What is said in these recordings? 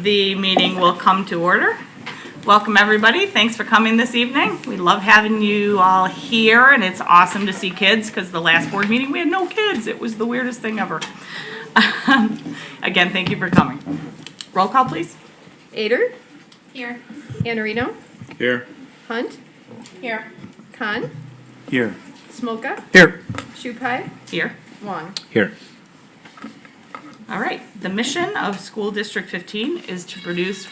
The meeting will come to order. Welcome, everybody. Thanks for coming this evening. We love having you all here, and it's awesome to see kids because the last board meeting we had no kids. It was the weirdest thing ever. Again, thank you for coming. Roll call, please. Ader? Here. Iannarino? Here. Hunt? Here. Khan? Here. Smoka? Here. Shupai? Here. Wong. Here. All right. The mission of School District 15 is to produce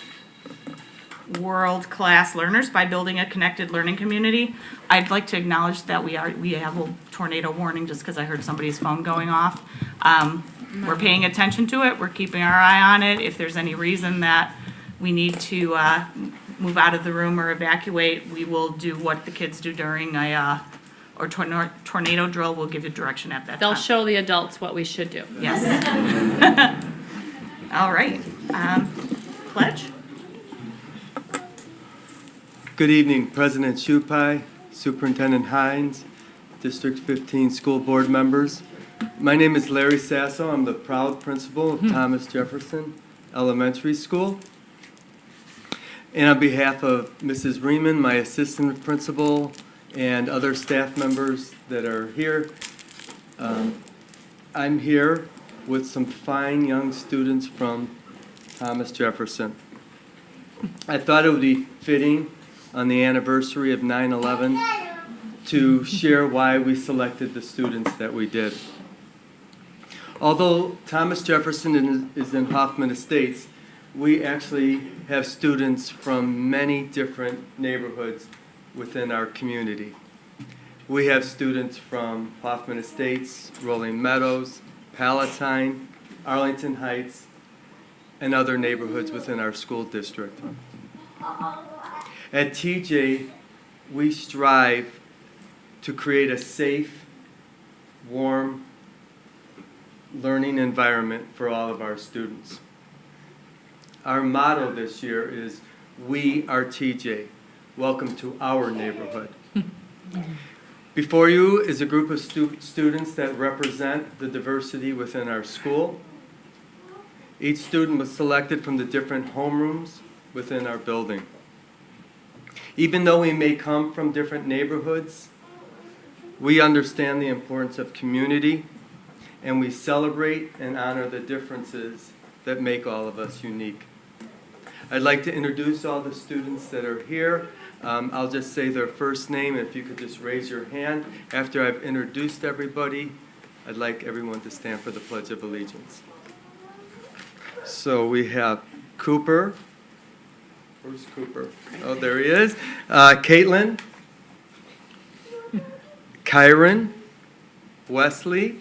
world-class learners by building a connected learning community. I'd like to acknowledge that we have a tornado warning just because I heard somebody's phone going off. We're paying attention to it. We're keeping our eye on it. If there's any reason that we need to move out of the room or evacuate, we will do what the kids do during a tornado drill. We'll give you direction at that time. They'll show the adults what we should do. Yes. All right. Pledge. Good evening, President Shupai, Superintendent Hines, District 15 school board members. My name is Larry Sasso. I'm the proud principal of Thomas Jefferson Elementary School. And on behalf of Mrs. Riemann, my assistant principal, and other staff members that are here, I'm here with some fine young students from Thomas Jefferson. I thought it would be fitting on the anniversary of 9/11 to share why we selected the students that we did. Although Thomas Jefferson is in Hoffman Estates, we actually have students from many different neighborhoods within our community. We have students from Hoffman Estates, Rolling Meadows, Palatine, Arlington Heights, and other neighborhoods within our school district. At TJ, we strive to create a safe, warm learning environment for all of our students. Our motto this year is, "We are TJ. Welcome to our neighborhood." Before you is a group of students that represent the diversity within our school. Each student was selected from the different homerooms within our building. Even though we may come from different neighborhoods, we understand the importance of community, and we celebrate and honor the differences that make all of us unique. I'd like to introduce all the students that are here. I'll just say their first name. If you could just raise your hand. After I've introduced everybody, I'd like everyone to stand for the Pledge of Allegiance. So we have Cooper. Where's Cooper? Oh, there he is. Caitlin, Kyron, Wesley,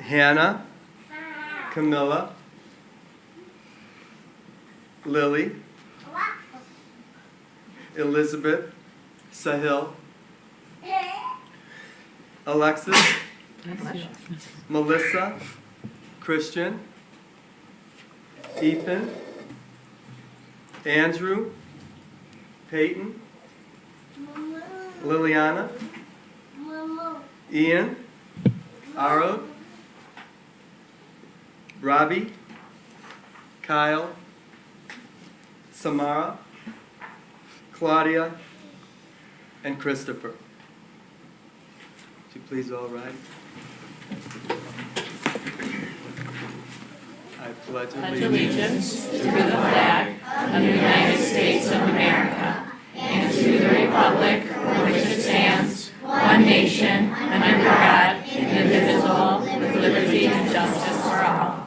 Hannah, Camilla, Lily, Elizabeth, Sahil, Alexis, Melissa, Christian, Ethan, Andrew, Peyton, Liliana, Ian, Arod, Robbie, Kyle, Samara, Claudia, and Christopher. Would you please all rise? I pledge Allegiance to the flag of the United States of America and to the republic for which it stands, one nation, under God, indivisible, with liberty and justice for all.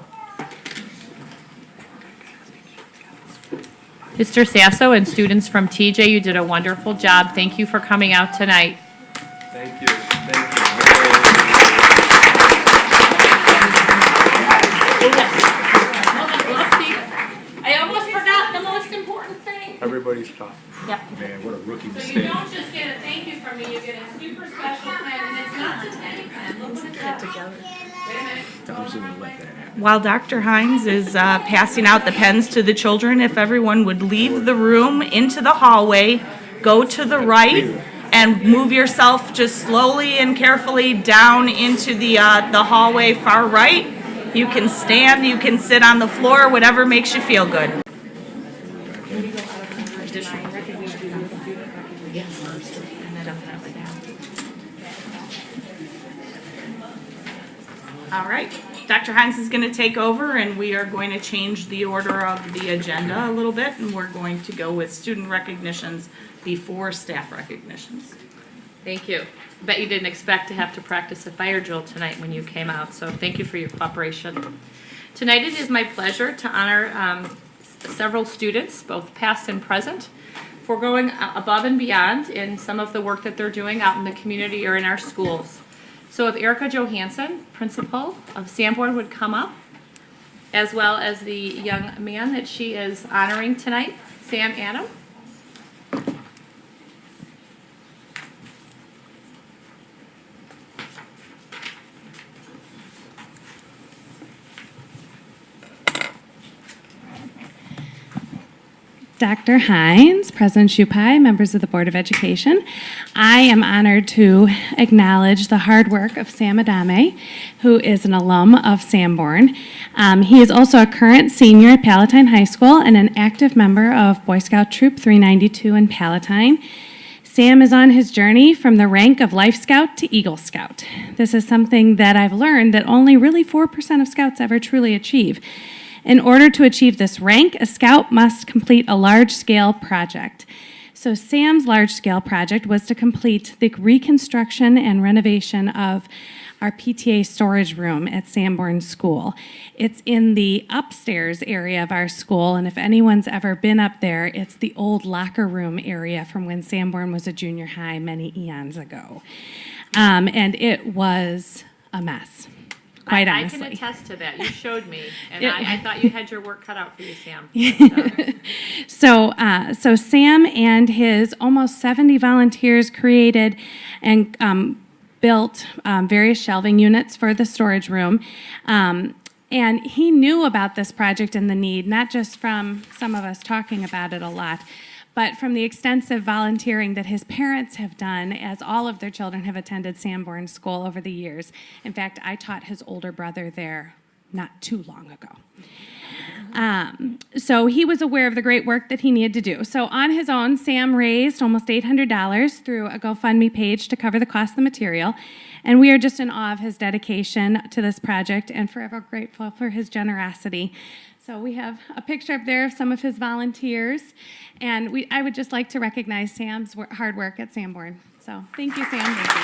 Mr. Sasso and students from TJ, you did a wonderful job. Thank you for coming out tonight. Thank you. Thank you. I almost forgot the most important thing. Everybody's top. Yep. Man, what a rookie So mistake. you don't just get a thank you from me, you get a super special pen, and it's not just any pen. Look what it does. Wait a minute. Thompson would let that happen. While Dr. Hines is passing out the pens to the children, if everyone would leave the room into the hallway, go to the right, and move yourself just slowly and carefully down into the hallway far right. You can stand, you can sit on the floor, whatever makes you feel good. All right, Dr. Hines is going to take over, and we are going to change the order of the agenda a little bit, and we're going to go with student recognitions before staff recognitions. Thank you. Bet you didn't expect to have to practice a fire drill tonight when you came out, so thank you for your cooperation. Tonight it is my pleasure to honor several students, both past and present, for going above and beyond in some of the work that they're doing out in the community or in our schools. So if Erica Johansson, principal of Sanborn, would come up, as well as the young man that she is honoring tonight, Sam Adam. Dr. Hines, President Shupai, members of the Board of Education, I am honored to acknowledge the hard work of Sam Adame, who is an alum of Sanborn. He is also a current senior at Palatine High School and an active member of Boy Scout Troop 392 in Palatine. Sam is on his journey from the rank of Life Scout to Eagle Scout. This is something that I've learned that only really 4% of Scouts ever truly achieve. In order to achieve this rank, a Scout must complete a large-scale project. So Sam's large-scale project was to complete the reconstruction and renovation of our PTA storage room at Sanborn School. It's in the upstairs area of our school, and if anyone's ever been up there, it's the old locker room area from when Sanborn was a junior high many eons ago. And it was a mess. Quite honestly. I can attest to that. You showed me, and I thought you had your work cut out for you, Sam. So Sam and his almost 70 volunteers created and built various shelving units for the storage room. And he knew about this project and the need, not just from some of us talking about it a lot, but from the extensive volunteering that his parents have done, as all of their children have attended Sanborn School over the years. In fact, I taught his older brother there not too long ago. So he was aware of the great work that he needed to do. So on his own, Sam raised almost $800 through a GoFundMe page to cover the cost of the material. And we are just in awe of his dedication to this project and forever grateful for his generosity. So we have a picture up there of some of his volunteers. And I would just like to recognize Sam's hard work at Sanborn. So thank you, Sam. Thank you.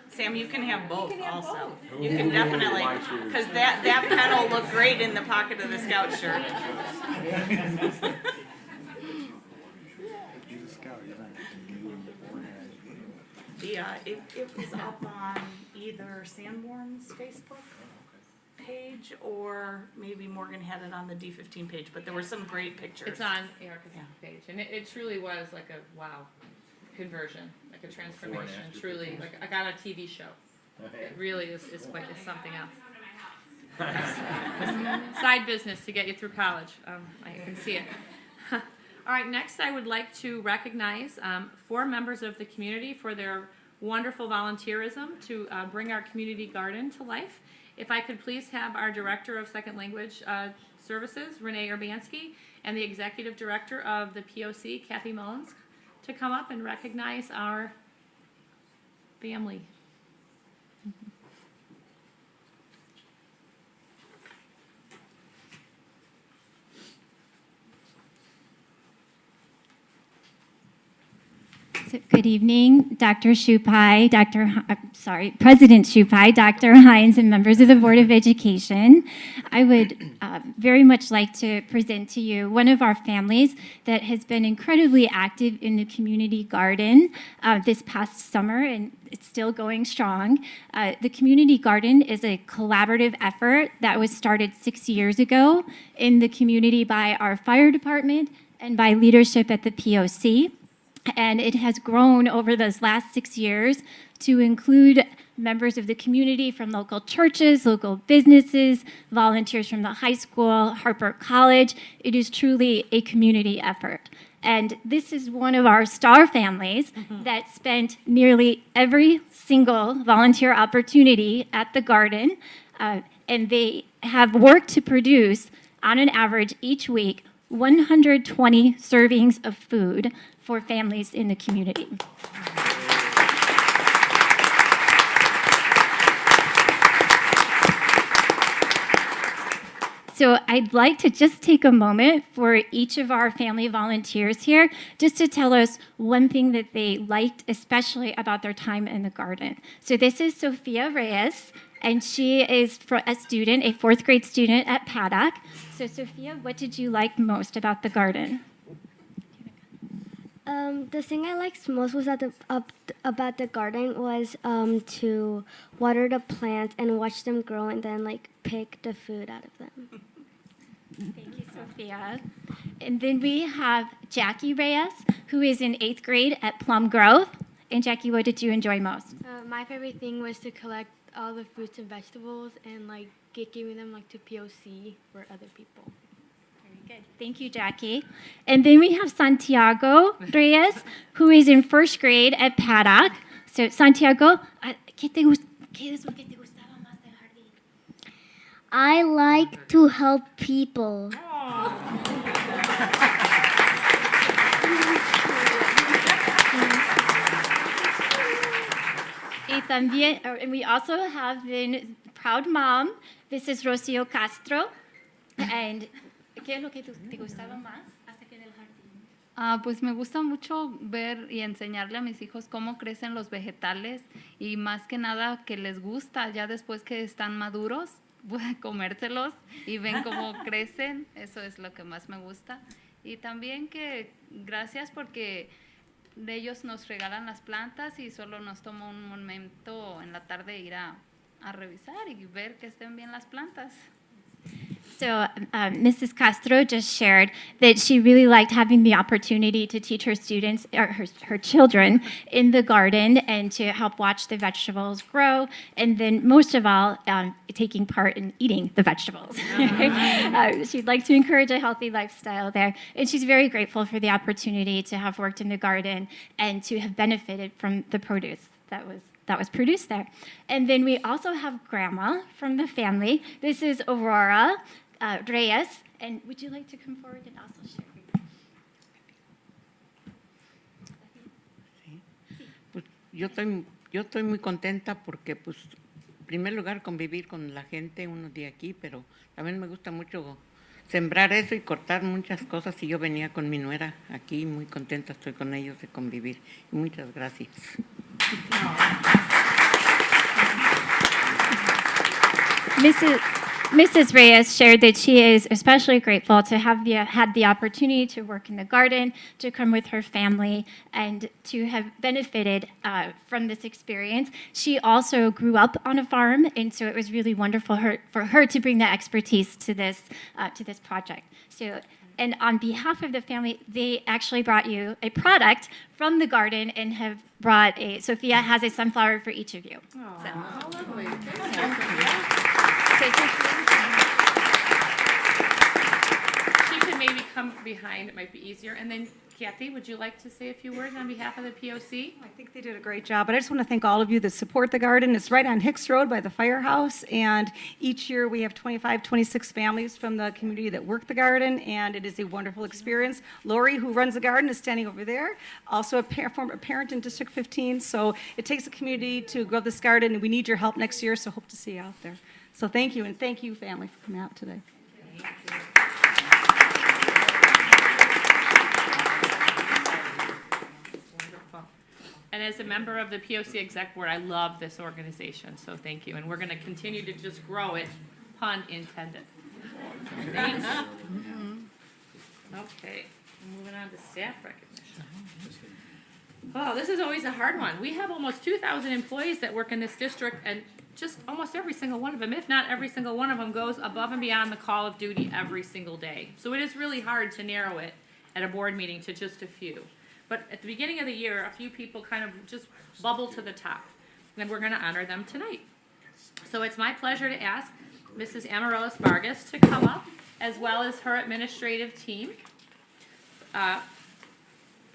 Sam, you can have both also. You can definitely, because that pen will look great in the pocket of the Scout shirt. It was up on either Sanborn's Facebook page or maybe Morgan had it on the D15 page, but there were some great pictures. It's on Erica's page, and it truly was like a wow conversion, like a transformation. Truly, like I got a TV show. It really is quite something else. Side business to get you through college. I can see it. All right, next I would like to recognize 4 members of the community for their wonderful volunteerism to bring our community garden to life. If I could please have our Director of Second Language Services, Renee Urbanski, and the Executive Director of the POC, Kathy Mullins, to come up and recognize our family. So good evening, Dr. Shupai, President Shupai, Dr. Hines, and members of the Board of Education. I would very much like to present to you one of our families that has been incredibly active in the community garden this past summer, and it's still going strong. The community garden is a collaborative effort that was started 6 years ago in the community by our fire department and by leadership at the POC. And it has grown over those last 6 years to include members of the community from local churches, local businesses, volunteers from the high school, Harper College. It is truly a community effort. And this is one of our star families that spent nearly every single volunteer opportunity at the garden. And they have worked to produce, on an average each week, 120 servings of food for families in the community. So I'd like to just take a moment for each of our family volunteers here just to tell us one thing that they liked especially about their time in the garden. So this is Sophia Reyes, and she is a student, a fourth grade student at Paddock. So Sophia, what did you like most about the garden? The thing I liked most was about the garden was to water the plants and watch them grow and then like pick the food out of them. Thank you, Sophia. And then we have Jackie Reyes, who is in 8th grade at Plum Grove. And Jackie, what did you enjoy most? My favorite thing was to collect all the fruits and vegetables and like giving them like to POC for other people. Very good. Thank you, Jackie. And then we have Santiago Reyes, who is in 1st grade at Paddock. So Santiago, ¿qué es lo que te gustaba más del jardín? I like to help people. And we also have the proud mom. This is Rocio Castro. And ¿qué es lo que te gustaba más acerca del jardín? Pues me gusta mucho ver y enseñarle a mis hijos cómo crecen los vegetales y más que nada que les gusta ya después que están maduros, comérselos y ven cómo crecen. Eso es lo que más me gusta. Y también que gracias porque ellos nos regalan las plantas y solo nos toma un momento en la tarde ir a revisar y ver que estén bien las plantas. So Mrs. Castro just shared that she really liked having the opportunity to teach her students, or her children, in the garden and to help watch the vegetables grow, and then most of all, taking part in eating the vegetables. She'd like to encourage a healthy lifestyle there, and she's very grateful for the opportunity to have worked in the garden and to have benefited from the produce that was produced there. And then we also have Grandma from the family. This is Aurora Reyes. And would you like to come forward and also share? Pues yo estoy muy contenta porque, pues, en primer lugar, convivir con la gente, unos de aquí, pero también me gusta mucho sembrar eso y cortar muchas cosas. Y yo venía con mi nuera aquí, muy contenta estoy con ellos de convivir. Y muchas gracias. Mrs. Reyes shared that she is especially grateful to have had the opportunity to work in the garden, to come with her family, and to have benefited from this experience. She also grew up on a farm, and so it was really wonderful for her to bring that expertise to this project. So, and on behalf of the family, they actually brought you a product from the garden and have brought Sophia has a sunflower for each of you. How lovely. She can maybe come behind, it might be easier. And then Kathy, would you like to say a few words on behalf of the POC? I think they did a great job, but I just want to thank all of you that support the garden. It's right on Hicks Road by the firehouse, and each year we have 25, 26 families from the community that work the garden, and it is a wonderful experience. Lori, who runs the garden, is standing over there, also a former parent in District 15, so it takes a community to grow this garden, and we need your help next year, so hope to see you out there. So thank you, and thank you, family, for coming out today. And as a member of the POC Exec Board, I love this organization, so thank you. And we're going to continue to just grow it, pun intended. Thanks. Okay, moving on to staff recognition. Oh, this is always a hard one. We have almost 2,000 employees that work in this district, and just almost every single one of them, if not every single one of them, goes above and beyond the call of duty every single day. So it is really hard to narrow it at a board meeting to just a few. But at the beginning of the year, a few people kind of just bubble to the top, and we're going to honor them tonight. So it's my pleasure to ask Mrs. Amaryllis Vargas to come up, as well as her administrative team,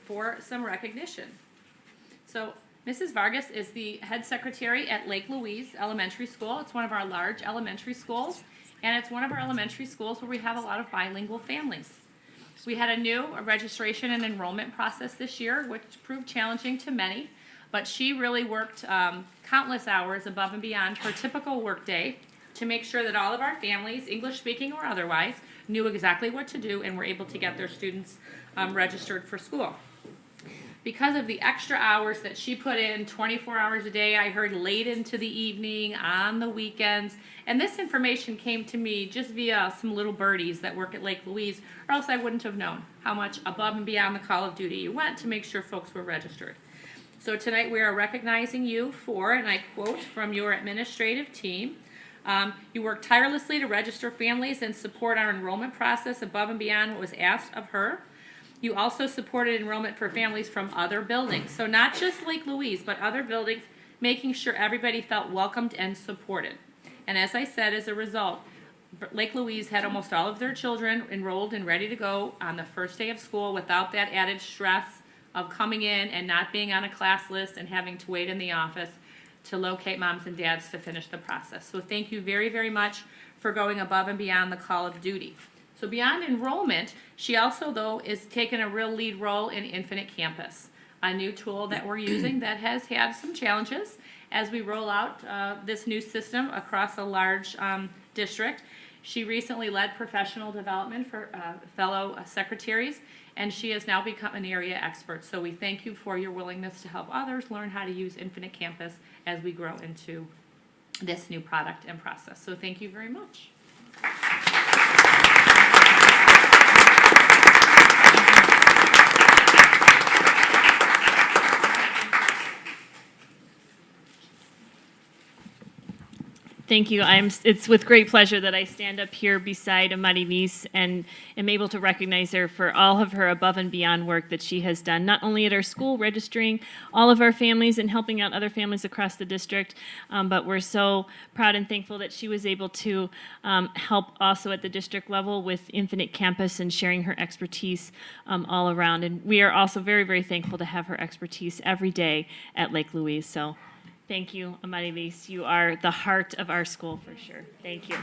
for some recognition. So Mrs. Vargas is the head secretary at Lake Louise Elementary School. It's one of our large elementary schools, and it's one of our elementary schools where we have a lot of bilingual families. We had a new registration and enrollment process this year, which proved challenging to many, but she really worked countless hours above and beyond her typical workday to make sure that all of our families, English speaking or otherwise, knew exactly what to do and were able to get their students registered for school. Because of the extra hours that she put in, 24 hours a day, I heard late into the evening, on the weekends, and this information came to me just via some little birdies that work at Lake Louise, or else I wouldn't have known how much above and beyond the call of duty you went to make sure folks were registered. So tonight we are recognizing you for, and I quote from your administrative team, you worked tirelessly to register families and support our enrollment process above and beyond what was asked of her. You also supported enrollment for families from other buildings. So not just Lake Louise, but other buildings, making sure everybody felt welcomed and supported. And as I said, as a result, Lake Louise had almost all of their children enrolled and ready to go on the first day of school without that added stress of coming in and not being on a class list and having to wait in the office to locate moms and dads to finish the process. So thank you very, very much for going above and beyond the call of duty. So beyond enrollment, she also, though, is taking a real lead role in Infinite Campus, a new tool that we're using that has had some challenges as we roll out this new system across a large district. She recently led professional development for fellow secretaries, and she has now become an area expert. So we thank you for your willingness to help others learn how to use Infinite Campus as we grow into this new product and process. So thank you very much. Thank you. It's with great pleasure that I stand up here beside Amaryllis and am able to recognize her for all of her above and beyond work that she has done, not only at our school registering all of our families and helping out other families across the district, but we're so proud and thankful that she was able to help also at the district level with Infinite Campus and sharing her expertise all around. And we are also very, very thankful to have her expertise every day at Lake Louise. So thank you, Amaryllis. You are the heart of our school for sure. Thank you.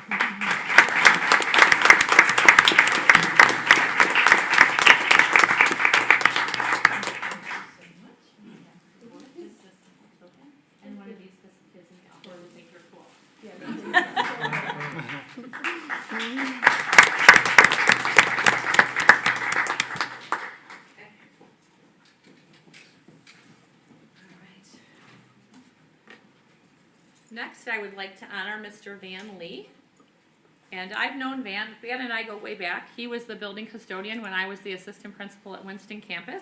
Next, I would like to honor Mr. Van Lee. And I've known Van and I go way back. He was the building custodian when I was the assistant principal at Winston campus.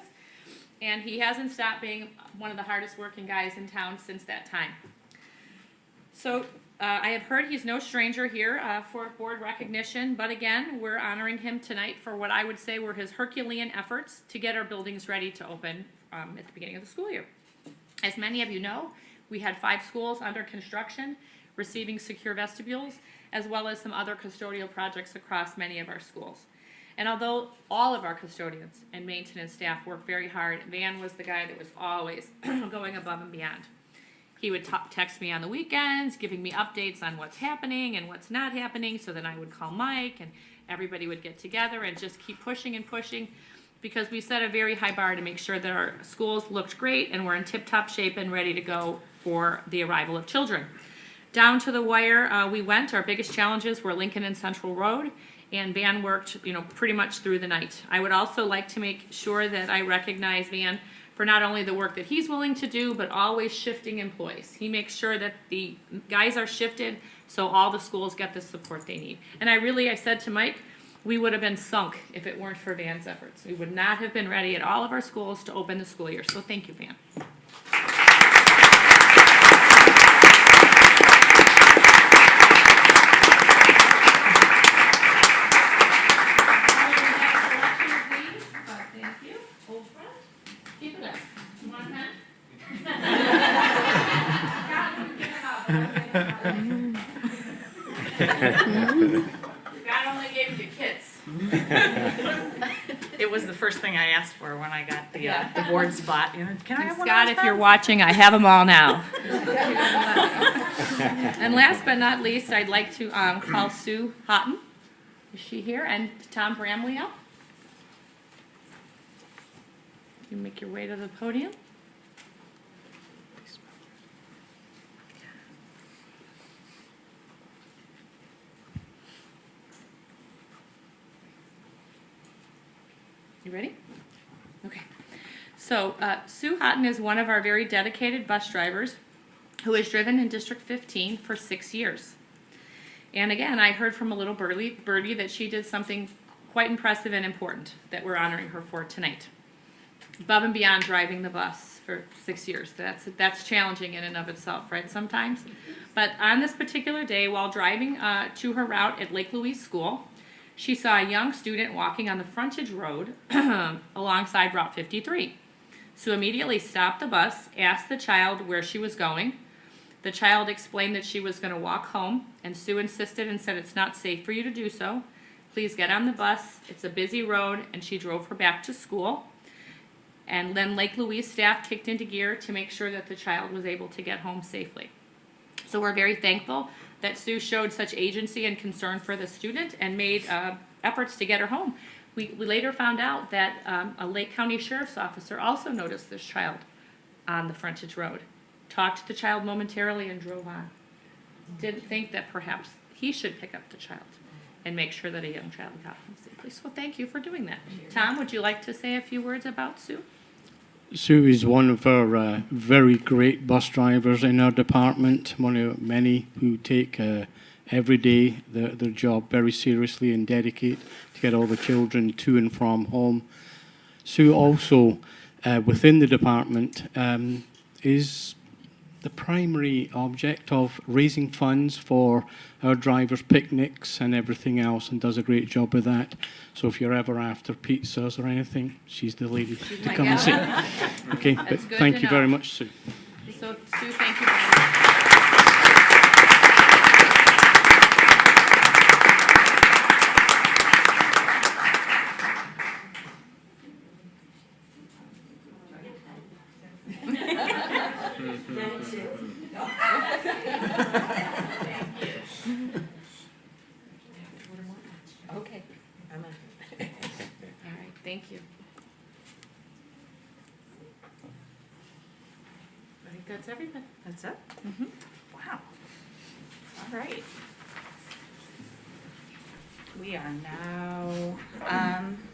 And he hasn't stopped being one of the hardest working guys in town since that time. So I have heard he's no stranger here for board recognition, but again, we're honoring him tonight for what I would say were his Herculean efforts to get our buildings ready to open at the beginning of the school year. As many of you know, we had 5 schools under construction, receiving secure vestibules, as well as some other custodial projects across many of our schools. And although all of our custodians and maintenance staff worked very hard, Van was the guy that was always going above and beyond. He would text me on the weekends, giving me updates on what's happening and what's not happening, so then I would call Mike and everybody would get together and just keep pushing and pushing, because we set a very high bar to make sure that our schools looked great and were in tip-top shape and ready to go for the arrival of children. Down to the wire we went. Our biggest challenges were Lincoln and Central Road, and Van worked, pretty much through the night. I would also like to make sure that I recognize Van for not only the work that he's willing to do, but always shifting employees. He makes sure that the guys are shifted so all the schools get the support they need. And I said to Mike, we would have been sunk if it weren't for Van's efforts. We would not have been ready at all of our schools to open the school year. So thank you, Van. Keep it up. You want a pen? God only gave you the kids. It was the first thing I asked for when I got the board spot. You know, can I have one of Scott, those if you're pens? watching, I have them all now. And last but not least, I'd like to call Sue Hatton. Is she here? And Tom Bramley up. You make your way to the podium. You ready? Okay. So Sue Hatton is one of our very dedicated bus drivers who has driven in District 15 for 6 years. And again, I heard from a little birdie that she did something quite impressive and important that we're honoring her for tonight. Above and beyond driving the bus for 6 years. That's challenging in and of itself, right, sometimes? But on this particular day, while driving to her route at Lake Louise School, she saw a young student walking on the frontage road alongside Route 53. Sue immediately stopped the bus, asked the child where she was going. The child explained that she was going to walk home, and Sue insisted and said, "It's not safe for you to do so. Please get on the bus. It's a busy road," and she drove her back to school. And then Lake Louise staff kicked into gear to make sure that the child was able to get home safely. So we're very thankful that Sue showed such agency and concern for the student and made efforts to get her home. We later found out that a Lake County Sheriff's officer also noticed this child on the frontage road, talked to the child momentarily and drove on. Didn't think that perhaps he should pick up the child and make sure that a young child got home safely. So thank you for doing that. Tom, would you like to say a few words about Sue? Sue is one of our very great bus drivers in our department, one of many who take every day their job very seriously and dedicate to get all the children to and from home. Sue also, within the department, is the primary object of raising funds for our drivers' picnics and everything else, and does a great job with that. So if you're ever after pizzas or anything, she's the lady to come and see. Okay, but thank you very much, Sue. So Sue, thank you very much. Okay. All right, thank you. I think that's everything. That's it? Mm-hmm. Wow. All right.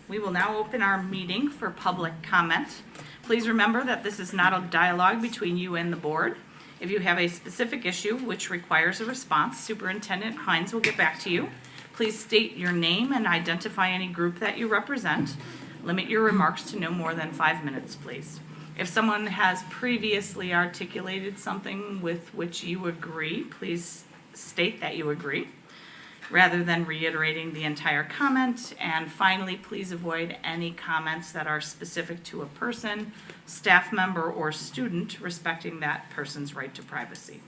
We will now open our meeting for public comment. Please remember that this is not a dialogue between you and the board. If you have a specific issue which requires a response, Superintendent Hines will get back to you. Please state your name and identify any group that you represent. Limit your remarks to no more than 5 minutes, please. If someone has previously articulated something with which you agree, please state that you agree, rather than reiterating the entire comment. And finally, please avoid any comments that are specific to a person, staff member, or student, respecting that person's right to privacy.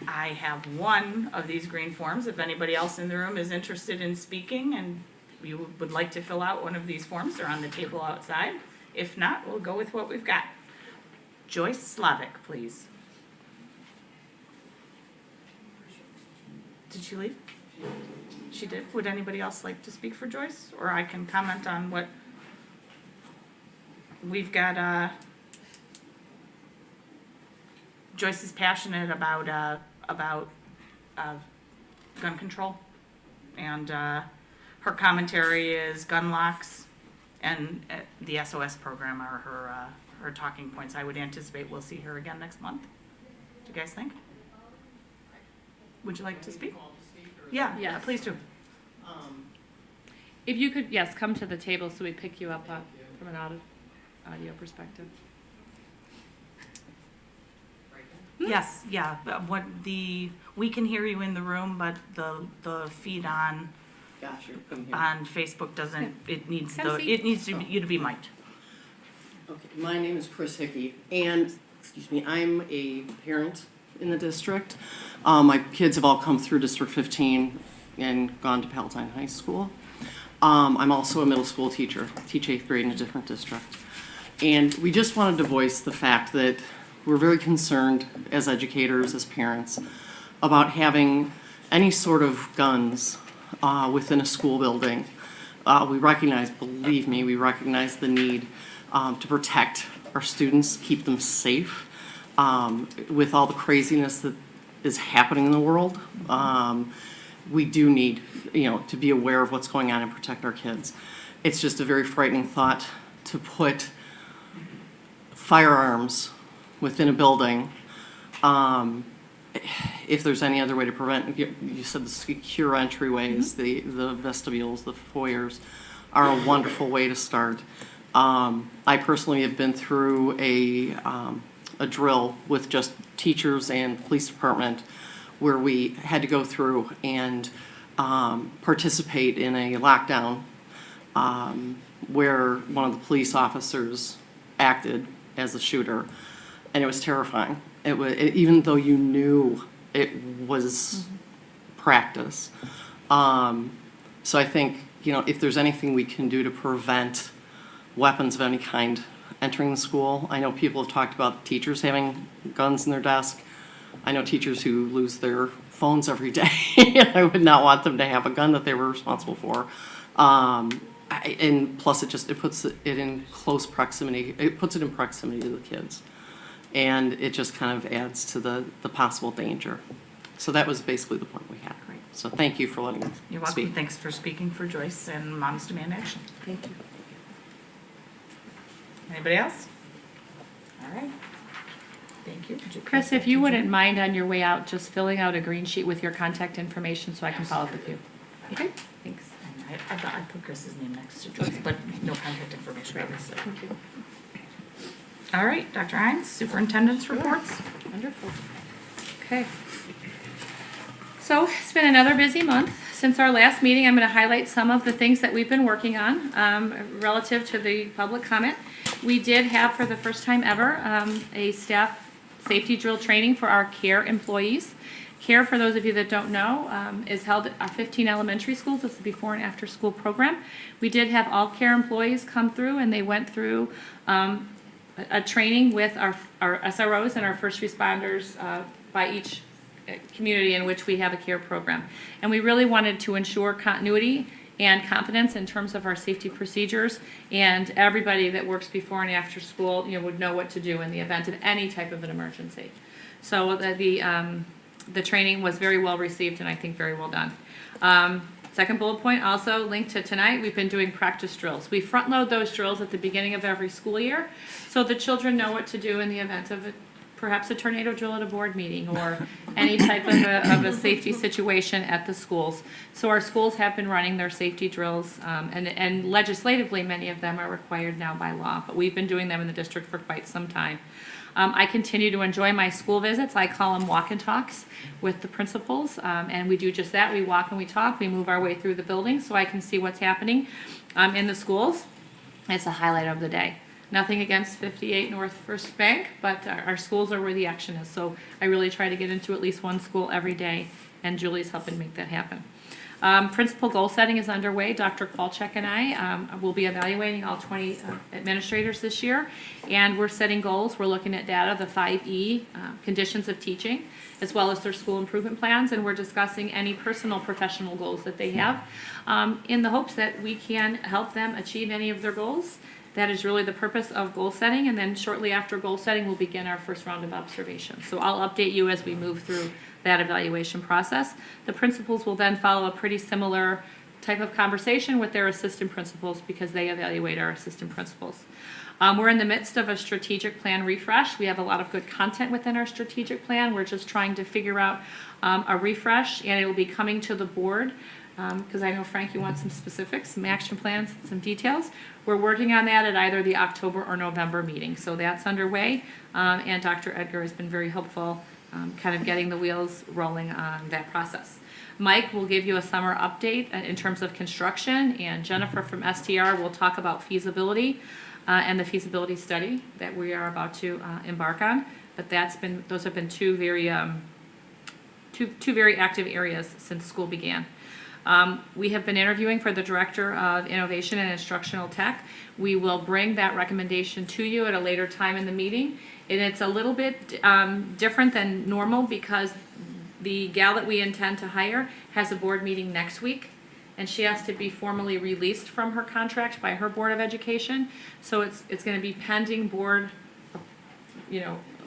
I have one of these green forms. If anybody else in the room is interested in speaking and you would like to fill out one of these forms, they're on the table outside. If not, we'll go with what we've got. Joyce Slavic, please. Did she leave? She did. Would anybody else like to speak for Joyce? Or I can comment on what we've got. Joyce is passionate about gun control, and her commentary is gun locks and the SOS program are her talking points. I would anticipate we'll see her again next month. Do you guys think? Would you like to speak? Yeah, Yes. please do. If you could, yes, come to the table so we pick you up from an audio perspective. Yes, yeah, but we can hear you in the room, but the feed on Facebook doesn't, it needs you to be mic'd. Okay, my name is Chris Hickey, and, excuse me, I'm a parent in the district. My kids have all come through District 15 and gone to Palatine High School. I'm also a middle school teacher, teach 8th grade in a different district. And we just wanted to voice the fact that we're very concerned as educators, as parents, about having any sort of guns within a school building. We recognize, believe me, we recognize the need to protect our students, keep them safe with all the craziness that is happening in the world. We do need, to be aware of what's going on and protect our kids. It's just a very frightening thought to put firearms within a building. If there's any other way to prevent, you said the secure entryways, the vestibules, the foyers are a wonderful way to start. I personally have been through a drill with just teachers and police department where we had to go through and participate in a lockdown where one of the police officers acted as a shooter, and it was terrifying. Even though you knew it was practice. So I think, if there's anything we can do to prevent weapons of any kind entering the school. I know people have talked about teachers having guns in their desk. I know teachers who lose their phones every day. I would not want them to have a gun that they were responsible for. And plus it puts it in close proximity. It puts it in proximity to the kids. And it just kind of adds to the possible danger. So that was basically the point we had. Right. So thank you for letting me You're welcome. speak. Thanks for speaking for Joyce and Moms Demand Action. Thank you. Anybody else? All right. Thank you. Chris, if you wouldn't mind on your way out, just filling out a green sheet with your contact information so I can follow up with you. Okay, thanks. And I put Chris's name next to Joyce, but no contact information. Obviously. Thank you. All right, Dr. Hines, superintendent's reports. Wonderful. Okay. So it's been another busy month. Since our last meeting, I'm going to highlight some of the things that we've been working on relative to the public comment. We did have, for the first time ever, a staff safety drill training for our CARE employees. CARE, for those of you that don't know, is held at 15 elementary schools. This is a before and after school program. We did have all CARE employees come through, and they went through a training with our SROs and our first responders by each community in which we have a CARE program. And we really wanted to ensure continuity and confidence in terms of our safety procedures, and everybody that works before and after school would know what to do in the event of any type of an emergency. So the training was very well received and I think very well done. Second bullet point, also linked to tonight, we've been doing practice drills. We front load those drills at the beginning of every school year so the children know what to do in the event of perhaps a tornado drill at a board meeting or any type of a safety situation at the schools. So our schools have been running their safety drills, and legislatively many of them are required now by law, but we've been doing them in the district for quite some time. I continue to enjoy my school visits. I call them walk and talks with the principals, and we do just that. We walk and we talk. We move our way through the building so I can see what's happening in the schools. It's a highlight of the day. Nothing against 58 North First Bank, but our schools are where the action is. So I really try to get into at least one school every day, and Julie's helping make that happen. Principal goal setting is underway. Dr. Kwalchek and I will be evaluating all 20 administrators this year, and we're setting goals. We're looking at data, the 5E conditions of teaching, as well as their school improvement plans, and we're discussing any personal professional goals that they have in the hopes that we can help them achieve any of their goals. That is really the purpose of goal setting, and then shortly after goal setting, we'll begin our first round of observations. So I'll update you as we move through that evaluation process. The principals will then follow a pretty similar type of conversation with their assistant principals because they evaluate our assistant principals. We're in the midst of a strategic plan refresh. We have a lot of good content within our strategic plan. We're just trying to figure out a refresh, and it will be coming to the board because I know, Frank, you want some specifics, some action plans, some details. We're working on that at either the October or November meeting. So that's underway, and Dr. Edgar has been very helpful kind of getting the wheels rolling on that process. Mike will give you a summer update in terms of construction, and Jennifer from STR will talk about feasibility. and the feasibility study that we are about to embark on. But those have been two very active areas since school began. We have been interviewing for the Director of Innovation and Instructional Tech. We will bring that recommendation to you at a later time in the meeting. And it's a little bit different than normal because the gal that we intend to hire has a board meeting next week, and she has to be formally released from her contract by her Board of Education. So it's going to be pending board,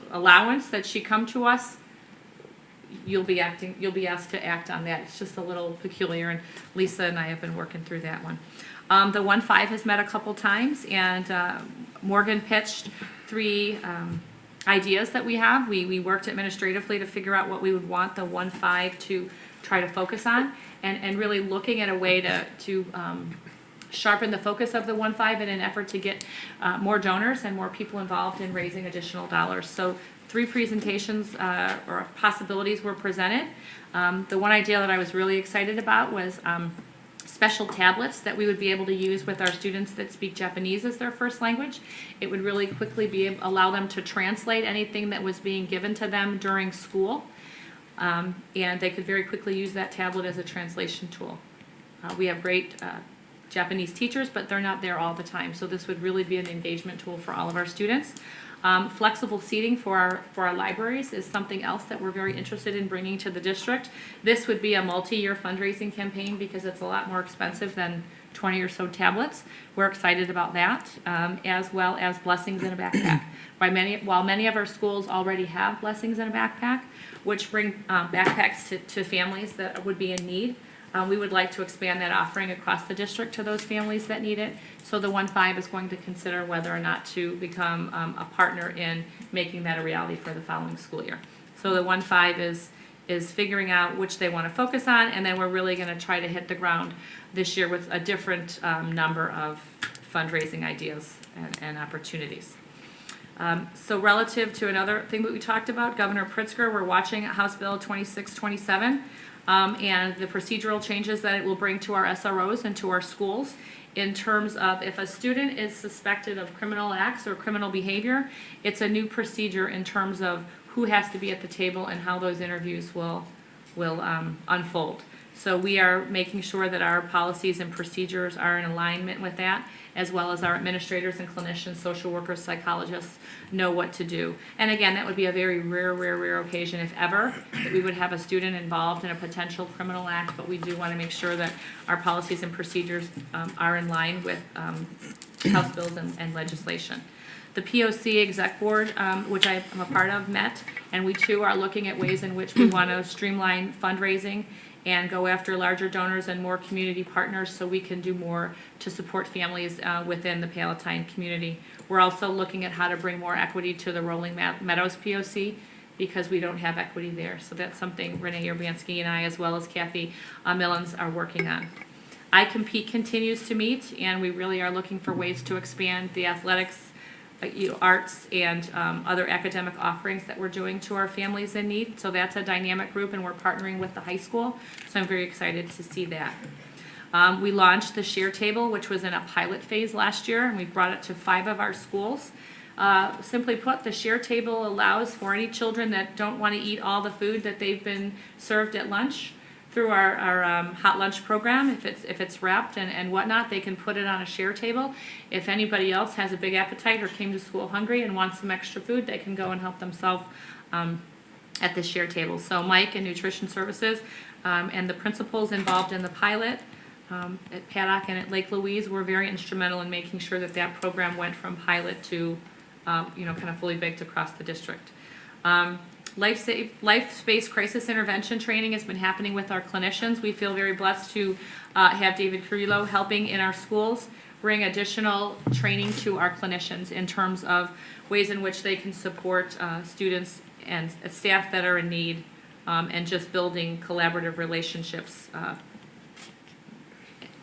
allowance that she come to us. You'll be asked to act on that. It's just a little peculiar, and Lisa and I have been working through that one. The OneFive has met a couple times, and Morgan pitched 3 ideas that we have. We worked administratively to figure out what we would want the OneFive to try to focus on, and really looking at a way to sharpen the focus of the OneFive in an effort to get more donors and more people involved in raising additional dollars. So 3 presentations or possibilities were presented. The one idea that I was really excited about was special tablets that we would be able to use with our students that speak Japanese as their first language. It would really quickly allow them to translate anything that was being given to them during school. And they could very quickly use that tablet as a translation tool. We have great Japanese teachers, but they're not there all the time. So this would really be an engagement tool for all of our students. Flexible seating for our libraries is something else that we're very interested in bringing to the district. This would be a multi-year fundraising campaign because it's a lot more expensive than 20 or so tablets. We're excited about that, as well as blessings in a backpack. While many of our schools already have blessings in a backpack, which bring backpacks to families that would be in need, we would like to expand that offering across the district to those families that need it. So the OneFive is going to consider whether or not to become a partner in making that a reality for the following school year. So the OneFive is figuring out which they want to focus on, and then we're really going to try to hit the ground this year with a different number of fundraising ideas and opportunities. So relative to another thing that we talked about, Governor Pritzker, we're watching House Bill 2627 and the procedural changes that it will bring to our SROs and to our schools in terms of if a student is suspected of criminal acts or criminal behavior, it's a new procedure in terms of who has to be at the table and how those interviews will unfold. So we are making sure that our policies and procedures are in alignment with that, as well as our administrators and clinicians, social workers, psychologists know what to do. And again, that would be a very rare occasion, if ever, that we would have a student involved in a potential criminal act, but we do want to make sure that our policies and procedures are in line with House bills and legislation. The POC Exec Board, which I am a part of, met, and we too are looking at ways in which we want to streamline fundraising and go after larger donors and more community partners so we can do more to support families within the Palatine community. We're also looking at how to bring more equity to the Rolling Meadows POC because we don't have equity there. So that's something Renee Urbanski and I, as well as Kathy Millens, are working on. I Compete continues to meet, and we really are looking for ways to expand the athletics, arts, and other academic offerings that we're doing to our families in need. So that's a dynamic group, and we're partnering with the high school. So I'm very excited to see that. We launched the Share Table, which was in a pilot phase last year, and we brought it to 5 of our schools. Simply put, the Share Table allows for any children that don't want to eat all the food that they've been served at lunch through our hot lunch program. If it's wrapped and whatnot, they can put it on a share table. If anybody else has a big appetite or came to school hungry and wants some extra food, they can go and help themselves at the share table. So Mike and Nutrition Services and the principals involved in the pilot at Paddock and at Lake Louise were very instrumental in making sure that that program went from pilot to kind of fully baked across the district. Life space crisis intervention training has been happening with our clinicians. We feel very blessed to have David Carrillo helping in our schools bring additional training to our clinicians in terms of ways in which they can support students and staff that are in need and just building collaborative relationships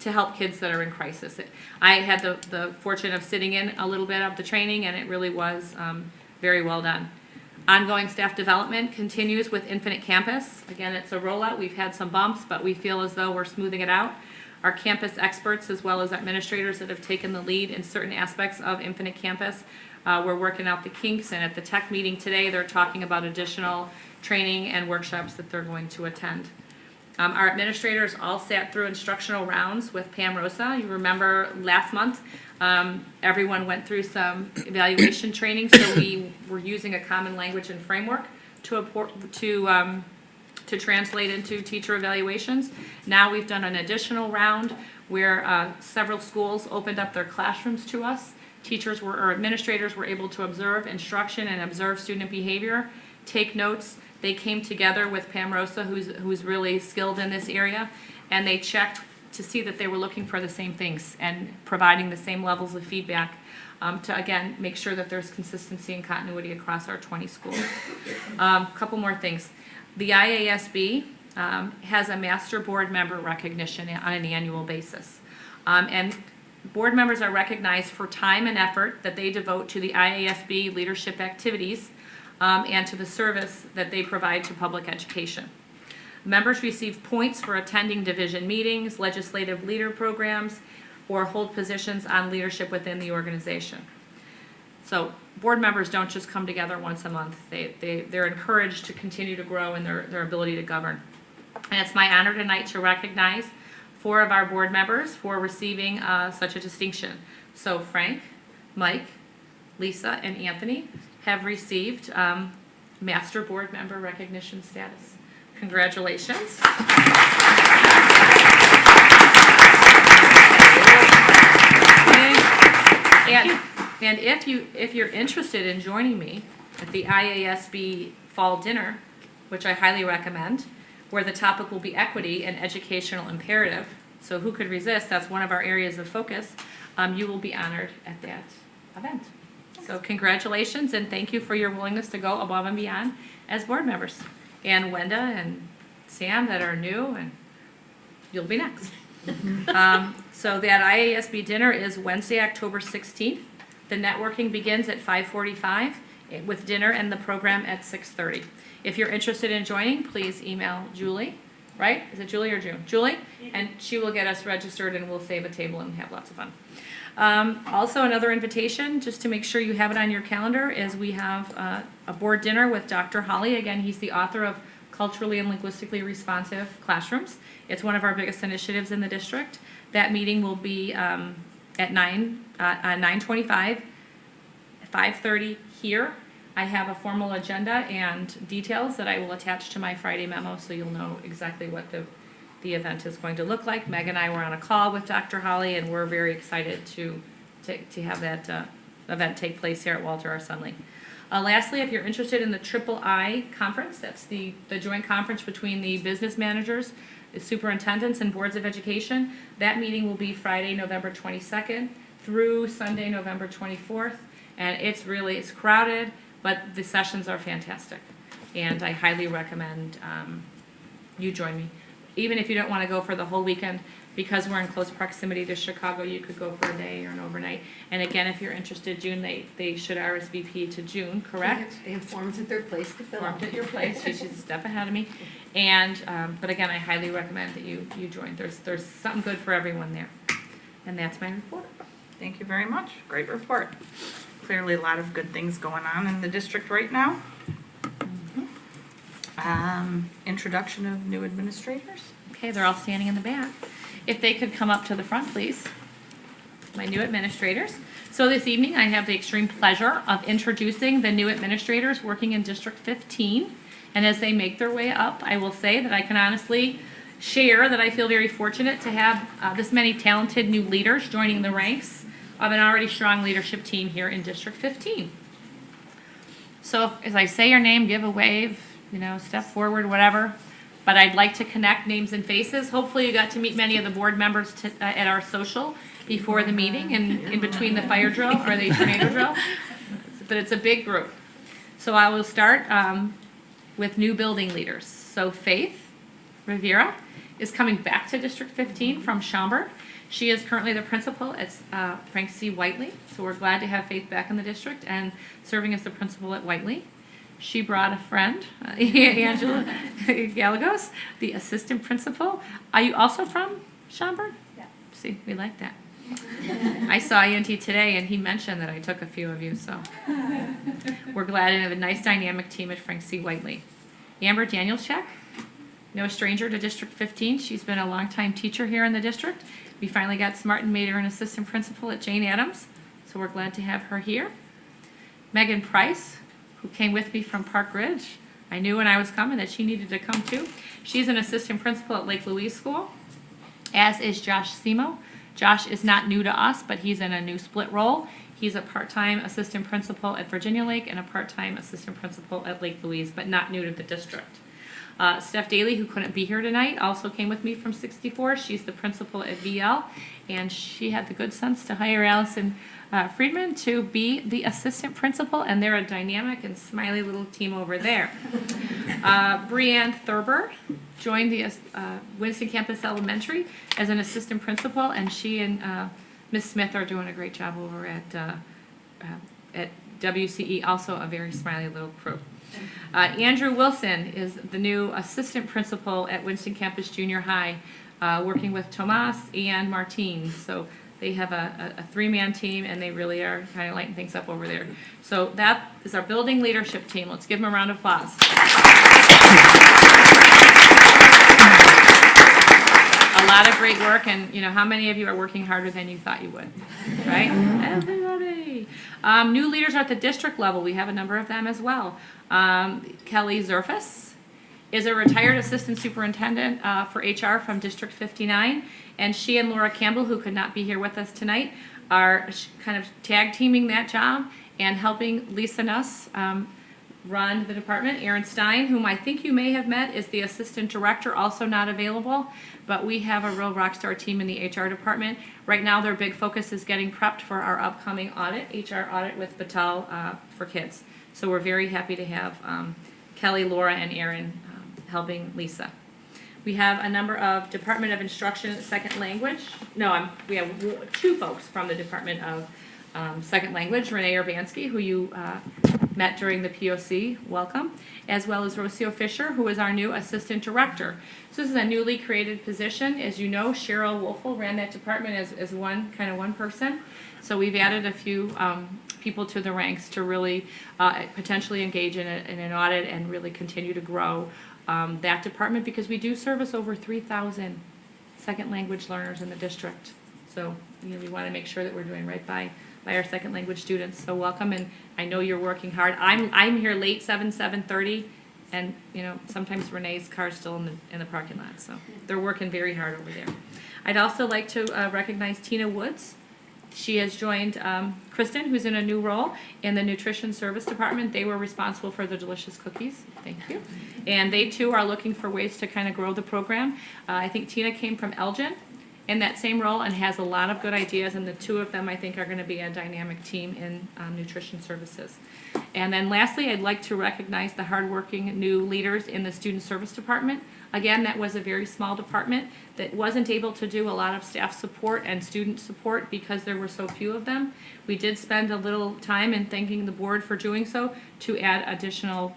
to help kids that are in crisis. I had the fortune of sitting in a little bit of the training, and it really was very well done. Ongoing staff development continues with Infinite Campus. Again, it's a rollout. We've had some bumps, but we feel as though we're smoothing it out. our campus experts as well as administrators that have taken the lead in certain aspects of Infinite Campus. We're working out the kinks, and at the tech meeting today, they're talking about additional training and workshops that they're going to attend. Our administrators all sat through instructional rounds with Pam Rosa. You remember last month, everyone went through some evaluation training, so we were using a common language and framework to translate into teacher evaluations. Now we've done an additional round where several schools opened up their classrooms to us. Teachers or administrators were able to observe instruction and observe student behavior, take notes. They came together with Pam Rosa, who's really skilled in this area, and they checked to see that they were looking for the same things and providing the same levels of feedback to, again, make sure that there's consistency and continuity across our 20 schools. Couple more things. The IASB has a master board member recognition on an annual basis. And board members are recognized for time and effort that they devote to the IASB leadership activities and to the service that they provide to public education. Members receive points for attending division meetings, legislative leader programs, or hold positions on leadership within the organization. So board members don't just come together once a month. They're encouraged to continue to grow in their ability to govern. And it's my honor tonight to recognize 4 of our board members for receiving such a distinction. So Frank, Mike, Lisa, and Anthony have received Master Board Member Recognition status. Congratulations. And if you're interested in joining me at the IASB Fall Dinner, which I highly recommend, where the topic will be equity and educational imperative, so who could resist? That's one of our areas of focus. You will be honored at that event. So congratulations, and thank you for your willingness to go above and beyond as board members. And Wenda and Sam that are new, and you'll be next. So that IASB dinner is Wednesday, October 16th. The networking begins at 5:45 with dinner and the program at 6:30. If you're interested in joining, please email Julie, right? Is it Julie or June? Julie? And she will get us registered, and we'll save a table and have lots of fun. Also, another invitation, just to make sure you have it on your calendar, is we have a board dinner with Dr. Holly. Again, he's the author of Culturally and Linguistically Responsive Classrooms. It's one of our biggest initiatives in the district. That meeting will be at 9:25, 5:30 here. I have a formal agenda and details that I will attach to my Friday memo, so you'll know exactly what the event is going to look like. Meg and I were on a call with Dr. Holly, and we're very excited to have that event take place here at Walter R. Sunley. Lastly, if you're interested in the Triple I conference, that's the joint conference between the business managers, the superintendents, and boards of education. That meeting will be Friday, November 22nd through Sunday, November 24th. And it's crowded, but the sessions are fantastic. And I highly recommend you join me. Even if you don't want to go for the whole weekend, because we're in close proximity to Chicago, you could go for a day or an overnight. And again, if you're interested, June, they should RSVP to June, correct? They have forms at their place to fill out. Forms at your place. She's a step ahead of me. And but again, I highly recommend that you join. There's something good for everyone there. And that's my report. Thank you very much. Great report. Clearly a lot of good things going on in the district right now. Introduction of new administrators. Okay, they're all standing in the back. If they could come up to the front, please. My new administrators. So this evening, I have the extreme pleasure of introducing the new administrators working in District 15. And as they make their way up, I will say that I can honestly share that I feel very fortunate to have this many talented new leaders joining the ranks of an already strong leadership team here in District 15. So as I say your name, give a wave, step forward, whatever. But I'd like to connect names and faces. Hopefully you got to meet many of the board members at our social before the meeting and in between the fire drill or the tornado drill. But it's a big group. So I will start with new building leaders. So Faith Rivera is coming back to District 15 from Schaumburg. She is currently the principal at Frank C. Whiteley. So we're glad to have Faith back in the district and serving as the principal at Whiteley. She brought a friend, Angela Gallegos, the assistant principal. Are you also from Schaumburg? See, we like that. I saw ENT today, and he mentioned that I took a few of you, so we're glad to have a nice dynamic team at Frank C. Whiteley. Amber Danielczak, no stranger to District 15. She's been a longtime teacher here in the district. We finally got smart and made her an assistant principal at Jane Addams, so we're glad to have her here. Megan Price, who came with me from Park Ridge. I knew when I was coming that she needed to come too. She's an assistant principal at Lake Louise School, as is Josh Simo. Josh is not new to us, but he's in a new split role. He's a part-time assistant principal at Virginia Lake and a part-time assistant principal at Lake Louise, but not new to the district. Steph Daly, who couldn't be here tonight, also came with me from 64. She's the principal at VL, and she had the good sense to hire Allison Friedman to be the assistant principal, and they're a dynamic and smiley little team over there. Brianne Thurber joined the Winston Campus Elementary as an assistant principal, and she and Miss Smith are doing a great job over at WCE, also a very smiley little crew. Andrew Wilson is the new assistant principal at Winston Campus Junior High, working with Tomas and Martine. So they have a three-man team, and they really are kind of lighting things up over there. So that is our building leadership team. Let's give them a round of applause. A lot of great work, and you know, how many of you are working harder than you thought you would, right? Everybody. New leaders at the district level, we have a number of them as well. Kelly Zerfus is a retired assistant superintendent for HR from District 59, and she and Laura Campbell, who could not be here with us tonight, are kind of tag teaming that job and helping Lisa Nuss run the department. Aaron Stein, whom I think you may have met, is the assistant director, also not available, but we have a real rock star team in the HR department. Right now their big focus is getting prepped for our upcoming audit, HR audit with Batal for kids. So we're very happy to have Kelly, Laura, and Aaron helping Lisa. We have a number of Department of Instruction Second Language. We have two folks from the Department of Second Language, Renee Urbanski, who you met during the POC, welcome, as well as Rocio Fisher, who is our new Assistant Director. So this is a newly created position. As you know, Cheryl Wolfel ran that department as one person. So we've added a few people to the ranks to really potentially engage in an audit and really continue to grow that department, because we do service over 3,000 second language learners in the district. So we want to make sure that we're doing right by our second language students. So welcome, and I know you're working hard. I'm here late 7:30, and sometimes Renee's car's still in the parking lot. So they're working very hard over there. I'd also like to recognize Tina Woods. She has joined Kristen, who's in a new role in the Nutrition Service Department. They were responsible for the delicious cookies. Thank you. And they too are looking for ways to kind of grow the program. I think Tina came from Elgin in that same role and has a lot of good ideas, and the two of them I think are going to be a dynamic team in nutrition services. And then lastly, I'd like to recognize the hardworking new leaders in the Student Service Department. Again, that was a very small department that wasn't able to do a lot of staff support and student support because there were so few of them. We did spend a little time in thanking the board for doing so to add additional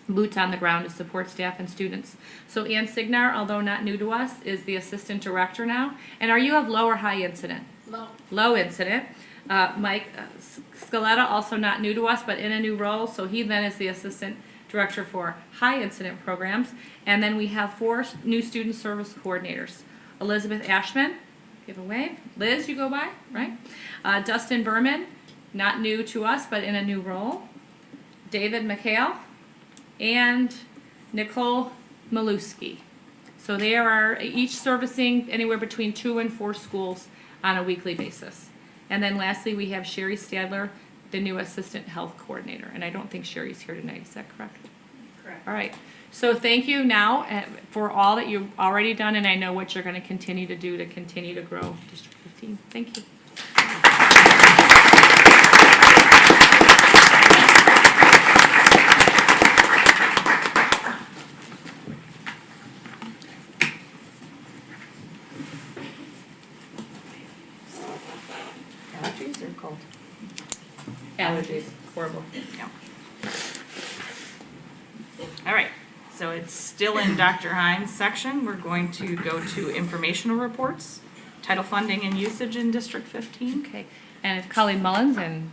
boots on the ground to support staff and students. So Ann Signar, although not new to us, is the assistant director now. And are you of low or high incident? Low. Low incident. Mike Scaletta, also not new to us, but in a new role. So he then is the assistant director for high incident programs. And then we have 4 new student service coordinators. Elizabeth Ashman, give a wave. Liz, you go by, right? Dustin Berman, not new to us, but in a new role. David McHale, and Nicole Maluski. So they are each servicing anywhere between 2 and 4 schools on a weekly basis. And then lastly, we have Sherry Stadler, the new assistant health coordinator. And I don't think Sherry's here tonight, is that correct? Correct. All right. So thank you now for all that you've already done, and I know what you're going to continue to do to continue to grow District 15. Thank you. Allergies or cold? Allergies, horrible. Yeah. All right, so it's still in Dr. Hines' section. We're going to go to informational reports. title funding and usage in District 15. Okay, and if Colleen Mullins and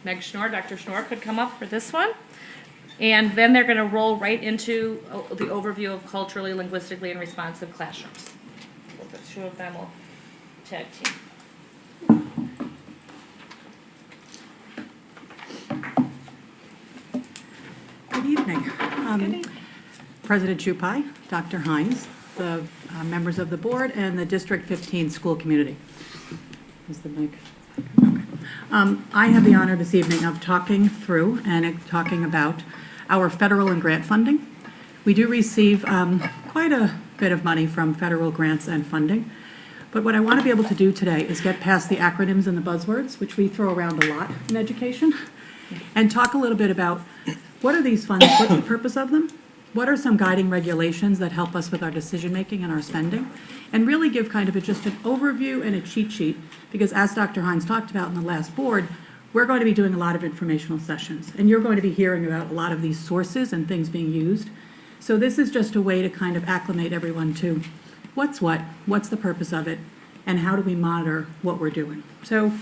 Meg Schnorr, Dr. Schnorr could come up for this one. And then they're going to roll right into the overview of culturally, linguistically, and responsive classrooms. The two of them will tag team. Good evening. President Chupai, Dr. Hines, the members of the board, and the District 15 school community. Is the mic? Okay. I have the honor this evening of talking through and talking about our federal and grant funding. We do receive quite a bit of money from federal grants and funding, but what I want to be able to do today is get past the acronyms and the buzzwords, which we throw around a lot in education, and talk a little bit about what are these funds, what's the purpose of them, what are some guiding regulations that help us with our decision-making and our spending, and really give kind of just an overview and a cheat sheet, because as Dr. Hines talked about in the last board, we're going to be doing a lot of informational sessions, and you're going to be hearing about a lot of these sources and things being used. So this is just a way to kind of acclimate everyone to what's the purpose of it, and how do we monitor what we're doing. So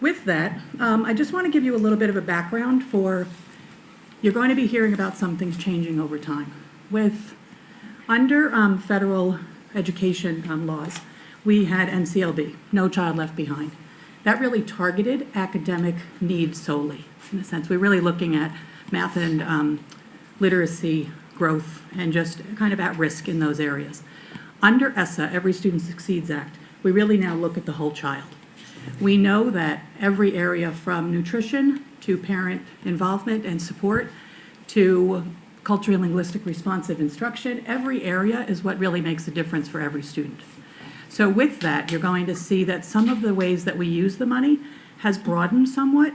with that, I just want to give you a little bit of a background for, you're going to be hearing about some things changing over time. Under federal education laws, we had NCLB, No Child Left Behind. That really targeted academic needs solely, in a sense. We're really looking at math and literacy growth and just kind of at risk in those areas. Under ESSA, Every Student Succeeds Act, we really now look at the whole child. We know that every area from nutrition to parent involvement and support to culturally linguistic responsive instruction, every area is what really makes a difference for every student. So with that, you're going to see that some of the ways that we use the money has broadened somewhat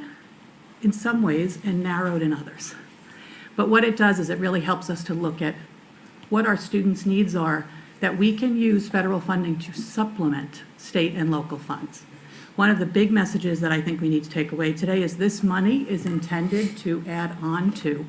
in some ways and narrowed in others. But what it does is it really helps us to look at what our students' needs are that we can use federal funding to supplement state and local funds. One of the big messages that I think we need to take away today is this money is intended to add on to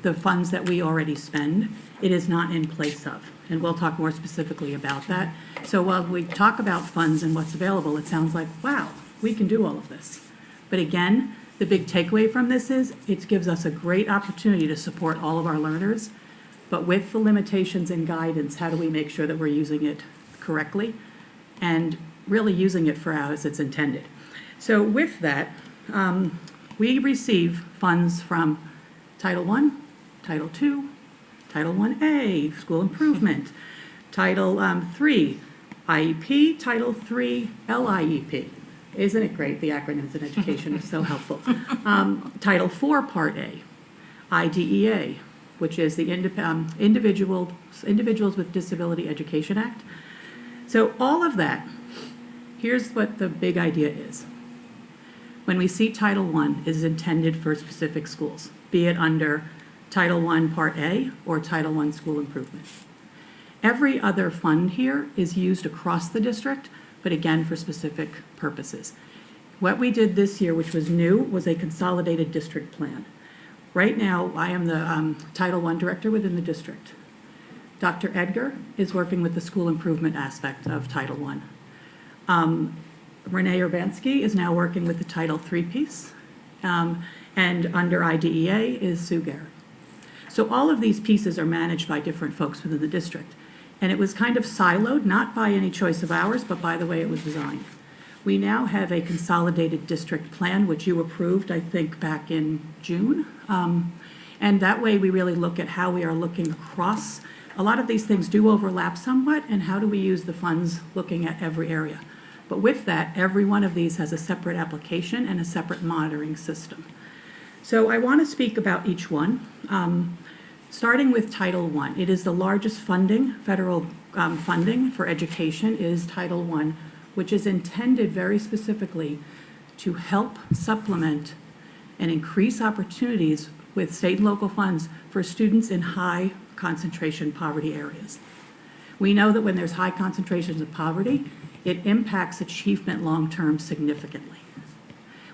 the funds that we already spend. It is not in place of, and we'll talk more specifically about that. So while we talk about funds and what's available, it sounds like, wow, we can do all of this. But again, the big takeaway from this is it gives us a great opportunity to support all of our learners, but with the limitations and guidance, how do we make sure that we're using it correctly and really using it for as it's intended? So with that, we receive funds from Title I, Title II, Title 1A, School Improvement, Title III, IEP, Title III, LIEP. Isn't it great? The acronyms in education are so helpful. Title IV, Part A, IDEA, which is the Individuals with Disability Education Act. So all of that, here's what the big idea is. When we see Title I is intended for specific schools, be it under Title I Part A or Title I School Improvement. Every other fund here is used across the district, but again for specific purposes. What we did this year, which was new, was a consolidated district plan. Right now, I am the Title I director within the district. Dr. Edgar is working with the school improvement aspect of Title I. Renee Urbanski is now working with the Title III piece, and under IDEA is Sue Garrett. So all of these pieces are managed by different folks within the district. And it was kind of siloed, not by any choice of ours, but by the way it was designed. We now have a consolidated district plan, which you approved, I think, back in June. And that way we really look at how we are looking across. A lot of these things do overlap somewhat, and how do we use the funds looking at every area. But with that, every one of these has a separate application and a separate monitoring system. So I want to speak about each one. Starting with Title I, it is the largest federal funding for education is Title I, which is intended very specifically to help supplement and increase opportunities with state and local funds for students in high concentration poverty areas. We know that when there's high concentrations of poverty, it impacts achievement long-term significantly.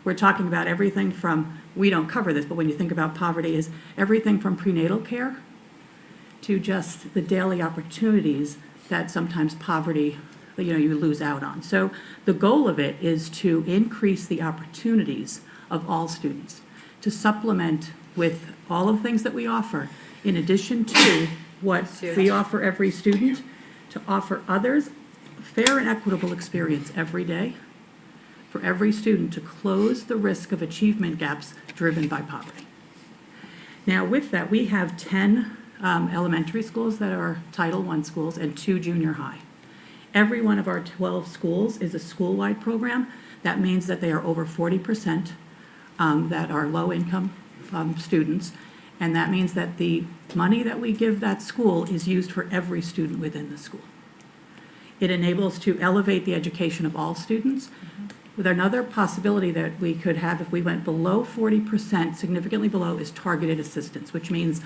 We're talking about everything from, we don't cover this, but when you think about poverty, is everything from prenatal care to just the daily opportunities that sometimes poverty you lose out on. So the goal of it is to increase the opportunities of all students, to supplement with all of the things that we offer, in addition to what we offer every student, to offer others a fair and equitable experience every day for every student to close the risk of achievement gaps driven by poverty. Now, with that, we have 10 elementary schools that are Title I schools and 2 junior high. Every one of our 12 schools is a school-wide program. That means that they are over 40% that are low-income students, and that means that the money that we give that school is used for every student within the school. It enables to elevate the education of all students. With another possibility that we could have if we went below 40%, significantly below, is targeted assistance, which means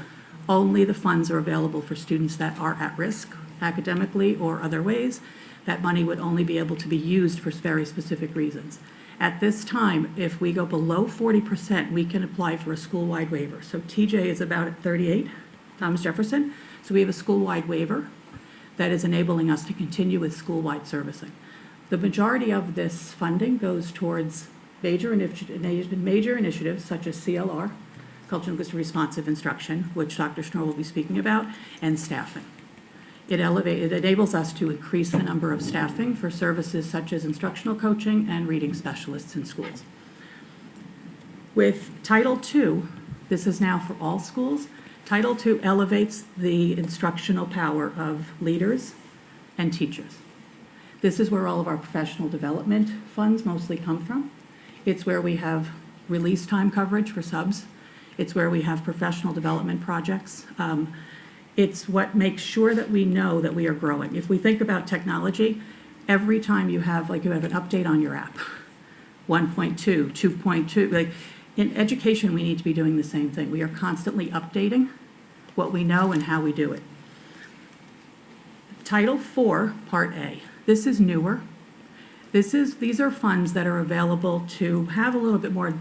only the funds are available for students that are at risk academically or other ways. That money would only be able to be used for very specific reasons. At this time, if we go below 40%, we can apply for a school-wide waiver. So TJ is about at 38, Thomas Jefferson. So we have a school-wide waiver that is enabling us to continue with school-wide servicing. The majority of this funding goes towards major initiatives such as CLR, Cultural Linguistic Responsive Instruction, which Dr. Schnorr will be speaking about, and staffing. It enables us to increase the number of staffing for services such as instructional coaching and reading specialists in schools. With Title II, this is now for all schools. Title II elevates the instructional power of leaders and teachers. This is where all of our professional development funds mostly come from. It's where we have release time coverage for subs. It's where we have professional development projects. It's what makes sure that we know that we are growing. If we think about technology, every time you have an update on your app, 1.2, 2.2, in education, we need to be doing the same thing. We are constantly updating what we know and how we do it. Title IV, Part A. This is newer. These are funds that are available to have a little bit more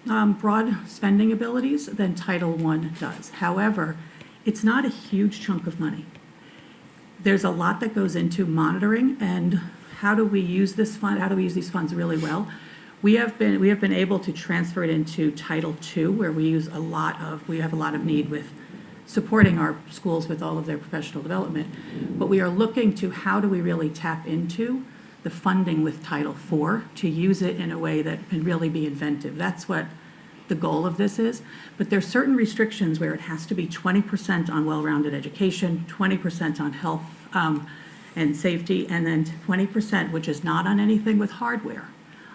broad spending abilities than Title I does. However, it's not a huge chunk of money. There's a lot that goes into monitoring and how do we use this fund, how do we use these funds really well. We have been able to transfer it into Title II, where we have a lot of need with supporting our schools with all of their professional development. But we are looking to how do we really tap into the funding with Title IV to use it in a way that can really be inventive. That's what the goal of this is. But there are certain restrictions where it has to be 20% on well-rounded education, 20% on health and safety, and then 20%, which is not on anything with hardware,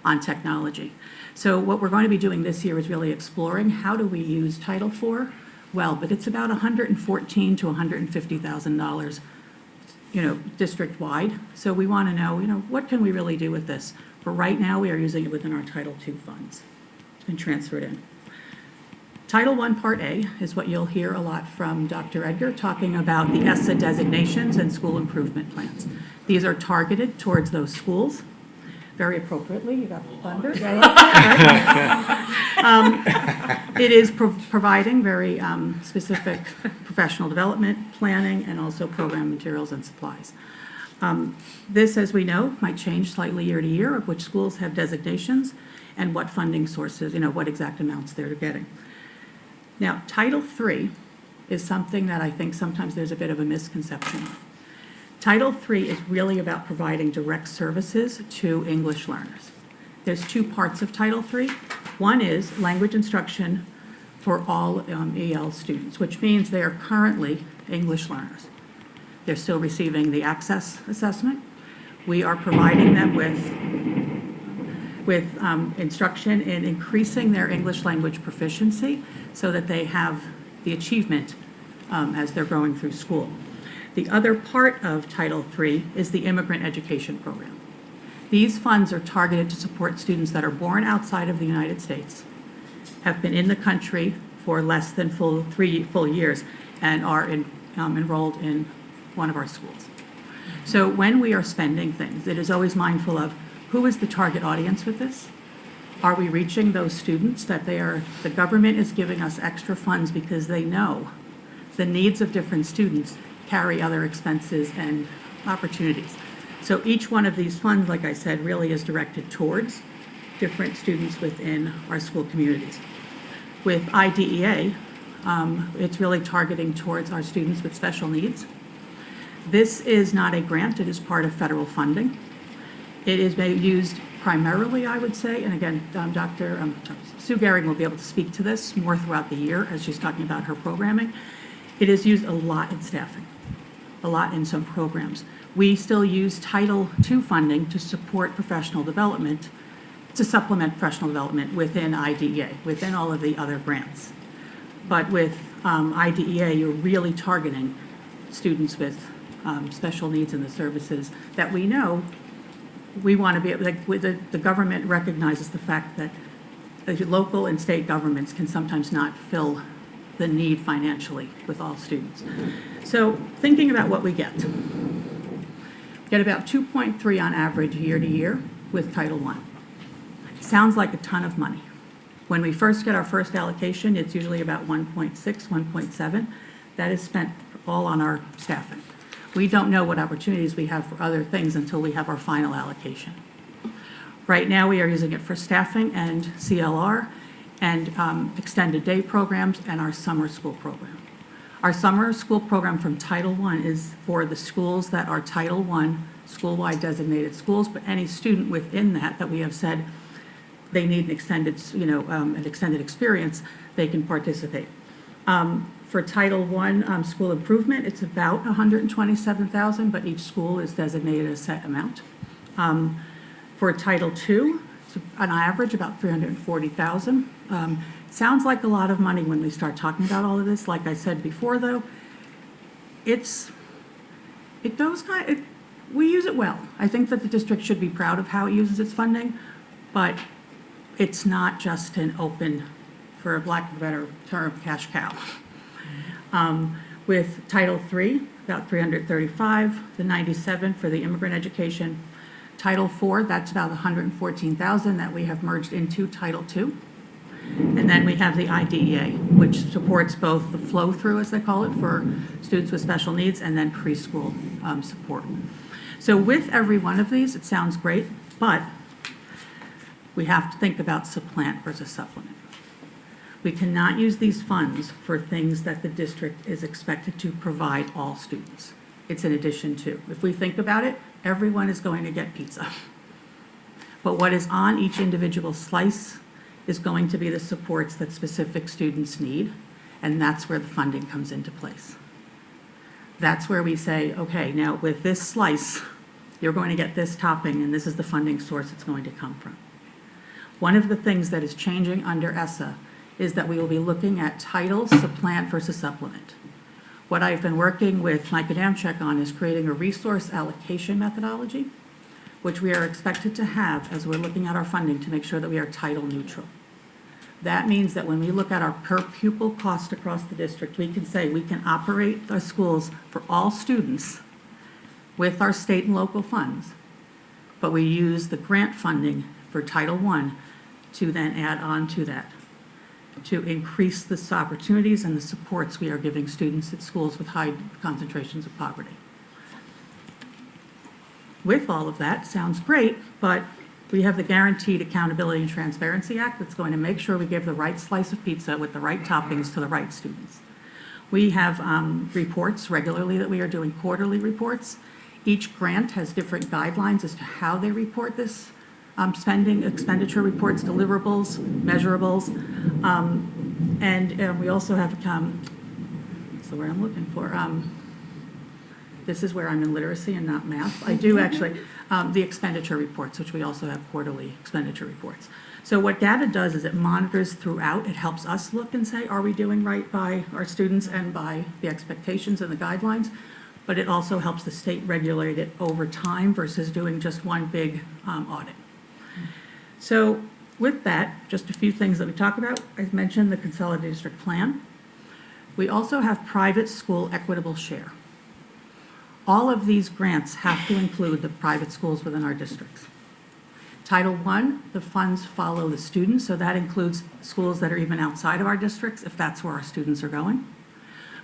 on technology. So what we're going to be doing this year is really exploring how do we use Title IV well, but it's about $114,000 to $150,000, district-wide. So we want to know, what can we really do with this? For right now, we are using it within our Title II funds and transfer it in. Title I Part A is what you'll hear a lot from Dr. Edgar talking about the ESSA designations and school improvement plans. These are targeted towards those schools. Very appropriately, you got thunder. It is providing very specific professional development, planning, and also program materials and supplies. This, as we know, might change slightly year to year of which schools have designations and what funding sources, what exact amounts they're getting. Now, Title III is something that I think sometimes there's a bit of a misconception of. Title III is really about providing direct services to English learners. There's two parts of Title III. One is language instruction for all EL students, which means they are currently English learners. They're still receiving the access assessment. We are providing them with instruction in increasing their English language proficiency so that they have the achievement as they're going through school. The other part of Title III is the immigrant education program. These funds are targeted to support students that are born outside of the United States, have been in the country for less than 3 full years, and are enrolled in one of our schools. So when we are spending things, it is always mindful of who is the target audience with this? Are we reaching those students that the government is giving us extra funds because they know the needs of different students carry other expenses and opportunities. So each one of these funds, like I said, really is directed towards different students within our school communities. With IDEA, it's really targeting towards our students with special needs. This is not a grant, it is part of federal funding. It is used primarily, I would say, and again, Dr. Sue Gehring will be able to speak to this more throughout the year as she's talking about her programming. It is used a lot in staffing, a lot in some programs. We still use Title II funding to support professional development, to supplement professional development within IDEA, within all of the other grants. But with IDEA, you're really targeting students with special needs in the services that we know we want to be, like, the government recognizes the fact that local and state governments can sometimes not fill the need financially with all students. So thinking about what we get about 2.3 on average year to year with Title I. Sounds like a ton of money. When we first get our first allocation, it's usually about 1.6, 1.7. That is spent all on our staffing. We don't know what opportunities we have for other things until we have our final allocation. Right now, we are using it for staffing and CLR and extended day programs and our summer school program. Our summer school program from Title I is for the schools that are Title I school-wide designated schools, but any student within that we have said they need an extended, an extended experience, they can participate. For Title I school improvement, it's about $127,000, but each school is designated a set amount. For Title II, it's on average about $340,000. Sounds like a lot of money when we start talking about all of this. Like I said before, though, we use it well. I think that the district should be proud of how it uses its funding, but it's not just an open, for a lack of a better term, cash cow. With Title III, about $335,000, the $97,000 for the immigrant education. Title IV, that's about $114,000 that we have merged into Title II. And then we have the IDEA, which supports both the flow-through, as they call it, for students with special needs, and then preschool support. So with every one of these, it sounds great, but we have to think about supplant versus supplement. We cannot use these funds for things that the district is expected to provide all students. It's in addition to. If we think about it, everyone is going to get pizza. But what is on each individual slice is going to be the supports that specific students need, and that's where the funding comes into place. That's where we say, okay, now with this slice, you're going to get this topping, and this is the funding source it's going to come from. One of the things that is changing under ESSA is that we will be looking at title, supplant versus supplement. What I've been working with Mike Adamczyk on is creating a resource allocation methodology, which we are expected to have as we're looking at our funding to make sure that we are title neutral. That means that when we look at our per pupil cost across the district, we can say we can operate our schools for all students with our state and local funds, but we use the grant funding for Title I to then add on to that, to increase the opportunities and the supports we are giving students at schools with high concentrations of poverty. With all of that, sounds great, but we have the Guaranteed Accountability and Transparency Act that's going to make sure we give the right slice of pizza with the right toppings to the right students. We have reports regularly that we are doing, quarterly reports. Each grant has different guidelines as to how they report this spending, expenditure reports, deliverables, measurables, and we also have, so where I'm looking for, this is where I'm in literacy and not math. I do actually, the expenditure reports, which we also have quarterly expenditure reports. So what data does is it monitors throughout. It helps us look and say, are we doing right by our students and by the expectations and the guidelines? But it also helps the state regulate it over time versus doing just one big audit. So with that, just a few things that we talk about. I mentioned the Consolidated District Plan. We also have private school equitable share. All of these grants have to include the private schools within our districts. Title I, the funds follow the students, so that includes schools that are even outside of our districts, if that's where our students are going.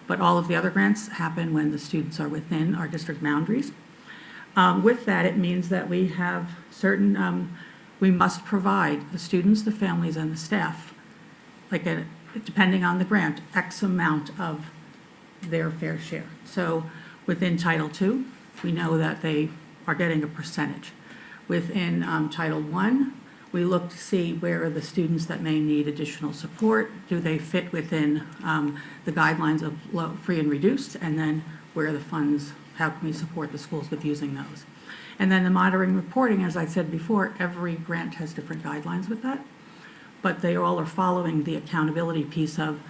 But all of the other grants happen when the students are within our district boundaries. With that, it means that we have certain, we must provide the students, the families, and the staff, depending on the grant, X amount of their fair share. So within Title II, we know that they are getting a percentage. Within Title I, we look to see where are the students that may need additional support. Do they fit within the guidelines of free and reduced? And then where are the funds, how can we support the schools with using those? And then the monitoring reporting, as I said before, every grant has different guidelines with that. But they all are following the accountability piece of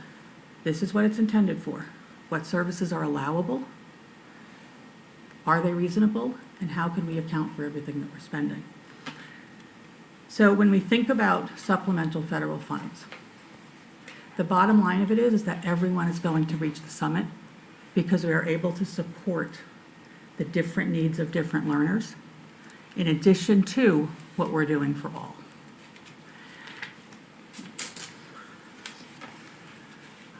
this is what it's intended for. What services are allowable? Are they reasonable? And how can we account for everything that we're spending? So when we think about supplemental federal funds, the bottom line of it is that everyone is going to reach the summit because we are able to support the different needs of different learners in addition to what we're doing for all.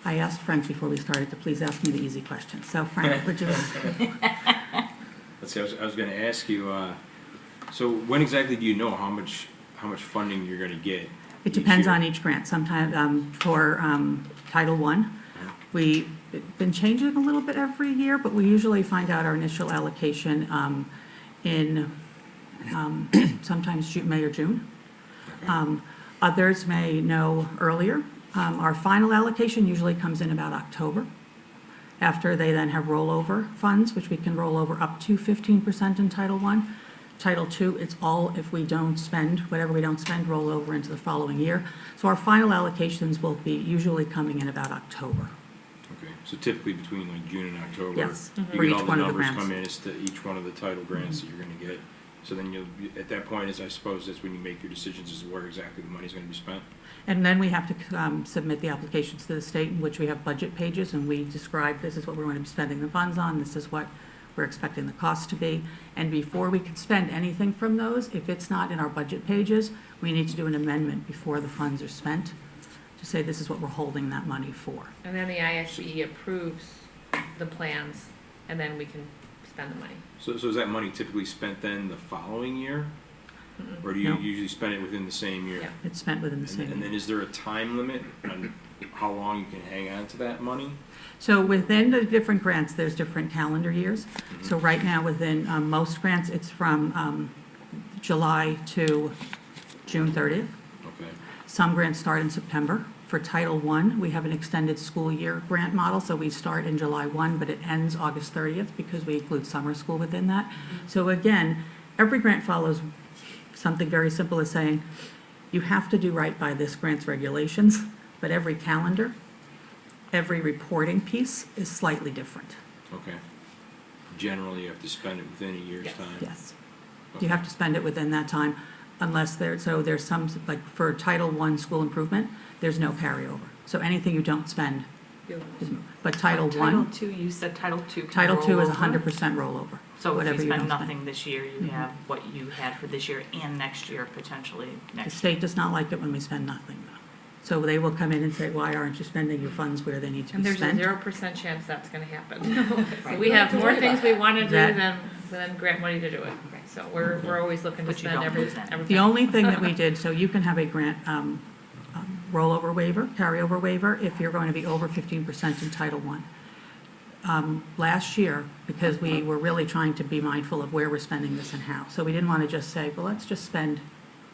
I asked Frank before we started to please ask me the easy questions. So Frank, would you? Let's see, I was going to ask you, so when exactly do you know how much funding you're going to get? It depends on each grant. Sometimes for Title I, we've been changing a little bit every year, but we usually find out our initial allocation in sometimes May or June. Others may know earlier. Our final allocation usually comes in about October, after they then have rollover funds, which we can roll over up to 15% in Title I. Title II, it's all if we don't spend, whatever we don't spend, roll over into the following year. So our final allocations will be usually coming in about October. Okay, so typically between like June and October, Yes, you for get each all the one of the numbers grants. come in as to each one of the title grants that you're going to get. So then at that point, I suppose that's when you make your decisions as to where exactly the money's going to be spent. And then we have to submit the applications to the state, in which we have budget pages, and we describe this is what we're going to be spending the funds on, this is what we're expecting the cost to be. And before we can spend anything from those, if it's not in our budget pages, we need to do an amendment before the funds are spent to say this is what we're holding that money for. And then the ISB approves the plans, and then we can spend the money. So is that money typically spent then the following year? Or do you No. usually spend it within the same year? Yeah. It's spent within the same And then year. is there a time limit on how long you can hang on to that money? So within the different grants, there's different calendar years. So right now, within most grants, it's from July to June 30th. Okay. Some grants start in September. For Title I, we have an extended school year grant model, so we start in July 1, but it ends August 30th because we include summer school within that. So again, every grant follows something very simple as saying, you have to do right by this grant's regulations, but every calendar, every reporting piece is slightly different. Okay. Generally, you have to spend it within a year's time? Yes. You have to spend it within that time unless there's some, like for Title I school improvement, there's no carryover. So anything you don't spend is, but Title I. Title II, you said Title II can Title II is roll over? 100% rollover. So if whatever you don't spend nothing this year, you have what you had for this year and next year, potentially The next year. state does not like it when we spend nothing, though. So they will come in and say, why aren't you spending your funds where they need to And be there's a spent? 0% chance that's gonna happen. So we have more things we wanna do That- than grant money to do it. So we're always looking to But you spend don't lose any. everything. The only thing that we did, so you can have a grant rollover waiver, carryover waiver, if you're going to be over 15% in Title I. Last year, because we were really trying to be mindful of where we're spending this and how, so we didn't want to just say, well, let's just spend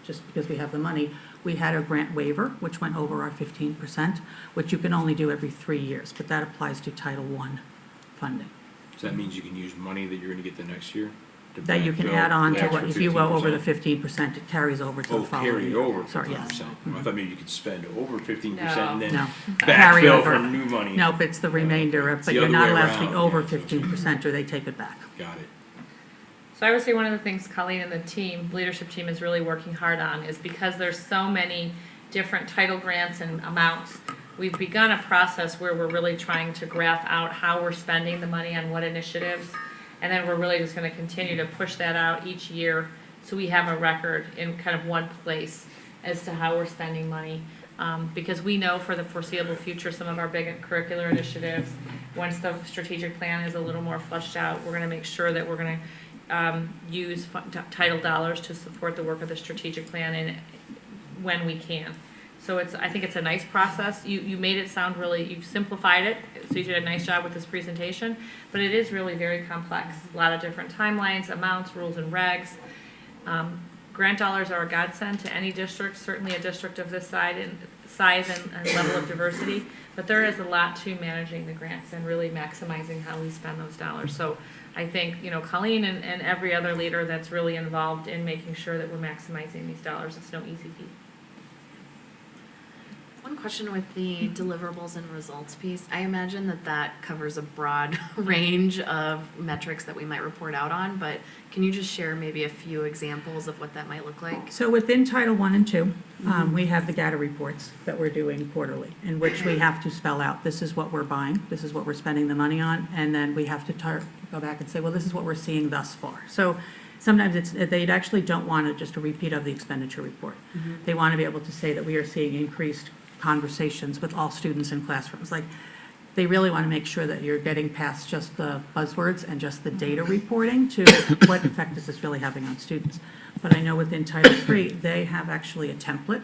just because we have the money. We had a grant waiver, which went over our 15%, which you can only do every 3 years, but that applies to Title I funding. So that means you can use money that you're going to get the next year? To That you can backfill add on the to what, extra if you go over the 15%? 15%, it carries over to the Oh, following carry it year. over 15%. Sorry, yes. I thought maybe you could spend over 15% and then No. backfill Carryover. from new money. Nope, it's the remainder of, It's but the you're other not way allowed to be around, over yeah. 15% or they take it back. Got it. So I would say one of the things Colleen and the team, leadership team, is really working hard on is because there's so many different title grants and amounts, we've begun a process where we're really trying to graph out how we're spending the money on what initiatives. And then we're really just gonna continue to push that out each year so we have a record in kind of one place as to how we're spending money. Because we know for the foreseeable future, some of our big curricular initiatives, once the strategic plan is a little more fleshed out, we're gonna make sure that we're gonna use title dollars to support the work of the strategic plan and when we can. So I think it's a nice process. You made it sound really, you simplified it, so you did a nice job with this presentation, but it is really very complex. A lot of different timelines, amounts, rules and regs. Grant dollars are a godsend to any district, certainly a district of this size and level of diversity, but there is a lot to managing the grants and really maximizing how we spend those dollars. So I think, Colleen and every other leader that's really involved in making sure that we're maximizing these dollars, it's no easy feat. One question with the deliverables and results piece. I imagine that covers a broad range of metrics that we might report out on, but can you just share maybe a few examples of what that might look like? So within Title I and II, we have the data reports that we're doing quarterly, in which we have to spell out, this is what we're buying, this is what we're spending the money on, and then we have to go back and say, well, this is what we're seeing thus far. So sometimes they actually don't want just a repeat of the expenditure report. They want to be able to say that we are seeing increased conversations with all students in classrooms. Like, they really want to make sure that you're getting past just the buzzwords and just the data reporting to what effect is this really having on students. But I know within Title III, they have actually a template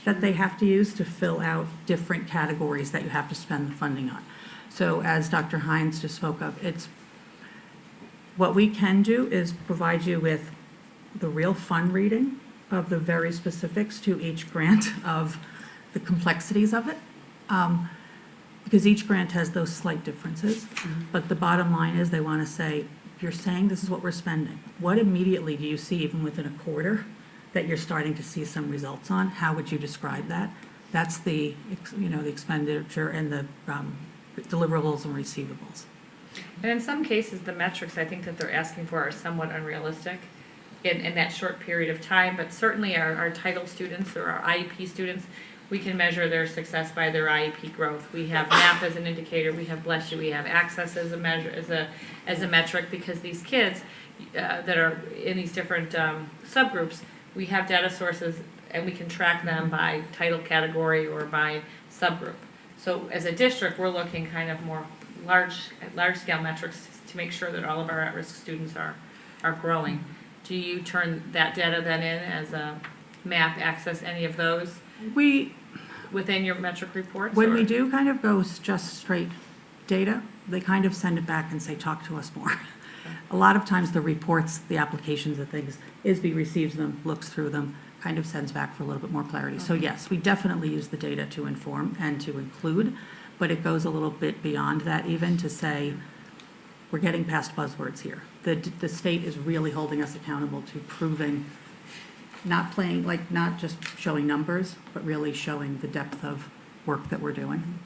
that they have to use to fill out different categories that you have to spend the funding on. So as Dr. Hines just spoke of, what we can do is provide you with the real fun reading of the very specifics to each grant of the complexities of it, because each grant has those slight differences. But the bottom line is they want to say, you're saying this is what we're spending. What immediately do you see, even within a quarter, that you're starting to see some results on? How would you describe that? That's the expenditure and the deliverables and receivables. And in some cases, the metrics I think that they're asking for are somewhat unrealistic in that short period of time, but certainly our title students or our IEP students, we can measure their success by their IEP growth. We have MAP as an indicator. We have Bless You. We have Access as a measure, as a metric, because these kids that are in these different subgroups, we have data sources and we can track them by title category or by subgroup. So as a district, we're looking kind of more large scale metrics to make sure that all of our at-risk students are growing. Do you turn that data then in as a MAP, Access, any of those? Within your metric reports? When we do kind of go just straight data, they kind of send it back and say, talk to us more. A lot of times the reports, the applications of things, ISB receives them, looks through them, kind of sends back for a little bit more clarity. So yes, we definitely use the data to inform and to include, but it goes a little bit beyond that even to say, we're getting past buzzwords here. The state is really holding us accountable to proving, not just showing numbers, but really showing the depth of work that we're doing.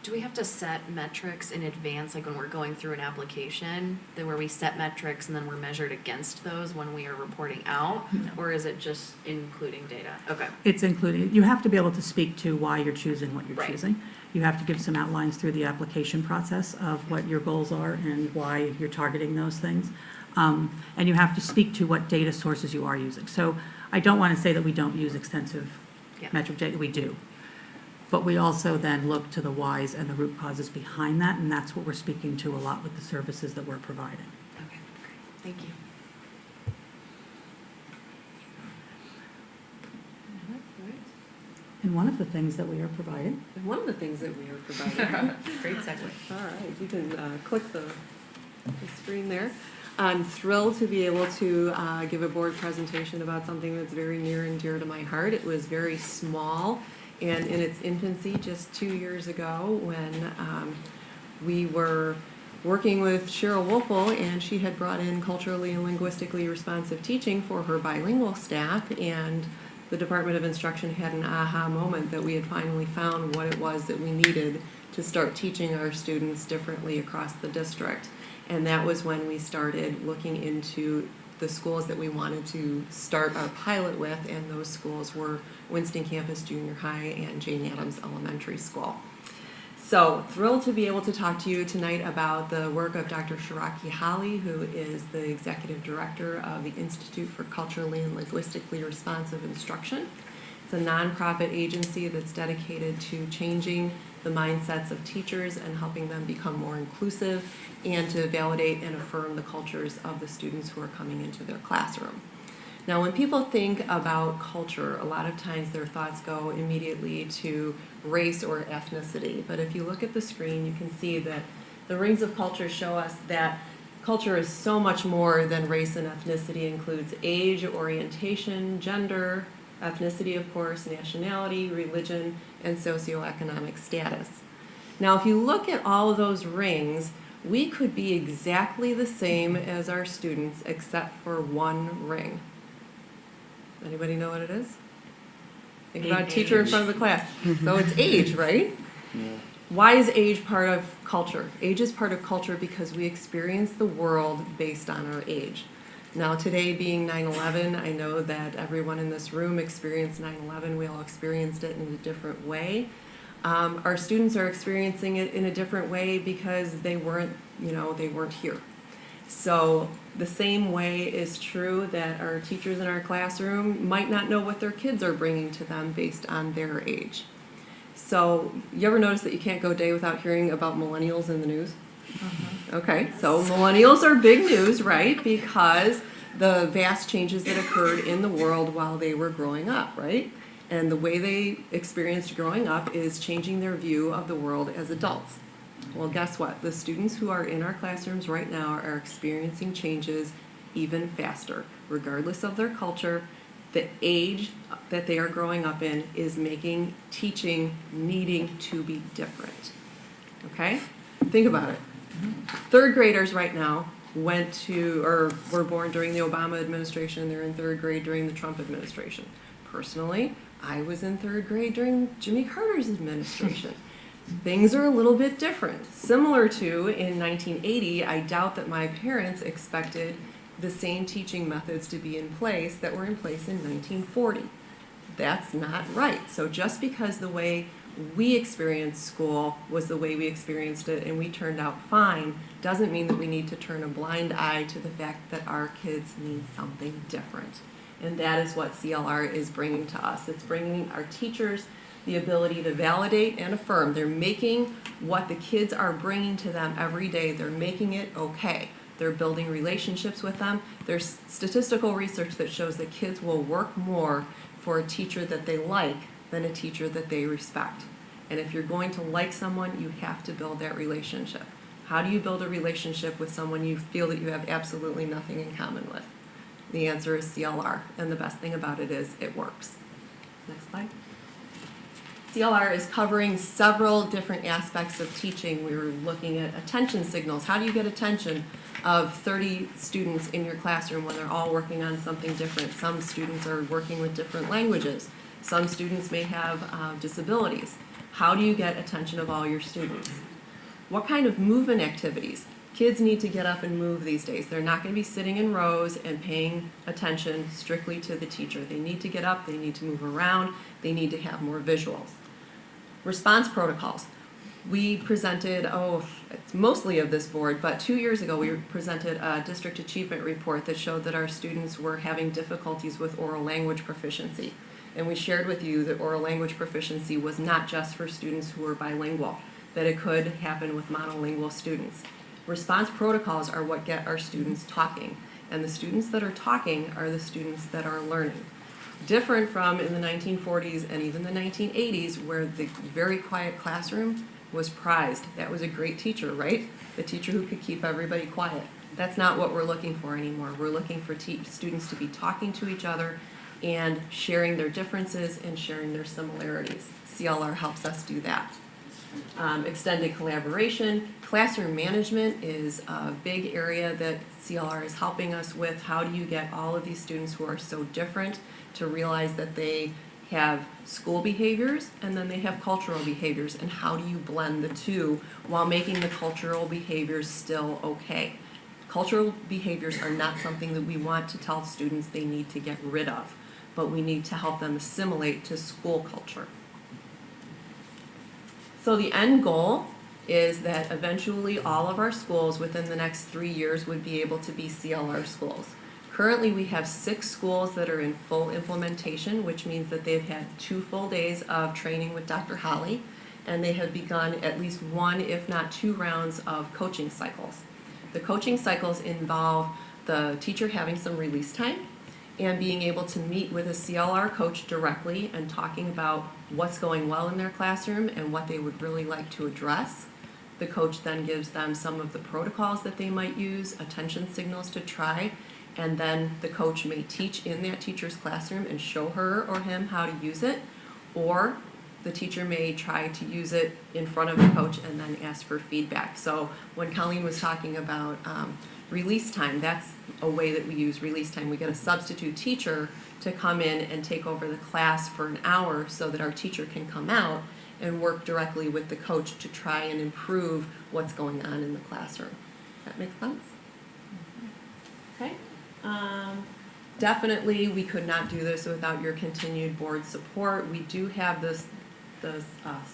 Do we have to set metrics in advance, like when we're going through an application, where we set metrics and then we're measured against those when we are reporting out? No. Or is it just including data? Okay. It's including, you have to be able to speak to why you're choosing what you're Right. choosing. You have to give some outlines through the application process of what your goals are and why you're targeting those things. And you have to speak to what data sources you are using. So I don't want to say that we don't use extensive metric data, we do. But we also then look to the whys and the root causes behind that, and that's what we're speaking to a lot with the services that we're providing. Okay, great. Thank you. And one of the things that we are providing. One of the things that we are providing. Great segue. All right, you can click the screen there. I'm thrilled to be able to give a board presentation about something that's very near and dear to my heart. It was very small and in its infancy just 2 years ago when we were working with Cheryl Wolfel, and she had brought in culturally and linguistically responsive teaching for her bilingual staff, and the Department of Instruction had an aha moment that we had finally found what it was that we needed to start teaching our students differently across the district. And that was when we started looking into the schools that we wanted to start our pilot with, and those schools were Winston Campus Junior High and Jane Addams Elementary School. So thrilled to be able to talk to you tonight about the work of Dr. Shiraki Holly, who is the Executive Director of the Institute for Culturally and Linguistically Responsive Instruction. It's a nonprofit agency that's dedicated to changing the mindsets of teachers and helping them become more inclusive and to validate and affirm the cultures of the students who are coming into their classroom. Now, when people think about culture, a lot of times their thoughts go immediately to race or ethnicity. But if you look at the screen, you can see that the rings of culture show us that culture is so much more than race and ethnicity. It includes age, orientation, gender, ethnicity, of course, nationality, religion, and socioeconomic status. Now, if you look at all of those rings, we could be exactly the same as our students except for one ring. Anybody know what it is? Think about a teacher in front of the class. So it's age, right? Yeah. Why is age part of culture? Age is part of culture because we experience the world based on our age. Now, today being 9/11, I know that everyone in this room experienced 9/11. We all experienced it in a different way. Our students are experiencing it in a different way because they weren't here. So the same way is true that our teachers in our classroom might not know what their kids are bringing to them based on their age. So you ever notice that you can't go a day without hearing about millennials in the news? Okay, so millennials are big news, right? Because the vast changes that occurred in the world while they were growing up, right? And the way they experienced growing up is changing their view of the world as adults. Well, guess what? The students who are in our classrooms right now are experiencing changes even faster. Regardless of their culture, the age that they are growing up in is making teaching needing to be different. Okay? Think about it. Third graders right now were born during the Obama administration. They're in third grade during the Trump administration. Personally, I was in third grade during Jimmy Carter's administration. Things are a little bit different. Similar to in 1980, I doubt that my parents expected the same teaching methods to be in place that were in place in 1940. That's not right. So just because the way we experienced school was the way we experienced it and we turned out fine, doesn't mean that we need to turn a blind eye to the fact that our kids need something different. And that is what CLR is bringing to us. It's bringing our teachers the ability to validate and affirm. They're making what the kids are bringing to them every day, they're making it okay. They're building relationships with them. There's statistical research that shows that kids will work more for a teacher that they like than a teacher that they respect. And if you're going to like someone, you have to build that relationship. How do you build a relationship with someone you feel that you have absolutely nothing in common with? The answer is CLR, and the best thing about it is it works. Next slide. CLR is covering several different aspects of teaching. We were looking at attention signals. How do you get attention of 30 students in your classroom when they're all working on something different? Some students are working with different languages. Some students may have disabilities. How do you get attention of all your students? What kind of movement activities? Kids need to get up and move these days. They're not going to be sitting in rows and paying attention strictly to the teacher. They need to get up, they need to move around, they need to have more visuals. Response protocols. We presented, it's mostly of this board, but 2 years ago we presented a district achievement report that showed that our students were having difficulties with oral language proficiency. And we shared with you that oral language proficiency was not just for students who were bilingual, that it could happen with monolingual students. Response protocols are what get our students talking, and the students that are talking are the students that are learning. Different from in the 1940s and even the 1980s, where the very quiet classroom was prized. That was a great teacher, right? The teacher who could keep everybody quiet. That's not what we're looking for anymore. We're looking for students to be talking to each other and sharing their differences and sharing their similarities. CLR helps us do that. Extended collaboration. Classroom management is a big area that CLR is helping us with. How do you get all of these students who are so different to realize that they have school behaviors and then they have cultural behaviors, and how do you blend the two while making the cultural behaviors still okay? Cultural behaviors are not something that we want to tell students they need to get rid of, but we need to help them assimilate to school culture. So the end goal is that eventually all of our schools within the next 3 years would be able to be CLR schools. Currently, we have 6 schools that are in full implementation, which means that they've had 2 full days of training with Dr. Holly, and they have begun at least 1, if not 2 rounds of coaching cycles. The coaching cycles involve the teacher having some release time and being able to meet with a CLR coach directly and talking about what's going well in their classroom and what they would really like to address. The coach then gives them some of the protocols that they might use, attention signals to try, and then the coach may teach in that teacher's classroom and show her or him how to use it, or the teacher may try to use it in front of the coach and then ask for feedback. So when Colleen was talking about release time, that's a way that we use release time. We get a substitute teacher to come in and take over the class for an hour so that our teacher can come out and work directly with the coach to try and improve what's going on in the classroom. That makes sense? Okay. Definitely, we could not do this without your continued board support. We do have this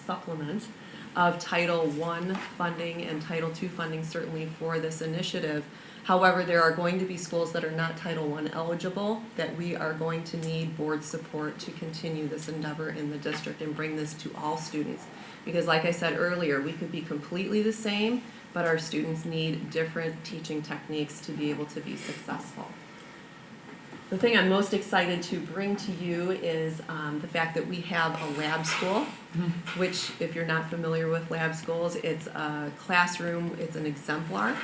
supplement of Title I funding and Title II funding certainly for this initiative. However, there are going to be schools that are not Title I eligible that we are going to need board support to continue this endeavor in the district and bring this to all students. Because like I said earlier, we could be completely the same, but our students need different teaching techniques to be able to be successful. The thing I'm most excited to bring to you is the fact that we have a lab school, which if you're not familiar with lab schools, it's a classroom, it's an exemplar,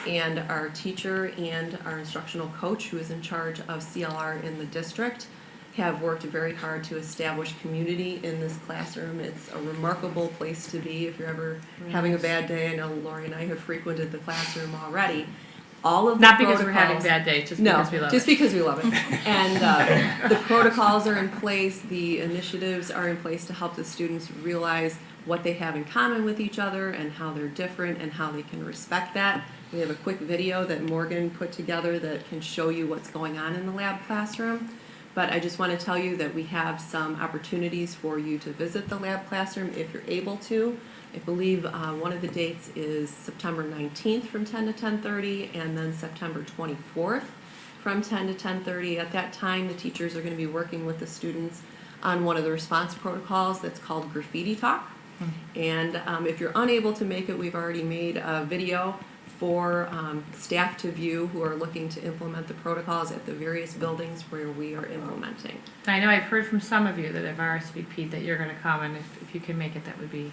and our teacher and our instructional coach, who is in charge of CLR in the district, have worked very hard to establish community in this classroom. It's a remarkable place to be if you're ever having a bad day. I know Lori and I have frequented the classroom already. All of the Not because we're protocols- having bad days, just No, because we love just it. because we love it. And the protocols are in place, the initiatives are in place to help the students realize what they have in common with each other and how they're different and how they can respect that. We have a quick video that Morgan put together that can show you what's going on in the lab classroom. But I just want to tell you that we have some opportunities for you to visit the lab classroom if you're able to. I believe one of the dates is September 19th from 10 to 10:30 and then September 24th from 10 to 10:30. At that time, the teachers are going to be working with the students on one of the response protocols that's called Graffiti Talk. And if you're unable to make it, we've already made a video for staff to view who are looking to implement the protocols at the various buildings where we are implementing. I know I've heard from some of you that have RSVP'd that you're going to come, and if you can make it, that would be,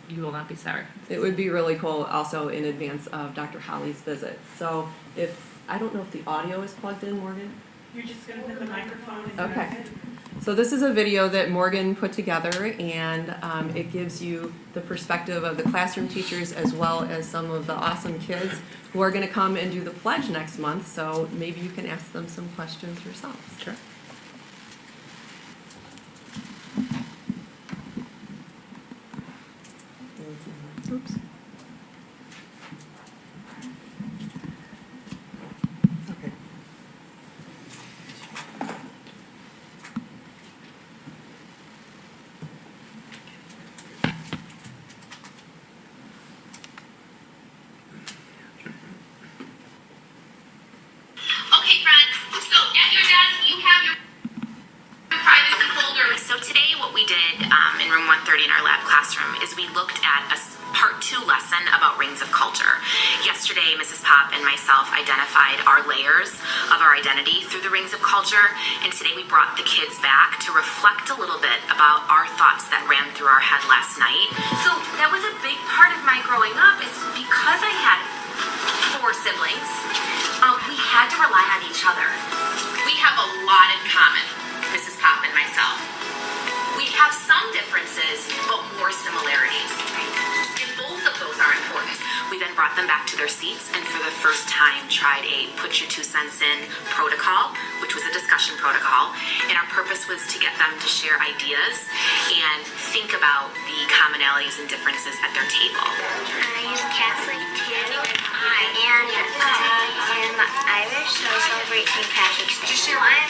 you will not be sorry. It would be really cool also in advance of Dr. Holly's visit. So I don't know if the audio is plugged in, Morgan? You're just going to hit the microphone and Okay. So this is a video that Morgan put together, and it gives you the perspective of the classroom teachers as well as some of the awesome kids who are going to come and do the pledge next month. So maybe you can ask them some questions yourselves. Sure. Oops. Okay, friends, so at your desk, you have your privacy folder. So today what we did in room 130 in our lab classroom is we looked at a part 2 lesson about rings of culture. Yesterday, Mrs. Pop and myself identified our layers of our identity through the rings of culture, and today we brought the kids back to reflect a little bit about our thoughts that ran through our head last night. So that was a big part of my growing up, is because I had 4 siblings, we had to rely on each other. We have a lot in common, Mrs. Pop and myself. We have some differences, but more similarities. And both of those are important. We then brought them back to their seats and for the first time tried a put your 2 cents in protocol, which was a discussion protocol. And our purpose was to get them to share ideas and think about the commonalities and differences at their table. I use Catholic too, and I'm Irish, so I celebrate St. Patrick's Day. So I'm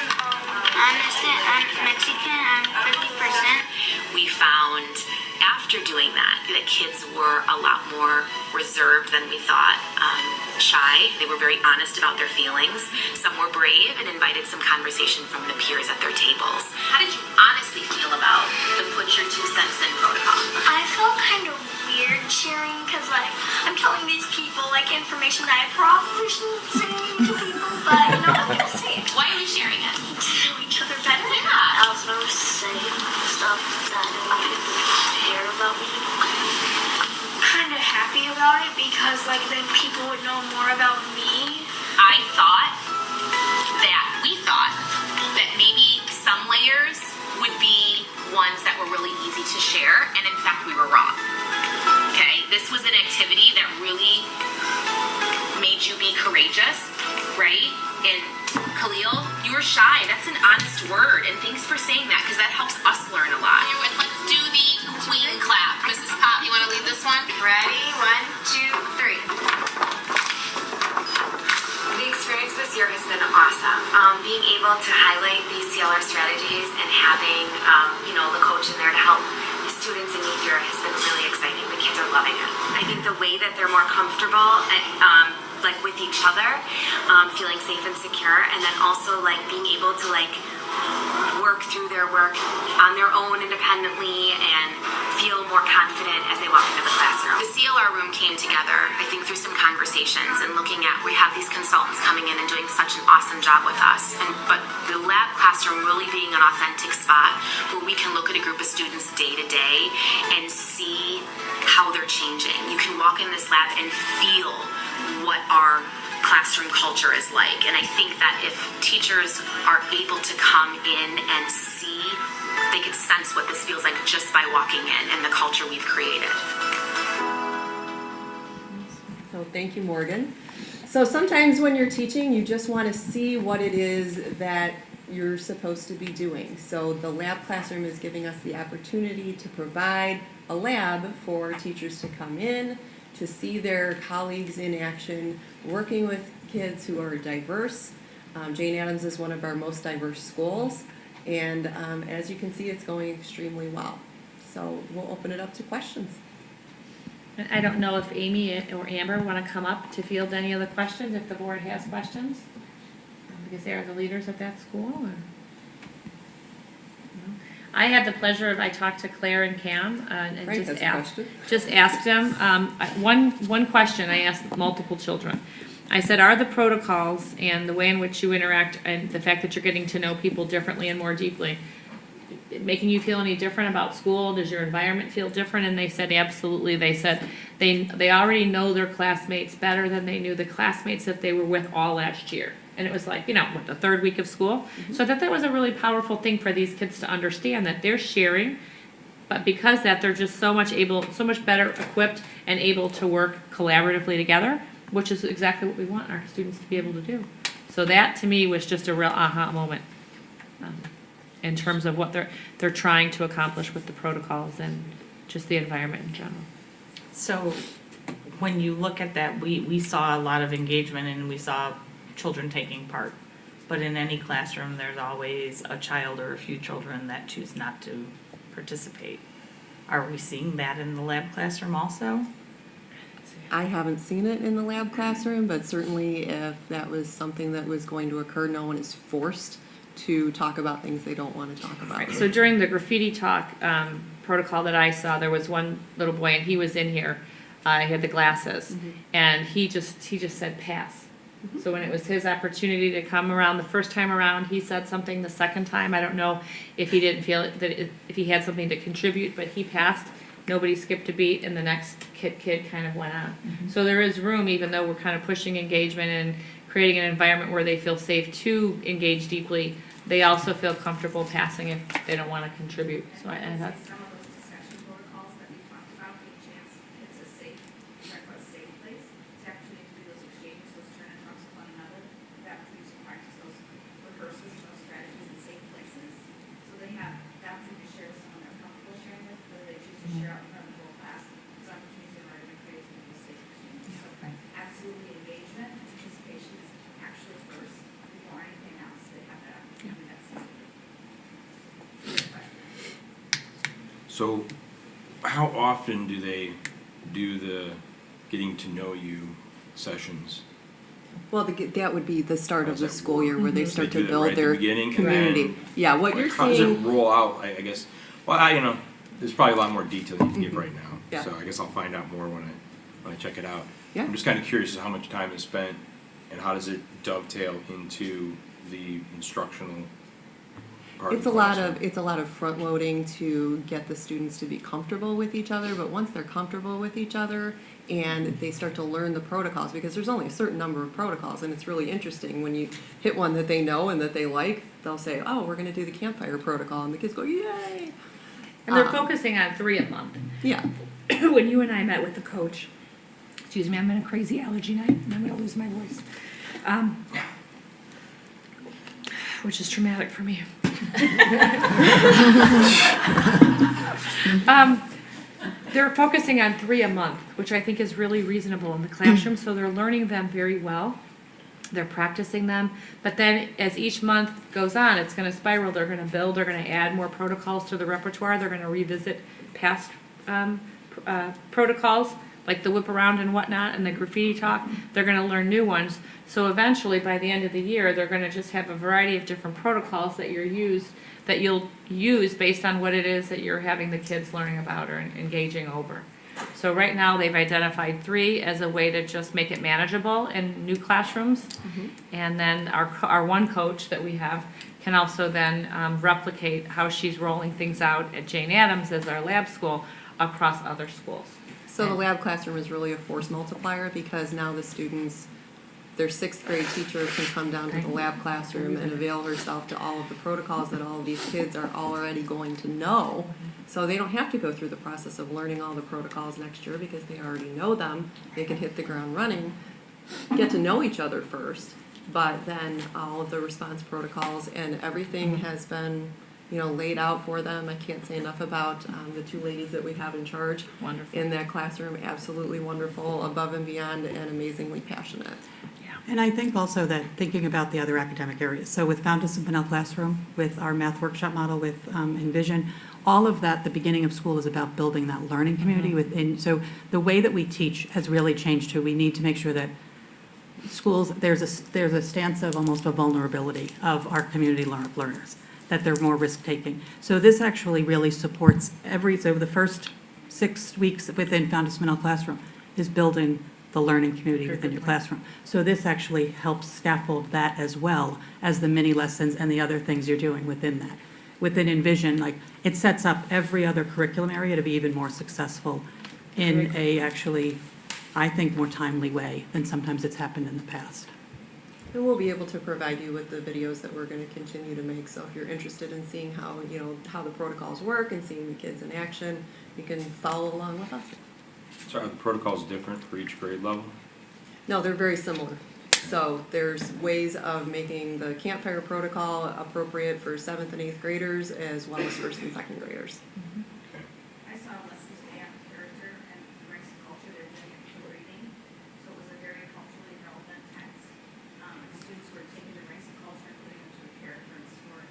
Mexican, I'm 50%. We found after doing that kids were a lot more reserved than we thought, shy. They were very honest about their feelings. Some were brave and invited some conversation from the peers at their tables. How did you honestly feel about the put your 2 cents in protocol? I felt kind of weird sharing because like I'm telling these people like information that I probably shouldn't say to people, but you know I'm gonna say it. Why are we sharing it? To know each other better. Yeah. I also say stuff that people care about me. Kind of happy about it because like then people would know more about me. We thought that maybe some layers would be ones that were really easy to share, and in fact we were wrong. Okay, this was an activity that really made you be courageous, right? And Khalil, you were shy. That's an honest word, and thanks for saying that because that helps us learn a lot. Let's do the queen clap. Mrs. Pop, you want to lead this one? Ready? 1, 2, 3. The experience this year has been awesome. Being able to highlight these CLR strategies and having, the coach in there to help the students in me through it has been really exciting. The kids are loving it. I think the way that they're more comfortable like with each other, feeling safe and secure, and then also like being able to like work through their work on their own independently and feel more confident as they walk into the classroom. The CLR room came together, I think, through some conversations and looking at, we have these consultants coming in and doing such an awesome job with us. But the lab classroom really being an authentic spot where we can look at a group of students day to day and see how they're changing. You can walk in this lab and feel what our classroom culture is like. And I think that if teachers are able to come in and see, they could sense what this feels like just by walking in and the culture we've created. So thank you, Morgan. So sometimes when you're teaching, you just want to see what it is that you're supposed to be doing. So the lab classroom is giving us the opportunity to provide a lab for teachers to come in, to see their colleagues in action, working with kids who are diverse. Jane Addams is one of our most diverse schools, and as you can see, it's going extremely well. So we'll open it up to questions. I don't know if Amy or Amber want to come up to field any of the questions, if the board has questions, because they are the leaders at that school. Or? I had the pleasure of, I talked to Claire and Cam and Frank just asked them one question. I asked multiple children. I said, are the protocols and the way in which you interact and the fact that you're getting to know people differently and more deeply making you feel any different about school? Does your environment feel different? And they said absolutely. They said they already know their classmates better than they knew the classmates that they were with all last year. And it was like, the 3rd week of school. Mm-hmm. So I thought that was a really powerful thing for these kids to understand, that they're sharing, but because that they're just so much better equipped and able to work collaboratively together, which is exactly what we want our students to be able to do. So that to me was just a real aha moment in terms of what they're trying to accomplish with the protocols and just the environment in general. So when you look at that, we saw a lot of engagement and we saw children taking part. But in any classroom, there's always a child or a few children that choose not to participate. Are we seeing that in the lab classroom also? I haven't seen it in the lab classroom, but certainly if that was something that was going to occur, no one is forced to talk about things they don't want to talk about. Right. So during the graffiti talk protocol that I saw, there was one little boy, and he was in here. He had the glasses, mm-hmm. and he just said pass. Mm-hmm. So when it was his opportunity to come around the first time around, he said something. The second time, I don't know if he didn't feel if he had something to contribute, but he passed. Nobody skipped a beat, and the next kid kind of went on. Mm-hmm. So there is room, even though we're kind of pushing engagement and creating an environment where they feel safe to engage deeply. They also feel comfortable passing if they don't want to contribute. So and that's. Some of those discussion protocols that we talked about give a chance it's a safe place. It's the opportunity to do those exchanges, those turn and talks with one another. That opportunity to practice those rehearsals, those strategies in safe places. So they have the opportunity to share with someone they're comfortable sharing with, whether they choose to share out in front of the whole class. Those opportunities are already created to be safe exchanges. So absolutely engagement and participation is actually first before anything else. They have that opportunity. So how often do they do the getting to know you sessions? Well, that would be the start of the school year where they So start do to that right build at the their beginning, and community. then, Yeah, what you're how does it seeing, roll out? I guess. Well, there's probably a lot more detail you can give right now. Yeah. So I guess I'll find out more when I check it out. Yeah. I'm just kind of curious as to how much time is spent, and how does it dovetail into the instructional part. it's a lot of front loading to get the students to be comfortable with each other, but once they're comfortable with each other and they start to learn the protocols, because there's only a certain number of protocols, and it's really interesting when you hit one that they know and that they like, they'll say, oh, we're going to do the campfire protocol, and the kids go, yay. And they're focusing on 3 a month. Yeah. When you and I met with the coach, excuse me, I'm in a crazy allergy night, and I'm going to lose my voice, which is traumatic for me. They're focusing on 3 a month, which I think is really reasonable in the classroom, so they're learning them very well. They're practicing them, but then as each month goes on, it's going to spiral. They're going to build, they're going to add more protocols to the repertoire, they're going to revisit past protocols, like the whip around and whatnot, and the graffiti talk. They're going to learn new ones. So eventually, by the end of the year, they're going to just have a variety of different protocols that you'll use based on what it is that you're having the kids learning about or engaging over. So right now, they've identified 3 as a way to just make it manageable in new classrooms. And then our one coach that we have can also then replicate how she's rolling things out at Jane Addams as our lab school across other schools. So the lab classroom is really a force multiplier, because now the students, their 6th grade teacher can come down to the lab classroom and avail herself to all of the protocols that all of these kids are already going to know. So they don't have to go through the process of learning all the protocols next year, because they already know them. They can hit the ground running, get to know each other first, but then all of the response protocols and everything has been laid out for them. I can't say enough about the 2 ladies that we have in charge. Wonderful. In that classroom. Absolutely wonderful, above and beyond, and amazingly passionate. And I think also that thinking about the other academic areas, so with Founders of Vanilla Classroom, with our math workshop model, with Envision, all of that, the beginning of school is about building that learning community within. So the way that we teach has really changed too. We need to make sure that schools, there's a stance of almost a vulnerability of our community learners, that they're more risk-taking. So this actually really supports so the first 6 weeks within Founders Vanilla Classroom is building the learning community within your classroom. So this actually helps scaffold that as well as the mini lessons and the other things you're doing within that. Within Envision, it sets up every other curriculum area to be even more successful in a actually, I think, more timely way than sometimes it's happened in the past. And we'll be able to provide you with the videos that we're going to continue to make. So if you're interested in seeing how the protocols work and seeing the kids in action, you can follow along with us. So are the protocols different for each grade level? No, they're very similar. So there's ways of making the campfire protocol appropriate for 7th and 8th graders as well as 1st and 2nd graders. I saw a lesson today on character and race and culture. They're doing it through reading, so it was a very culturally relevant text. Students were taking the race and culture and putting it into a character and story.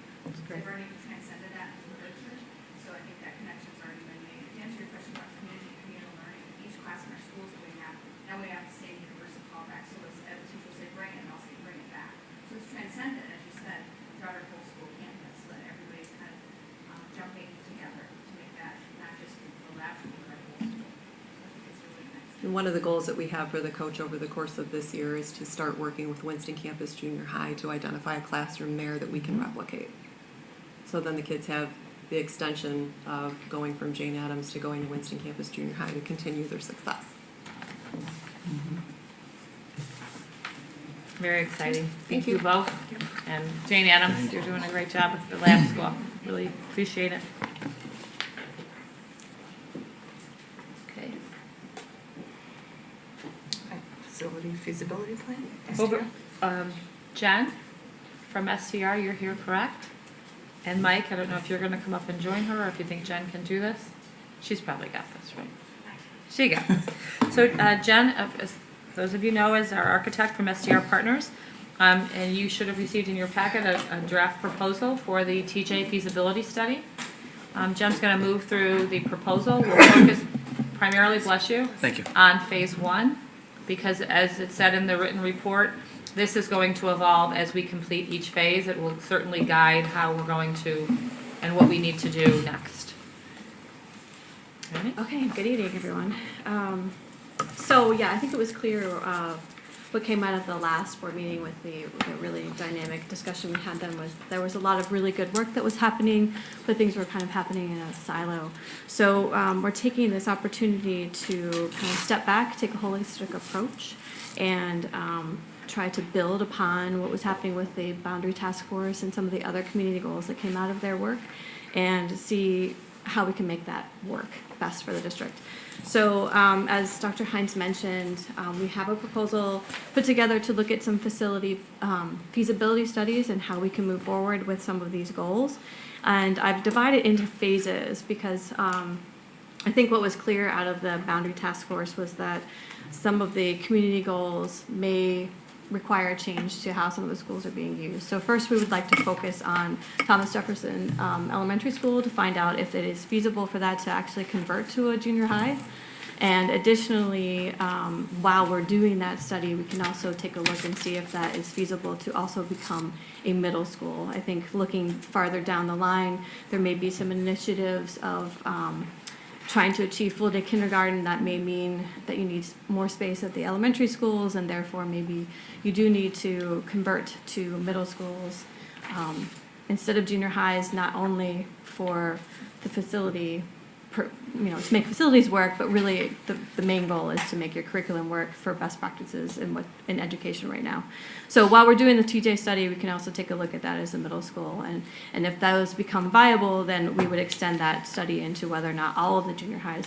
They've already transcended that into literature, so I think that connection's already been made. To answer your question about community learning, each class in our schools that we have, now we have the same universal callback, so as a teacher will say bring it, and I'll say bring it back. So it's transcended, as you said, throughout our whole school campus, so that everybody's kind of jumping together to make that not just the lab school, but our whole school. I think it's really nice. And one of the goals that we have for the coach over the course of this year is to start working with Winston Campus Junior High to identify a classroom there that we can replicate. So then the kids have the extension of going from Jane Addams to going to Winston Campus Junior High to continue their success. Very exciting. Thank you both. And Jane Addams, you're doing a great job with the lab school. Really appreciate it. Okay. Facility feasibility plan? Over, Jen from STR, you're here, correct? And Mike, I don't know if you're going to come up and join her or if you think Jen can do this. She's probably got this, right? She got this. So Jen, as those of you know, is our architect from STR Partners. And you should have received in your packet a draft proposal for the TJ feasibility study. Jem's going to move through the proposal. We'll focus primarily, bless you. Thank you. On phase one, because as it said in the written report, this is going to evolve as we complete each phase. It will certainly guide how we're going to and what we need to do next. Ready? Okay, good evening, everyone. So yeah, I think it was clear what came out of the last board meeting with the really dynamic discussion we had then was there was a lot of really good work that was happening, but things were kind of happening in a silo. So we're taking this opportunity to kind of step back, take a holistic approach, and try to build upon what was happening with the Boundary Task Force and some of the other community goals that came out of their work, and see how we can make that work best for the district. So as Dr. Hines mentioned, we have a proposal put together to look at some facility feasibility studies and how we can move forward with some of these goals. And I've divided into phases because I think what was clear out of the Boundary Task Force was that some of the community goals may require change to how some of the schools are being used. So first we would like to focus on Thomas Jefferson Elementary School to find out if it is feasible for that to actually convert to a junior high. And additionally, while we're doing that study, we can also take a look and see if that is feasible to also become a middle school. I think looking farther down the line, there may be some initiatives of trying to achieve full day kindergarten. That may mean that you need more space at the elementary schools, and therefore maybe you do need to convert to middle schools instead of junior highs, not only for the facility, to make facilities work, but really the main goal is to make your curriculum work for best practices in education right now. So while we're doing the TJ study, we can also take a look at that as a middle school, and if those become viable, then we would extend that study into whether or not all of the junior highs,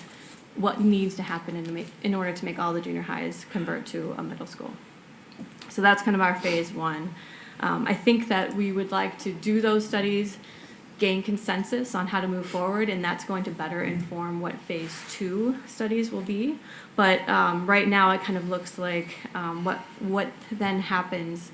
what needs to happen in order to make all the junior highs convert to a middle school. So that's kind of our phase one. I think that we would like to do those studies, gain consensus on how to move forward, and that's going to better inform what phase two studies will be. But right now it kind of looks like what then happens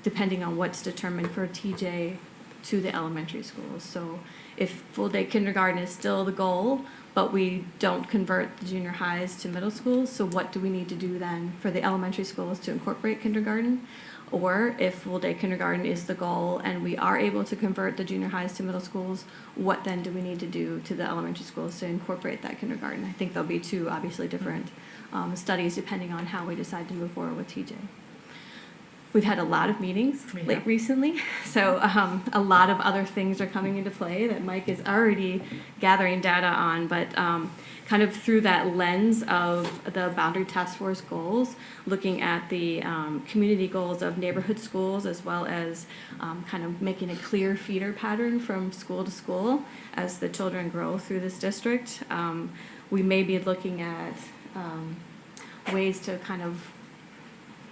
depending on what's determined for TJ to the elementary schools. So if full day kindergarten is still the goal, but we don't convert the junior highs to middle schools, so what do we need to do then for the elementary schools to incorporate kindergarten? Or if full day kindergarten is the goal and we are able to convert the junior highs to middle schools, what then do we need to do to the elementary schools to incorporate that kindergarten? I think there'll be two obviously different studies depending on how we decide to move forward with TJ. We've had a lot of meetings recently, so a lot of other things are coming into play that Mike is already gathering data on, but kind of through that lens of the Boundary Task Force goals, looking at the community goals of neighborhood schools, as well as kind of making a clear feeder pattern from school to school as the children grow through this district. We may be looking at ways to kind of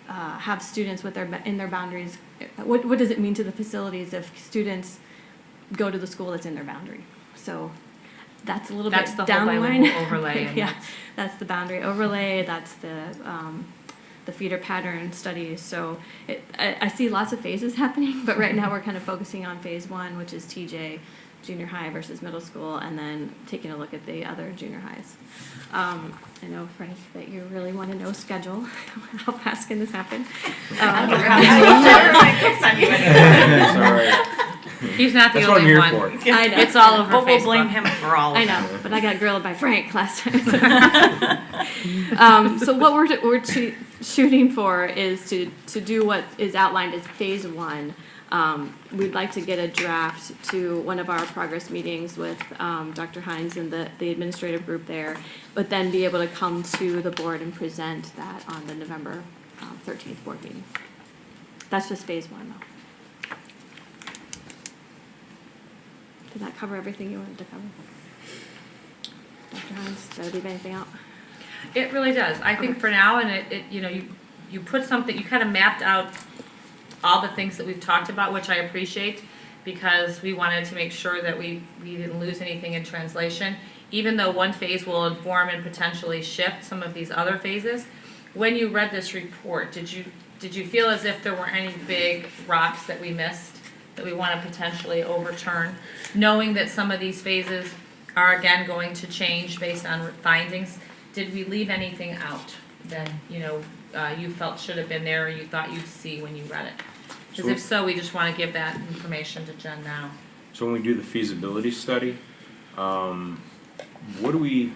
have students with in their boundaries. What does it mean to the facilities if students go to the school that's in their boundary? So that's a little bit down the line. Overlay. Yeah, that's the boundary overlay. That's the feeder pattern studies. So I see lots of phases happening, but right now we're kind of focusing on phase one, which is TJ, junior high versus middle school, and then taking a look at the other junior highs. I know, Frank, that you really want to know schedule. How fast can this happen? He's not the That's only what I'm one. here for. I know. It's all over But we'll Facebook. blame him for all of I it. know, but I got grilled by Frank last time. So what we're shooting for is to do what is outlined as phase one. We'd like to get a draft to one of our progress meetings with Dr. Hines and the administrative group there, but then be able to come to the board and present that on the November 13th board meeting. That's just phase one, though. Did that cover everything you wanted to cover? Dr. Hines, did I leave anything out? It really does. I think for now, and you put something, you kind of mapped out all the things that we've talked about, which I appreciate, because we wanted to make sure that we didn't lose anything in translation. Even though one phase will inform and potentially shift some of these other phases, when you read this report, did you feel as if there were any big rocks that we missed that we want to potentially overturn, knowing that some of these phases are again going to change based on findings. Did we leave anything out that, you felt should have been there or you thought you'd see when you read it? Because if so, we just want to give that information to Jen now. So when we do the feasibility study, what do we,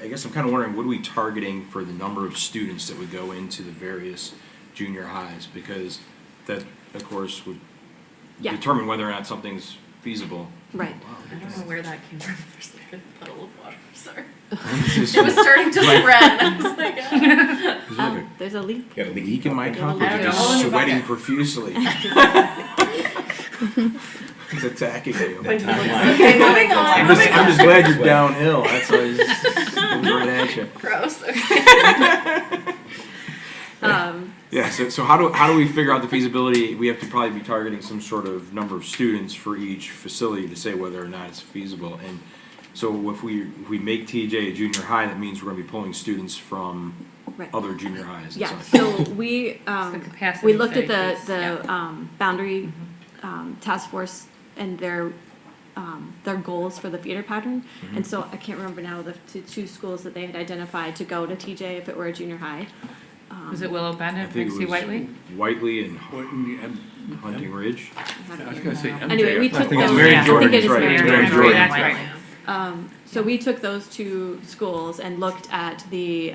I guess I'm kind of wondering, what are we targeting for the number of students that would go into the various junior highs? Because that, of course, would determine whether or not something's feasible. Right. I don't know where that came from. There's like a puddle of water. Sorry. It was starting to spread. And I was like, There's a leak. Got a leak in my cup? Yeah, Or all in just the sweating bucket. profusely? He's attacking you. Okay, moving on. I'm just glad you're downhill. That's why he's comes right at you. Gross. Okay. Yeah. So how do we figure out the feasibility? We have to probably be targeting some sort of number of students for each facility to say whether or not it's feasible. And so if we make TJ a junior high, that means we're going to be pulling students from other junior highs. and Yeah, such. so we capacity we looked at study the piece, boundary task force and their goals for the feeder pattern. Mhm. And so I can't remember now the two schools that they had identified to go to TJ if it were a junior high. Was it Willow Bend I and think it Pixie was Whiteley? Whiteley and Hunting Ridge. I was gonna say Anyway, we I took think it's those. Mary I think Jordan. it is Right, Mary it's Jordan. Mary Jordan. That's right. So we took those two schools and looked at the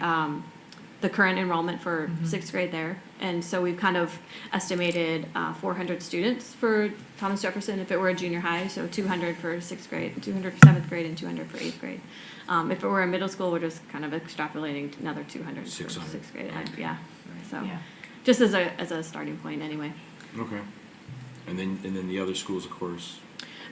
current enrollment for sixth grade there. And so we've kind of estimated 400 students for Thomas Jefferson if it were a junior high, so 200 for sixth grade, 200 for seventh grade, and 200 for eighth grade. If it were a middle school, we're just kind of extrapolating to another 200 for 600. sixth grade. Yeah, so Yeah. just as a starting point anyway. Okay. And then the other schools, of course.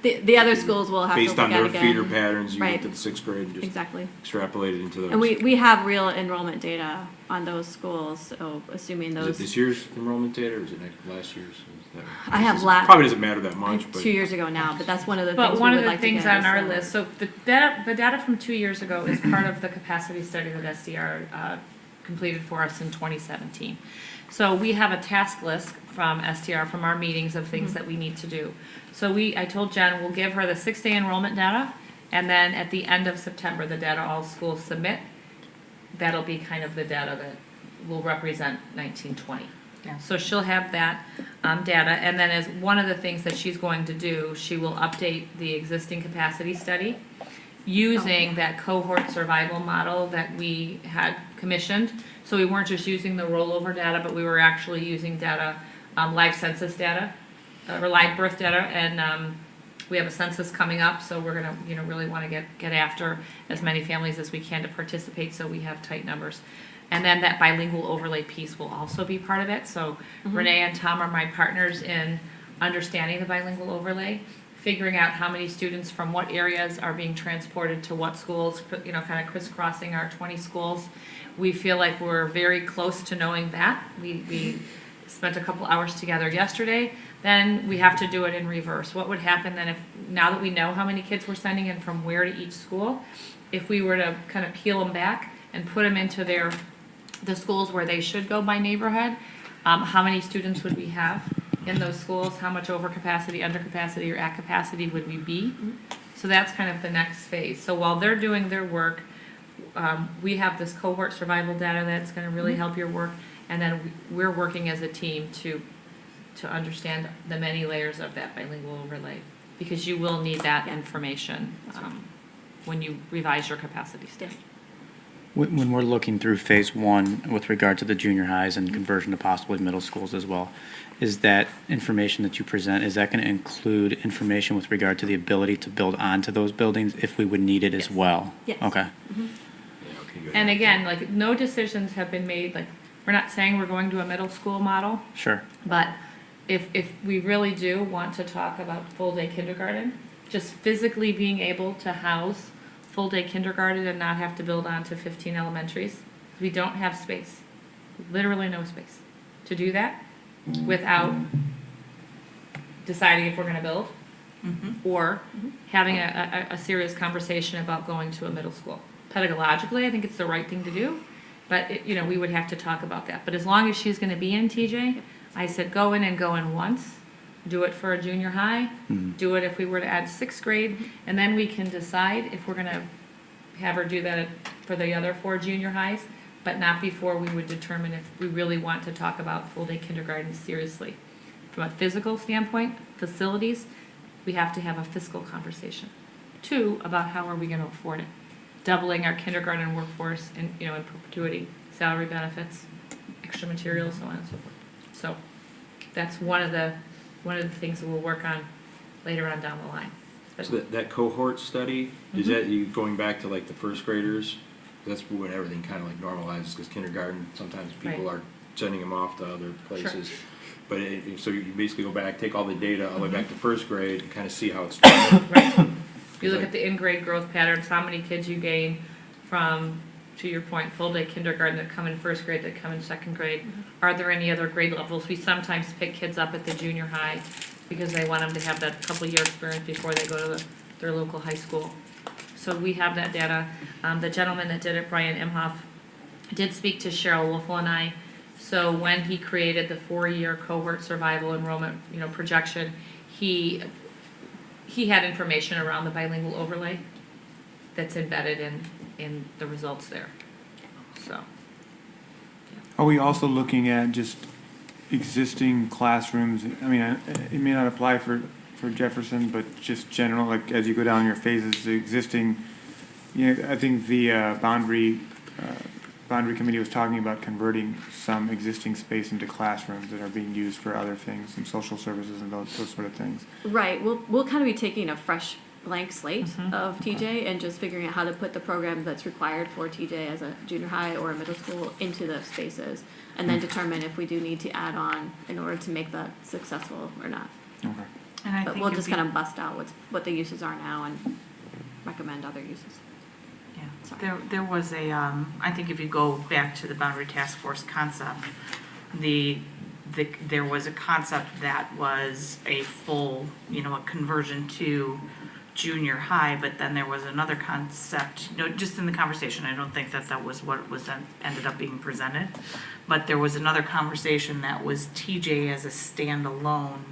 The other schools will have to Based look on at their again. feeder patterns, you Right. looked at the sixth grade and just Exactly. extrapolated into those. And we have real enrollment data on those schools, so assuming Is those. it this year's enrollment data or is it last year's? Is that- I have Probably doesn't matter that much, but. 2 years ago now, but that's one of the But things one we of would the like to things get on is our the- list, so the data from 2 years ago is part of the capacity study that SDR completed for us in 2017. So we have a task list from STR from our meetings of things that we need to do. So I told Jen, we'll give her the 6-day enrollment data, and then at the end of September, the data all schools submit, that'll be kind of the data that will represent 1920. Yeah. So she'll have that data, and then as one of the things that she's going to do, she will update the existing capacity study using that cohort survival model that we had commissioned. So we weren't just using the rollover data, but we were actually using data, live census data, or live birth data, and we have a census coming up, so we're gonna, really wanna get after as many families as we can to participate, so we have tight numbers. And then that bilingual overlay piece will also be part of it, so Renee and Tom are my partners in understanding the bilingual overlay, figuring out how many students from what areas are being transported to what schools, kind of crisscrossing our 20 schools. We feel like we're very close to knowing that. We spent a couple hours together yesterday. Then we have to do it in reverse. What would happen then now that we know how many kids we're sending in from where to each school, if we were to kind of peel them back and put them into the schools where they should go by neighborhood, how many students would we have in those schools? How much over capacity, under capacity, or at capacity would we be? So that's kind of the next phase. So while they're doing their work, we have this cohort survival data that's going to really help your work, and then we're working as a team to understand the many layers of that bilingual overlay, because you will need that information when you revise your capacity study. When we're looking through phase one with regard to the junior highs and conversion to possibly middle schools as well, is that information that you present, is that going to include information with regard to the ability to build onto those buildings if we would need it as well? Yes. Okay. And again, like, no decisions have been made, like, we're not saying we're going to a middle school model, Sure. but if we really do want to talk about full-day kindergarten, just physically being able to house full-day kindergarten and not have to build on to 15 elementaries, we don't have space, literally no space to do that without deciding if we're going to build or having a serious conversation about going to a middle school. Pedagogically, I think it's the right thing to do, but we would have to talk about that. But as long as she's going to be in TJ, I said go in once, do it for a junior high, do it if we were to add sixth grade, and then we can decide if we're gonna have her do that for the other 4 junior highs, but not before we would determine if we really want to talk about full-day kindergarten seriously. From a physical standpoint, facilities, we have to have a fiscal conversation. 2, about how are we gonna afford it? Doubling our kindergarten workforce in perpetuity, salary benefits, extra materials, so on and so forth. So that's one of the things that we'll work on later on down the line. So that cohort study, is that you going back to like the first graders? That's when everything kind of like normalizes, because kindergarten, sometimes people Right. are sending them off to other places. Sure. But so you basically go back, take all the data all the way back to first grade, and kind of see how it's going. Right. You look at the in-grade growth patterns, how many kids you gain from, to your point, full-day kindergarten that come in first grade, that come in second grade. Are there any other grade levels? We sometimes pick kids up at the junior high because they want them to have that couple-year experience before they go to their local high school. So we have that data. The gentleman that did it, Brian Imhoff, did speak to Cheryl Wolfel and I. So when he created the 4-year cohort survival enrollment, projection, he had information around the bilingual overlay that's embedded in the results there. So. Are we also looking at just existing classrooms? I mean, it may not apply for Jefferson, but just general, like as you go down your phases, the existing, I think the boundary committee was talking about converting some existing space into classrooms that are being used for other things, some social services and those sort of things. Right. We'll kind of be taking a fresh blank slate of TJ and just figuring out how to put the program that's required for TJ as a junior high or a middle school into the spaces, and then determine if we do need to add on in order to make that successful or not. Okay. And But we'll just kind of bust out what the uses are now and recommend other uses. Yeah, there was a, I think if you go back to the boundary task force concept, there was a concept that was a full, a conversion to junior high, but then there was another concept, just in the conversation, I don't think that was what was ended up being presented, but there was another conversation that was TJ as a standalone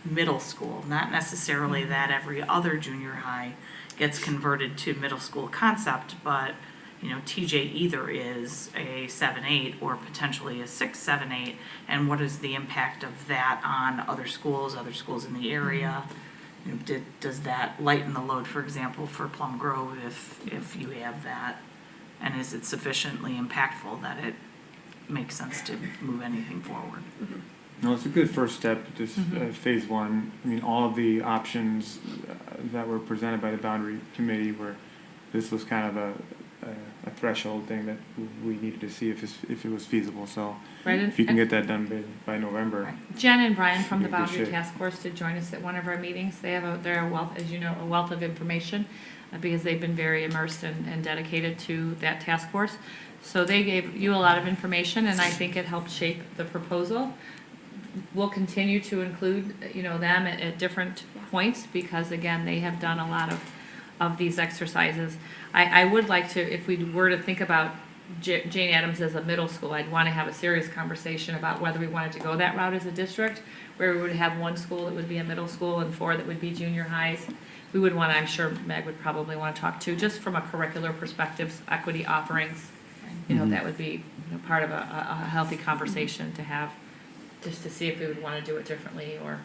middle school, not necessarily that every other junior high gets converted to middle school concept, but TJ either is a 7-8 or potentially a 6-7-8, and what is the impact of that on other schools in the area? Does that lighten the load, for example, for Plum Grove if you have that, and is it sufficiently impactful that it makes sense to move anything forward? No, it's a good first step, just phase 1. I mean, all of the options that were presented by the boundary committee this was kind of a threshold thing that we needed to see if it was feasible. So Right, if you can get that done by November. Right. Jen and Brian from the You're in good Boundary shape. Task Force did join us at one of our meetings. They're a wealth, as you know, a wealth of information because they've been very immersed and dedicated to that task force. So they gave you a lot of information, and I think it helped shape the proposal. We'll continue to include, them at different points because, again, they have done a lot of these exercises. I would like to, if we were to think about Jane Addams as a middle school, I'd want to have a serious conversation about whether we wanted to go that route as a district, where we would have 1 school that would be a middle school and 4 that would be junior highs. We would want to, I'm sure Meg would probably want to talk to, just from a curricular perspective, equity offerings. That would be part of a healthy conversation to have, just to see if we would want to do it differently or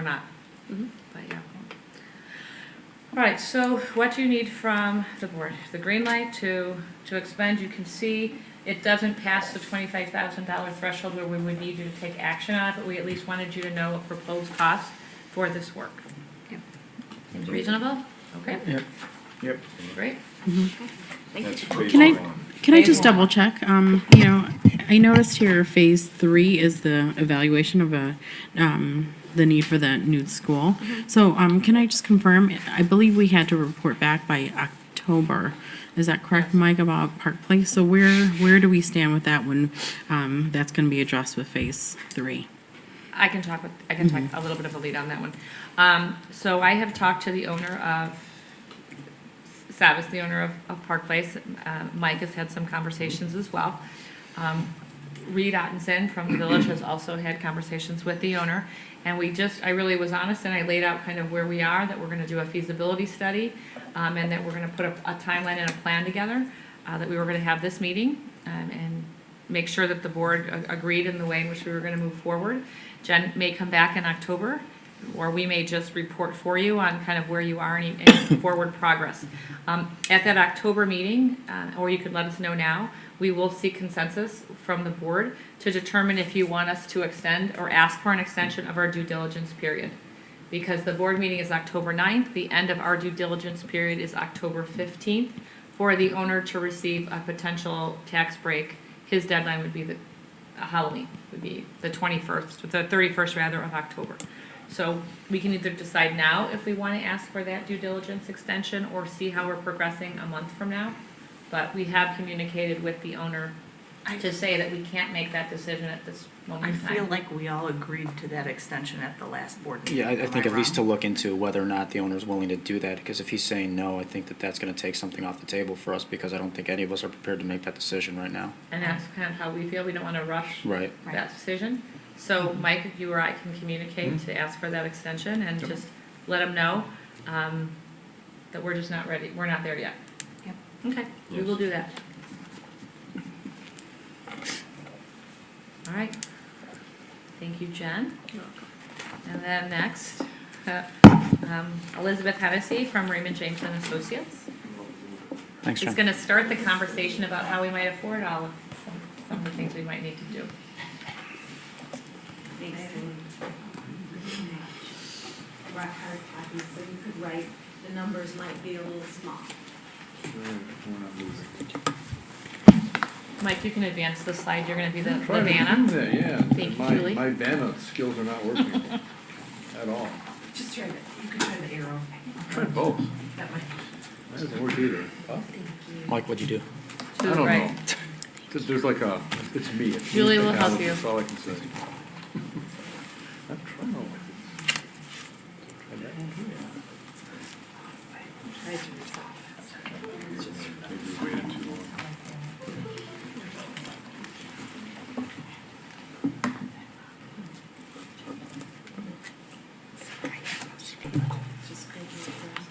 not. But yeah. All right, so what do you need from the board? The green light to expend. You can see it doesn't pass the $25,000 threshold where we would need you to take action on it, but we at least wanted you to know a proposed cost for this work. Seems reasonable? Okay. Yep. Great. Thank you. Can I just double check? I noticed here phase 3 is the evaluation of the need for the new school. So can I just confirm? I believe we had to report back by October. Is that correct, Mike, about Park Place? So where do we stand with that when that's going to be addressed with phase 3? I can talk a little bit of a lead on that one. So I have talked to the owner of Savis, the owner of Park Place. Mike has had some conversations as well. Reed Ottenson from the village has also had conversations with the owner. And I really was honest and I laid out kind of where we are, that we're gonna do a feasibility study, and that we're gonna put a timeline and a plan together, that we were gonna have this meeting, and make sure that the board agreed in the way in which we were gonna move forward. Jen may come back in October, or we may just report for you on kind of where you are in forward progress. At that October meeting, or you could let us know now, we will seek consensus from the board to determine if you want us to extend or ask for an extension of our due diligence period. Because the board meeting is October 9th, the end of our due diligence period is October 15th. For the owner to receive a potential tax break, his deadline would be Halloween, would be the 31st rather of October. So we can either decide now if we want to ask for that due diligence extension or see how we're progressing a month from now. But we have communicated with the owner to say that we can't make that decision at this moment I in time. feel like we all agreed to that extension at the last board meeting. Yeah, I Am think at least to wrong? look into whether or not the owner is willing to do that, because if he's saying no, I think that that's going to take something off the table for us, because I don't think any of us are prepared to make that decision right now. And that's kind of how we feel. We don't want to rush Right. that decision. So Mike, if you or I can communicate to ask for that extension and Yep. just let them know that we're just not ready. We're not there yet. Yep. Okay, we will do that. All right. Thank you, Jen. And then next, Elizabeth Hennessy from Raymond James and Associates. Thanks, Jen. Is going to start the conversation about how we might afford all of some of the things we might need to do. Hard copy, so you could write, the numbers might be a little small. Mike, you can advance the slide. You're going to be the Trying to Vanna. do that, yeah. Thank you, My- Julie. My Vanna skills are not working at all. Just try you could try the arrow. Tried both. That might. That doesn't work either. Oh. Mike, what'd you do? I don't Right. know. There's like it's me. It's Julie me. will help you. That's all I can say. I'm trying to. Try that one here. Try to Maybe we waited too long. just go through it first.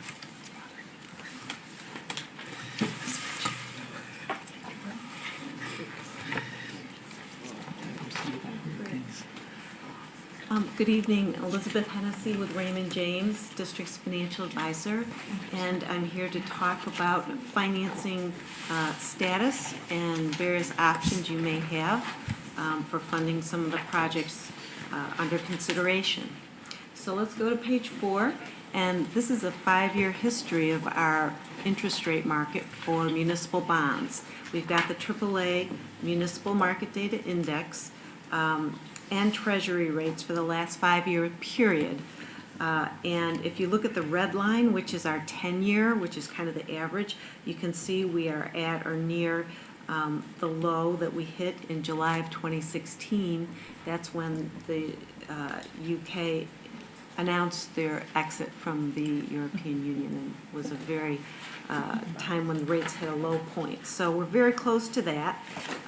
Good evening, Elizabeth Hennessy with Raymond James, District's financial advisor, and I'm here to talk about financing status and various options you may have for funding some of the projects under consideration. So let's go to page 4, and this is a 5-year history of our interest rate market for municipal bonds. We've got the AAA Municipal Market Data Index, and treasury rates for the last 5-year period. And if you look at the red line, which is our 10-year, which is kind of the average, you can see we are at or near the low that we hit in July of 2016. That's when the UK announced their exit from the European Union, and was a very time when the rates hit a low point. So we're very close to that.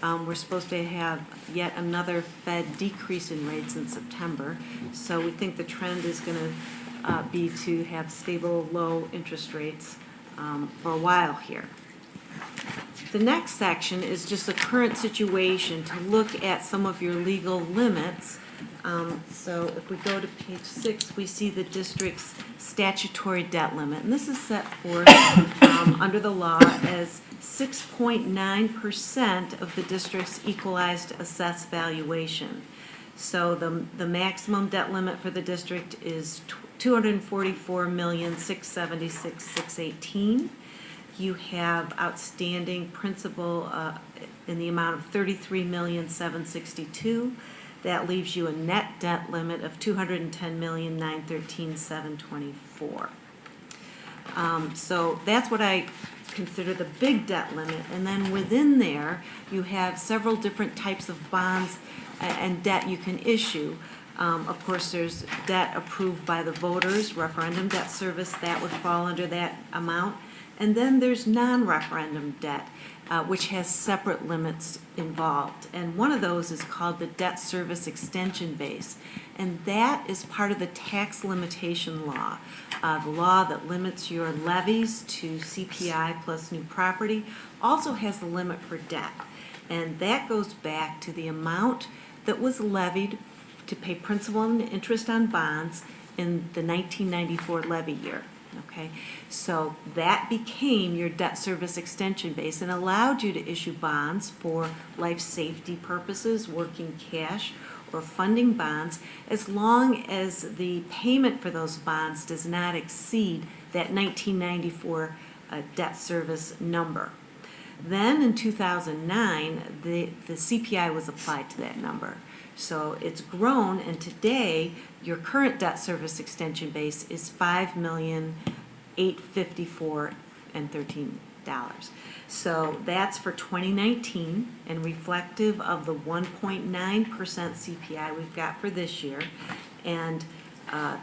We're supposed to have yet another Fed decrease in rates in September. So we think the trend is going to be to have stable, low interest rates for a while here. The next section is just a current situation to look at some of your legal limits. So if we go to page 6, we see the district's statutory debt limit. And this is set forth under the law as 6.9% of the district's equalized assessed valuation. So the maximum debt limit for the district is $244,676,618. You have outstanding principal in the amount of $33,762,000. That leaves you a net debt limit of $210,913,724. So that's what I consider the big debt limit. And then within there, you have several different types of bonds and debt you can issue. Of course, there's debt approved by the voters, referendum debt service, that would fall under that amount. And then there's non-referendum debt, which has separate limits involved. And one of those is called the debt service extension base. And that is part of the tax limitation law, the law that limits your levies to CPI plus new property, also has a limit for debt. And that goes back to the amount that was levied to pay principal and interest on bonds in the 1994 levy year. Okay, so that became your debt service extension base and allowed you to issue bonds for life safety purposes, working cash, or funding bonds, as long as the payment for those bonds does not exceed that 1994 debt service number. Then in 2009, the CPI was applied to that number. So it's grown, and today your current debt service extension base is $5,854,013. So that's for 2019 and reflective of the 1.9% CPI we've got for this year. And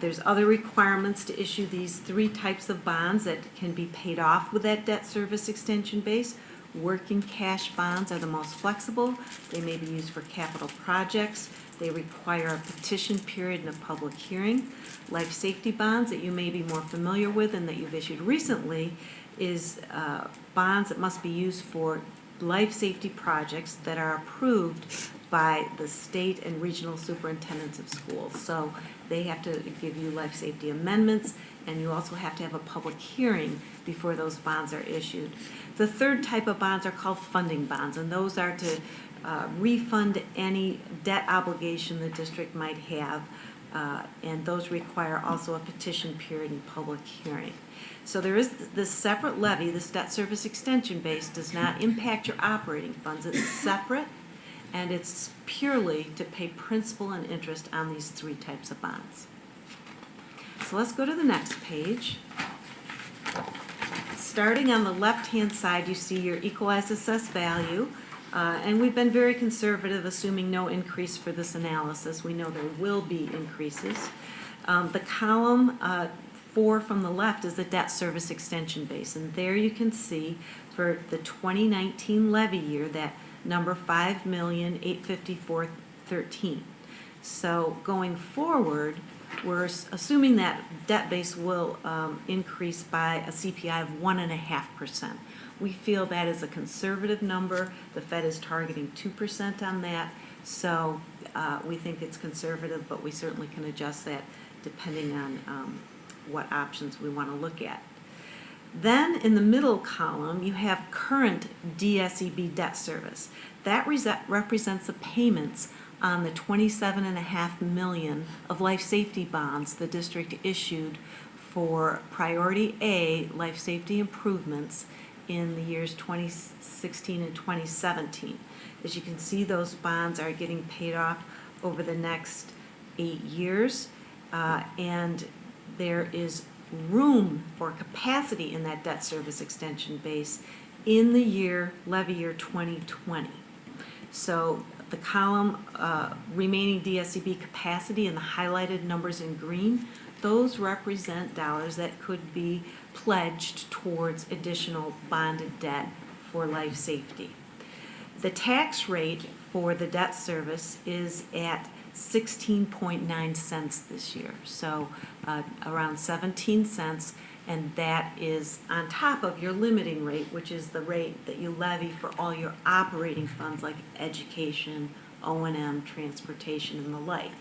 there's other requirements to issue these three types of bonds that can be paid off with that debt service extension base. Working cash bonds are the most flexible. They may be used for capital projects. They require a petition period and a public hearing. Life safety bonds that you may be more familiar with and that you've issued recently is bonds that must be used for life safety projects that are approved by the state and regional superintendents of schools. So they have to give you life safety amendments, and you also have to have a public hearing before those bonds are issued. The third type of bonds are called funding bonds, and those are to refund any debt obligation the district might have, and those require also a petition period and public hearing. So there is this separate levy. This debt service extension base does not impact your operating funds. It's separate, and it's purely to pay principal and interest on these three types of bonds. So let's go to the next page. Starting on the left-hand side, you see your equalized assessed value, and we've been very conservative, assuming no increase for this analysis. We know there will be increases. The column 4 from the left is the debt service extension base, and there you can see for the 2019 levy year that number $5,854,013. So going forward, we're assuming that debt base will increase by a CPI of 1.5%. We feel that is a conservative number. The Fed is targeting 2% on that. So we think it's conservative, but we certainly can adjust that depending on what options we want to look at. Then in the middle column, you have current DSEB debt service. That represents the payments on the $27.5 million of life safety bonds the district issued for Priority A life safety improvements in the years 2016 and 2017. As you can see, those bonds are getting paid off over the next 8 years, and there is room or capacity in that debt service extension base in the levy year 2020. So the column remaining DSEB capacity and the highlighted numbers in green, those represent dollars that could be pledged towards additional bonded debt for life safety. The tax rate for the debt service is at 16.9 cents this year, so around 17 cents, and that is on top of your limiting rate, which is the rate that you levy for all your operating funds like education, O&M, transportation, and the like.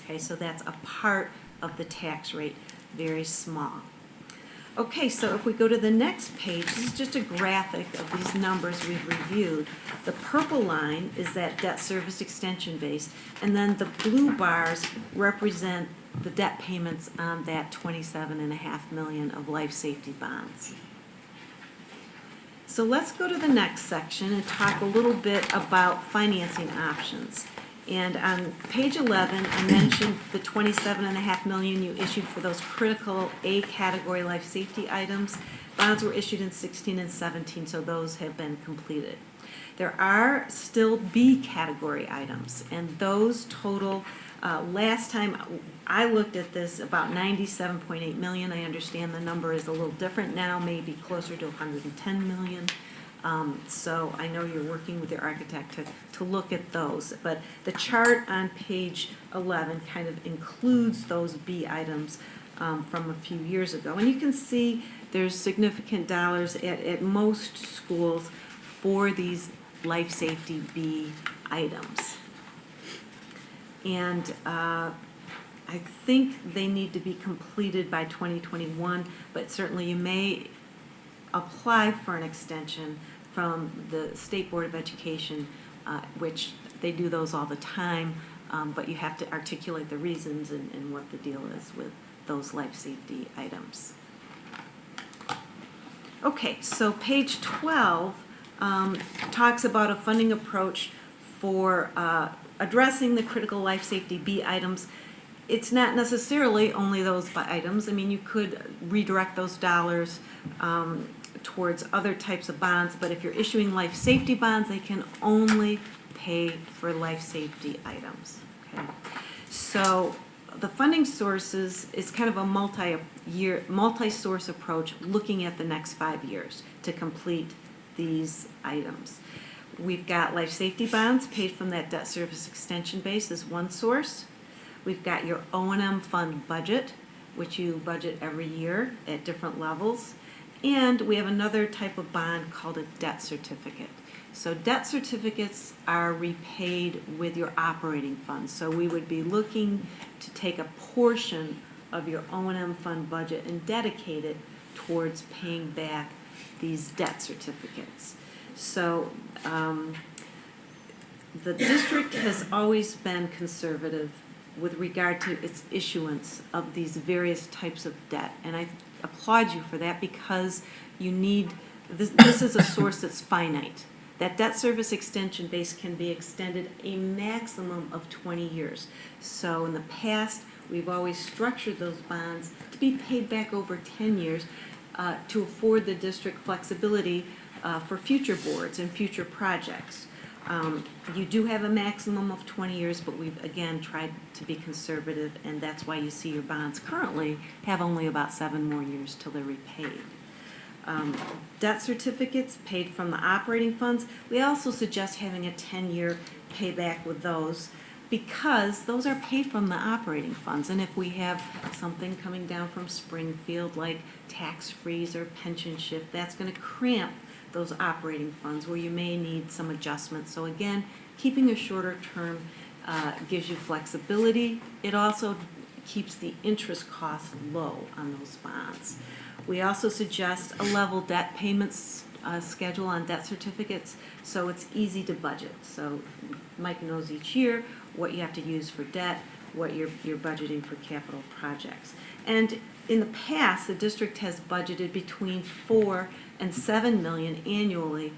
Okay, so that's a part of the tax rate, very small. Okay, so if we go to the next page, this is just a graphic of these numbers we've reviewed. The purple line is that debt service extension base, and then the blue bars represent the debt payments on that $27.5 million of life safety bonds. So let's go to the next section and talk a little bit about financing options. And on page 11, I mentioned the $27.5 million you issued for those critical A category life safety items. Bonds were issued in 16 and 17, so those have been completed. There are still B category items, and those total Last time I looked at this, about 97.8 million. I understand the number is a little different now, maybe closer to 110 million. So I know you're working with your architect to look at those. But the chart on page 11 kind of includes those B items from a few years ago. And you can see there's significant dollars at most schools for these life safety B items. And I think they need to be completed by 2021, but certainly you may apply for an extension from the State Board of Education, which they do those all the time, but you have to articulate the reasons and what the deal is with those life safety items. Okay, so page 12 talks about a funding approach for addressing the critical life safety B items. It's not necessarily only those items. I mean, you could redirect those dollars towards other types of bonds, but if you're issuing life safety bonds, they can only pay for life safety items. Okay, so the funding sources is kind of a multi-source approach looking at the next 5 years to complete these items. We've got life safety bonds paid from that debt service extension base as one source. We've got your O&M fund budget, which you budget every year at different levels. And we have another type of bond called a debt certificate. So debt certificates are repaid with your operating funds. So we would be looking to take a portion of your O&M fund budget and dedicate it towards paying back these debt certificates. So the district has always been conservative with regard to its issuance of these various types of debt. And I applaud you for that because you need, this is a source that's finite. That debt service extension base can be extended a maximum of 20 years. So in the past, we've always structured those bonds to be paid back over 10 years to afford the district flexibility for future boards and future projects. You do have a maximum of 20 years, but we've again tried to be conservative, and that's why you see your bonds currently have only about 7 more years till they're repaid. Debt certificates paid from the operating funds, we also suggest having a 10-year payback with those because those are paid from the operating funds. And if we have something coming down from Springfield like tax freeze or pension shift, that's going to cramp those operating funds where you may need some adjustments. So again, keeping a shorter term gives you flexibility. It also keeps the interest cost low on those bonds. We also suggest a level debt payments schedule on debt certificates so it's easy to budget. So Mike knows each year what you have to use for debt, what you're budgeting for capital projects. And in the past, the district has budgeted between $4 and $7 million annually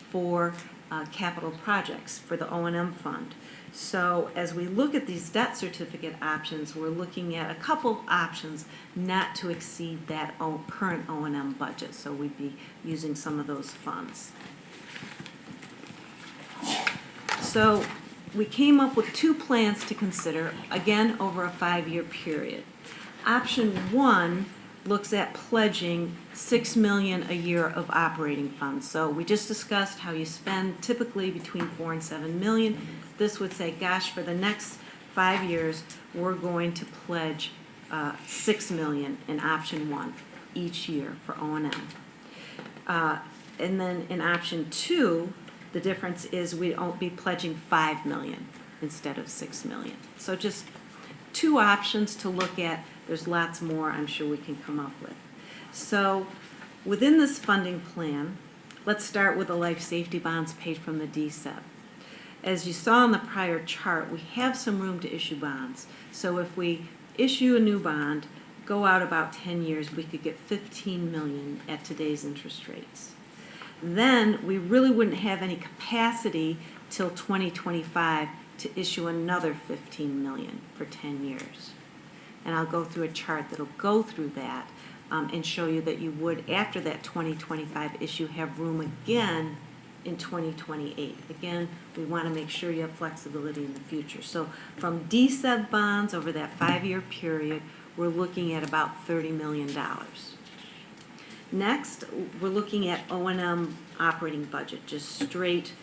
for capital projects for the O&M fund. So as we look at these debt certificate options, we're looking at a couple options not to exceed that current O&M budget. So we'd be using some of those funds. So we came up with 2 plans to consider, again, over a 5-year period. Option 1 looks at pledging $6 million a year of operating funds. So we just discussed how you spend typically between $4 and $7 million. This would say, gosh, for the next 5 years, we're going to pledge $6 million in option 1 each year for O&M. And then in option 2, the difference is we won't be pledging $5 million instead of $6 million. So just 2 options to look at. There's lots more I'm sure we can come up with. So within this funding plan, let's start with the life safety bonds paid from the DSEP. As you saw in the prior chart, we have some room to issue bonds. So if we issue a new bond, go out about 10 years, we could get $15 million at today's interest rates. Then we really wouldn't have any capacity till 2025 to issue another $15 million for 10 years. And I'll go through a chart that'll go through that and show you that you would, after that 2025 issue, have room again in 2028. Again, we want to make sure you have flexibility in the future. So from DSEB bonds over that 5-year period, we're looking at about $30 million. Next, we're looking at O&M operating budget, just straight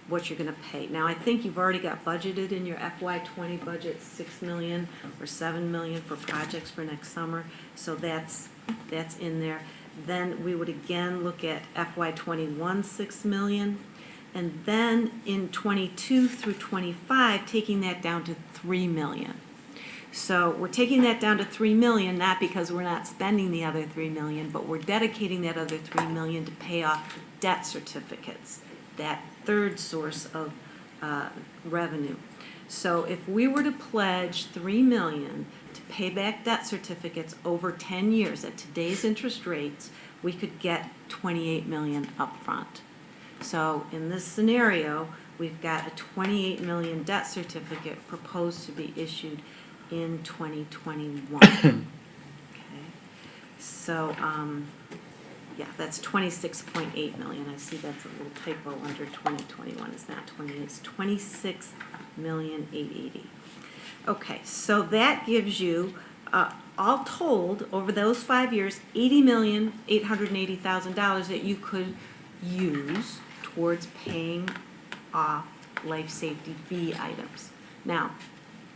what you're going to pay. Now, I think you've already got budgeted in your FY20 budget $6 million or $7 million for projects for next summer, so that's in there. Then we would again look at FY21 $6 million, and then in 22 through 25, taking that down to $3 million. So we're taking that down to $3 million, not because we're not spending the other $3 million, but we're dedicating that other $3 million to pay off debt certificates, that third source of revenue. So if we were to pledge $3 million to pay back debt certificates over 10 years at today's interest rates, we could get $28 million upfront. So in this scenario, we've got a $28 million debt certificate proposed to be issued in 2021. Okay. So, yeah, that's 26.8 million. I see that's a little typo under 2021. It's not 28, it's 26,880,000. Okay, so that gives you, all told, over those 5 years, $80,880,000 that you could use towards paying off life safety B items. Now,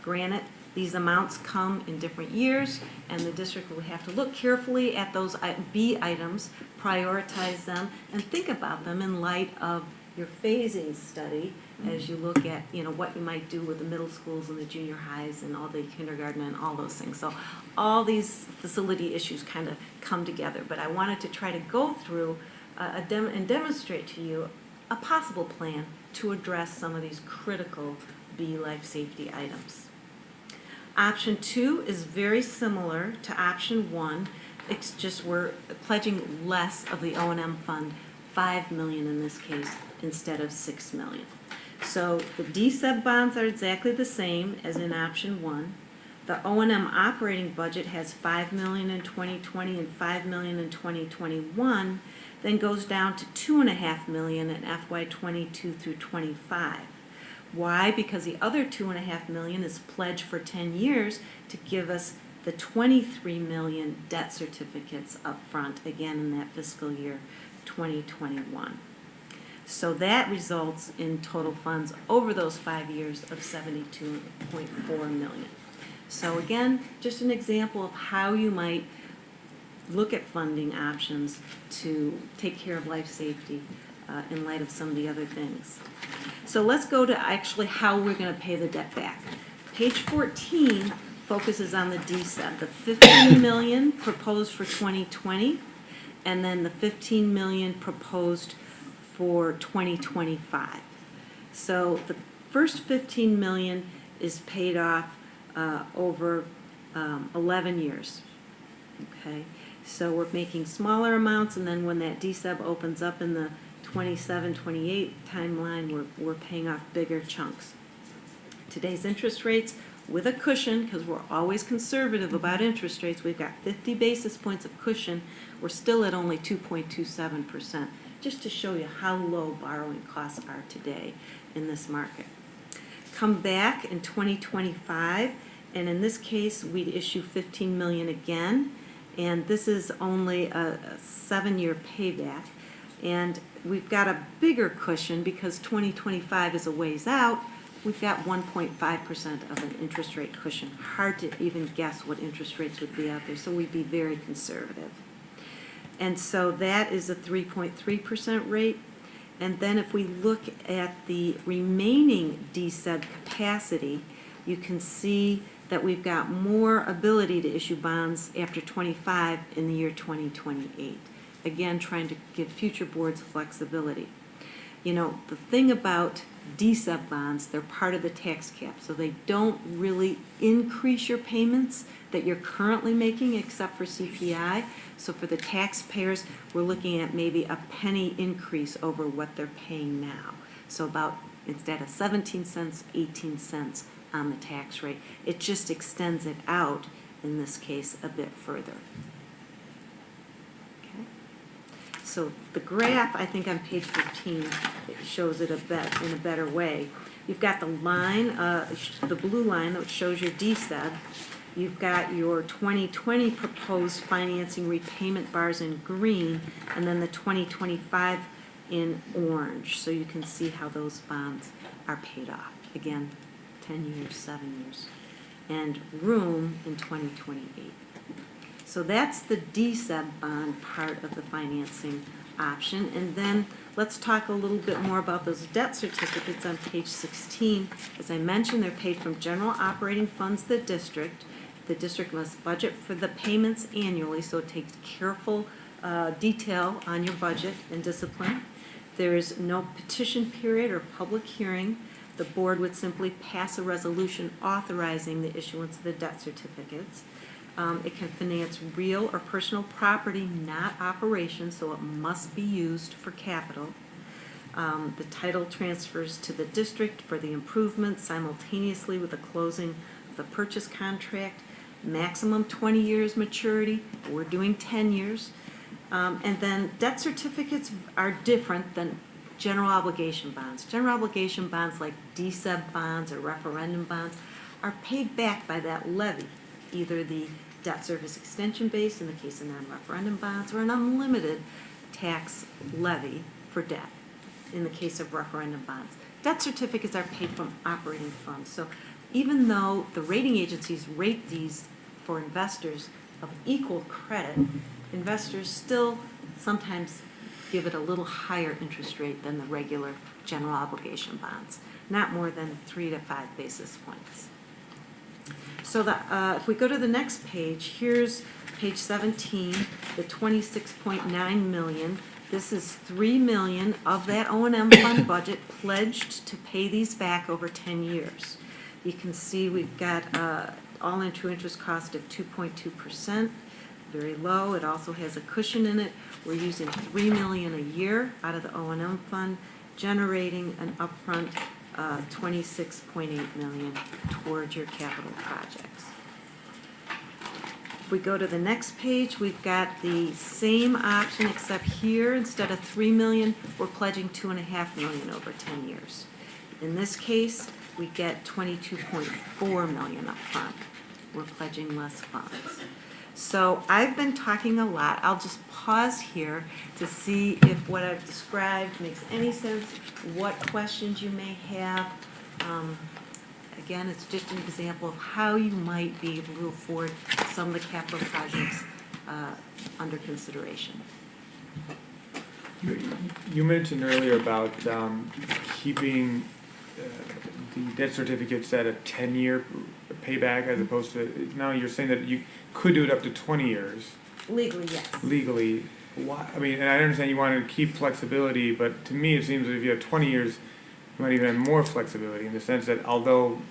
granted, these amounts come in different years, and the district will have to look carefully at those B items, prioritize them, and think about them in light of your phasing study as you look at, you know, what you might do with the middle schools and the junior highs and all the kindergarten and all those things. So all these facility issues kind of come together, but I wanted to try to go through and demonstrate to you a possible plan to address some of these critical B life safety items. Option 2 is very similar to option 1. It's just we're pledging less of the O&M fund, $5 million in this case, instead of $6 million. So the DSEB bonds are exactly the same as in option 1. The O&M operating budget has $5 million in 2020 and $5 million in 2021, then goes down to $2.5 million in FY22 through 25. Why? Because the other $2.5 million is pledged for 10 years to give us the $23 million debt certificates up front, again in that fiscal year 2021. So that results in total funds over those 5 years of $72.4 million. So again, just an example of how you might look at funding options to take care of life safety in light of some of the other things. So let's go to actually how we're going to pay the debt back. Page 14 focuses on the DSEB, the $15 million proposed for 2020, and then the $15 million proposed for 2025. So the first $15 million is paid off over 11 years. Okay, so we're making smaller amounts, and then when that DSEB opens up in the 27, 28 timeline, we're paying off bigger chunks. Today's interest rates, with a cushion, because we're always conservative about interest rates, we've got 50 basis points of cushion, we're still at only 2.27%, just to show you how low borrowing costs are today in this market. Come back in 2025, and in this case, we'd issue $15 million again, and this is only a 7-year payback. And we've got a bigger cushion because 2025 is a ways out. We've got 1.5% of an interest rate cushion. Hard to even guess what interest rates would be out there, so we'd be very conservative. And so that is a 3.3% rate. And then if we look at the remaining DSEB capacity, you can see that we've got more ability to issue bonds after 25 in the year 2028. Again, trying to give future boards flexibility. You know, the thing about DSEB bonds, they're part of the tax cap, so they don't really increase your payments that you're currently making except for CPI. So for the taxpayers, we're looking at maybe a penny increase over what they're paying now. So about, instead of 17 cents, 18 cents on the tax rate. It just extends it out, in this case, a bit further. So the graph, I think on page 15, it shows it in a better way. You've got the line, the blue line that shows your DSEB. You've got your 2020 proposed financing repayment bars in green, and then the 2025 in orange. So you can see how those bonds are paid off. Again, 10 years, 7 years. And room in 2028. So that's the DSEB bond part of the financing option. And then let's talk a little bit more about those debt certificates on page 16. As I mentioned, they're paid from general operating funds of the district. The district must budget for the payments annually, so it takes careful detail on your budget and discipline. There is no petition period or public hearing. The board would simply pass a resolution authorizing the issuance of the debt certificates. It can finance real or personal property, not operations, so it must be used for capital. The title transfers to the district for the improvements simultaneously with the closing of the purchase contract. Maximum 20 years maturity. We're doing 10 years. And then debt certificates are different than general obligation bonds. General obligation bonds like DSEB bonds or referendum bonds are paid back by that levy, either the debt service extension base in the case of non-referendum bonds, or an unlimited tax levy for debt in the case of referendum bonds. Debt certificates are paid from operating funds. So even though the rating agencies rate these for investors of equal credit, investors still sometimes give it a little higher interest rate than the regular general obligation bonds, not more than 3 to 5 basis points. So if we go to the next page, here's page 17, the 26.9 million. This is $3 million of that O&M fund budget pledged to pay these back over 10 years. You can see we've got all-in true interest cost of 2.2%, very low. It also has a cushion in it. We're using $3 million a year out of the O&M fund, generating an upfront $26.8 million towards your capital projects. If we go to the next page, we've got the same option, except here, instead of $3 million, we're pledging $2.5 million over 10 years. In this case, we get $22.4 million up front. We're pledging less funds. So I've been talking a lot. I'll just pause here to see if what I've described makes any sense, what questions you may have. Again, it's just an example of how you might be able to afford some of the capital projects under consideration. You mentioned earlier about keeping the debt certificates at a 10-year payback as opposed to, now you're saying that you could do it up to 20 years. Legally, yes. Legally. Why? I mean, and I understand you want to keep flexibility, but to me it seems that if you have 20 years, you might even have more flexibility in the sense that although,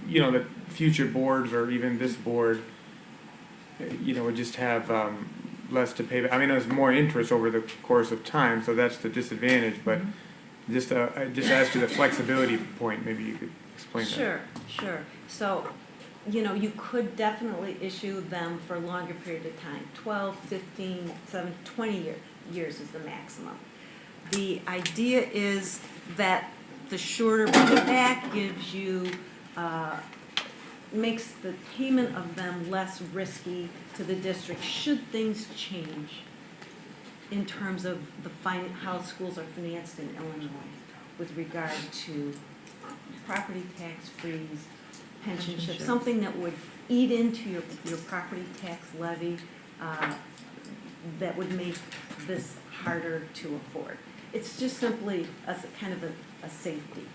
you know, the future boards or even this board, you know, would just have less to pay back. I mean, there's more interest over the course of time, so that's the disadvantage, but just as to the flexibility point, maybe you could explain that. Sure. So, you know, you could definitely issue them for a longer period of time. 12, 15, 7, 20 years is the maximum. The idea is that the shorter payback gives you, makes the payment of them less risky to the district should things change in terms of how schools are financed in Illinois with regard to property tax freeze, pension shift, something that would eat into your property tax levy that would make this harder to afford. It's just simply a kind of a safety.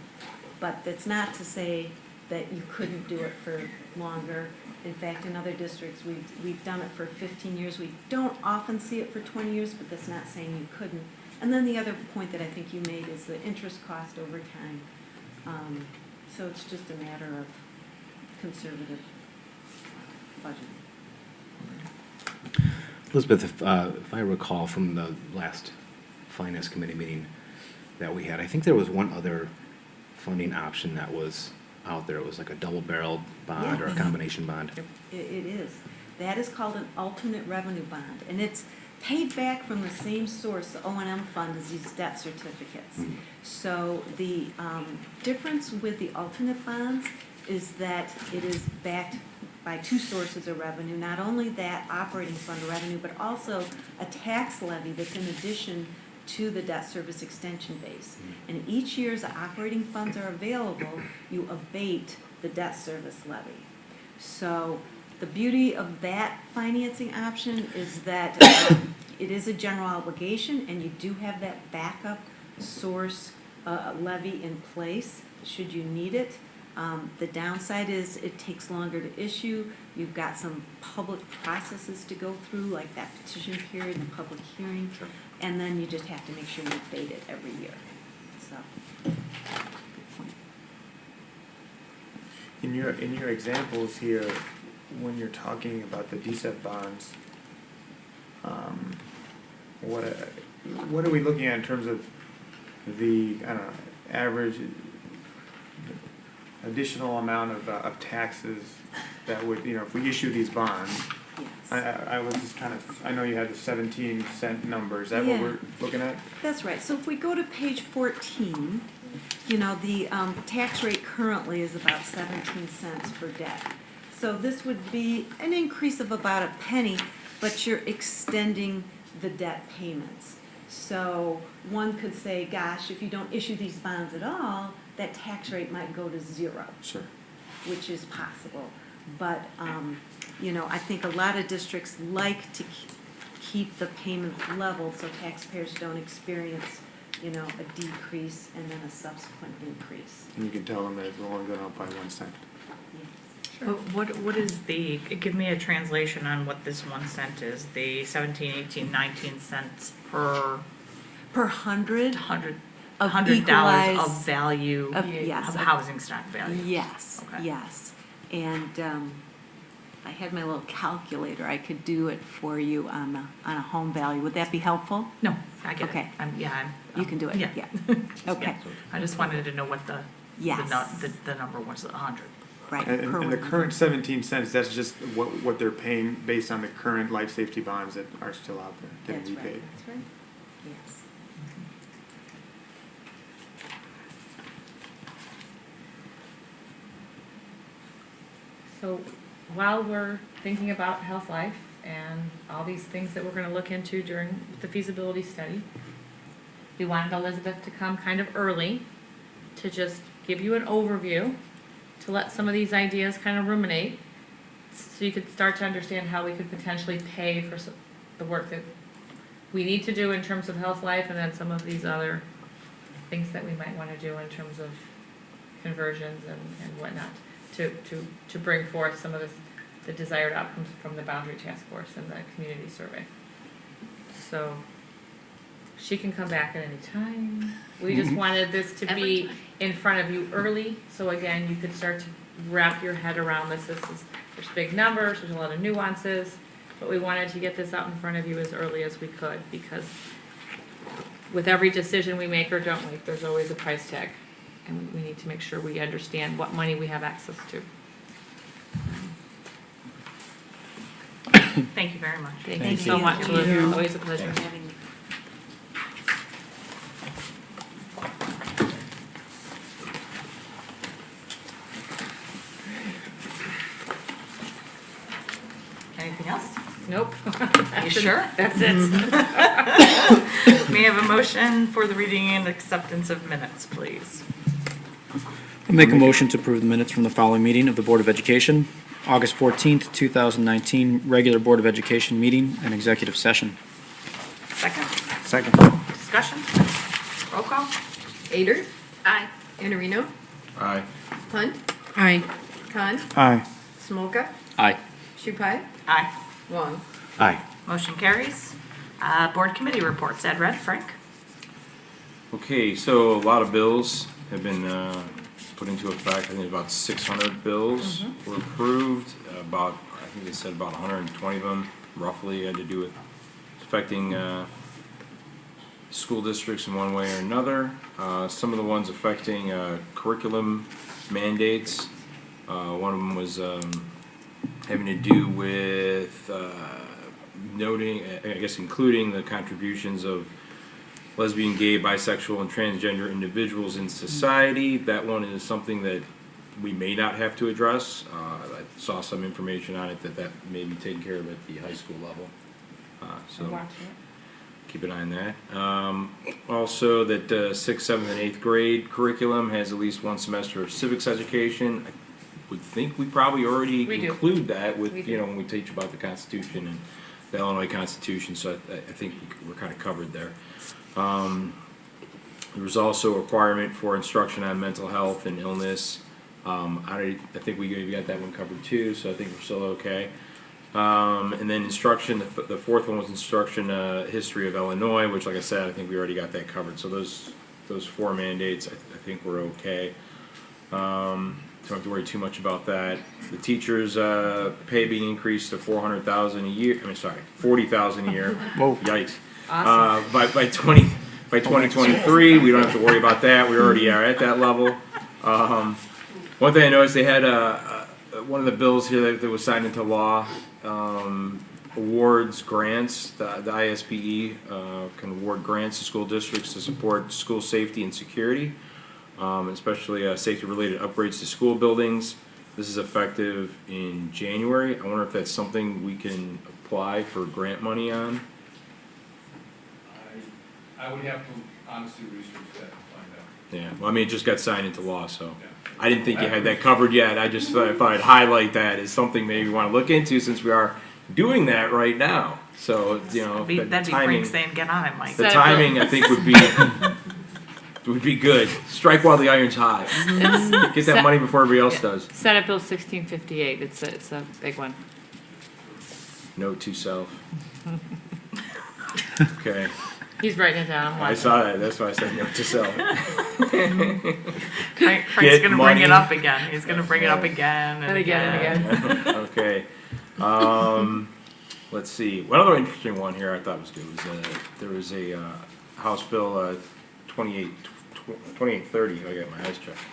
But that's not to say that you couldn't do it for longer. In fact, in other districts, we've done it for 15 years. We don't often see it for 20 years, but that's not saying you couldn't. And then the other point that I think you made is the interest cost over time. So it's just a matter of conservative budgeting. Elizabeth, if I recall from the last Finance Committee meeting that we had, I think there was one other funding option that was out there. It was like a double-barreled bond or a combination bond. It is. That is called an alternate revenue bond, and it's paid back from the same source, the O&M fund, as these debt certificates. So the difference with the alternate bonds is that it is backed by two sources of revenue, not only that operating fund revenue, but also a tax levy that's in addition to the debt service extension base. And each year as the operating funds are available, you abate the debt service levy. So the beauty of that financing option is that it is a general obligation, and you do have that backup source levy in place should you need it. The downside is it takes longer to issue. You've got some public processes to go through, like that petition period and the public hearing, and then you just have to make sure you abate it every year. So. In your examples here, when you're talking about the DSEP bonds, what are we looking at in terms of the, I don't know, average additional amount of taxes that would, if we issue these bonds? I was just trying to, I know you had the 17-cent number. Is that what we're looking at? That's right. So if we go to page 14, the tax rate currently is about 17 cents for debt. So this would be an increase of about a penny, but you're extending the debt payments. So one could say, gosh, if you don't issue these bonds at all, that tax rate might go to 0. Sure. Which is possible. But, I think a lot of districts like to keep the payments level so taxpayers don't experience, a decrease and then a subsequent increase. And you can tell them that it's only going up by 1 cent. Sure. What is give me a translation on what this 1 cent is, the 17, 18, 19 cents per $100 $100 of value yes, of housing stock value. Yes, okay. Yes. And if I had my little calculator, I could do it for you on a home value. Would that be helpful? No, I get okay. it. You can do it. Yeah. Okay. Yeah. I just wanted to know what the number was, 100. Right. And the current 17 cents, that's just what they're paying based on the current life safety bonds that are still out there getting repaid. That's right. Yes. So while we're thinking about health life and all these things that we're going to look into during the feasibility study, we wanted Elizabeth to come kind of early to just give you an overview, to let some of these ideas kind of ruminate, so you could start to understand how we could potentially pay for the work that we need to do in terms of health life, and then some of these other things that we might want to do in terms of conversions and whatnot, to bring forth some of the desired outcomes from the boundary task force and the community survey. So she can come back at any time. We just wanted this to be in front of you early, so again, you could start to wrap your head around this. There's big numbers, there's a lot of nuances, but we wanted to get this out in front of you as early as we could, because with every decision we make or don't make, there's always a price tag, and we need to make sure we understand what money we have access to. Thank you very much. Thank you so much, Elizabeth. Always a pleasure having you. Anything else? Nope. You sure? That's it. May I have a motion for the reading and acceptance of minutes, please? I'll make a motion to approve the minutes from the following meeting of the Board of Education, August 14th, 2019, regular Board of Education meeting and executive session. Second. Discussion? Roll call? Ader? Aye. Iannarino? Aye. Hunt? Aye. Khan? Aye. Smolka? Aye. Shupai? Aye. Wong? Aye. Motion carries. Board committee reports. Ed, Red, Frank? Okay, so a lot of bills have been put into effect. I think about 600 bills were approved. I think they said about 120 of them roughly had to do with affecting school districts in one way or another. Some of the ones affecting curriculum mandates. One of them was having to do with noting, I guess including the contributions of lesbian, gay, bisexual, and transgender individuals in society. That one is something that we may not have to address. I saw some information on it that may be taken care of at the high school level. So keep an eye on that. Also, that 6th, 7th, and 8th grade curriculum has at least one semester of civics education. I would think we probably already include that with, when we teach about the Constitution and the Illinois Constitution, so I think we're kind of covered there. There was also a requirement for instruction on mental health and illness. I think we got that one covered too, so I think we're still okay. And then instruction, the fourth one was instruction, history of Illinois, which, like I said, I think we already got that covered. So those 4 mandates, I think we're okay. Don't have to worry too much about that. The teachers' pay being increased to $400,000 a year. $40,000 a year. Whoa! Yikes! Awesome. By 2023, we don't have to worry about that. We already are at that level. One thing I noticed, they had one of the bills here that was signed into law awards grants. The ISBE can award grants to school districts to support school safety and security, especially safety-related upgrades to school buildings. This is effective in January. I wonder if that's something we can apply for grant money on. I would have to honestly research that and find out. Yeah, well, I mean, it just got signed into law, so I didn't think you had that covered yet. I just thought I'd highlight that as something maybe we want to look into, since we are doing that right now. So, That'd be Frank saying, get on it, Mike. The timing, I think, would be good. Strike while the iron's hot. Get that money before everybody else does. Senate Bill 1658, it's a big one. Note to self. Okay. He's writing it down. I saw that. That's why I said note to self. Frank's going to bring it up again. He's going to bring it up again and again. Okay. Let's see. One other interesting one here I thought was good was there was a House Bill 2830. I got my eyes checked.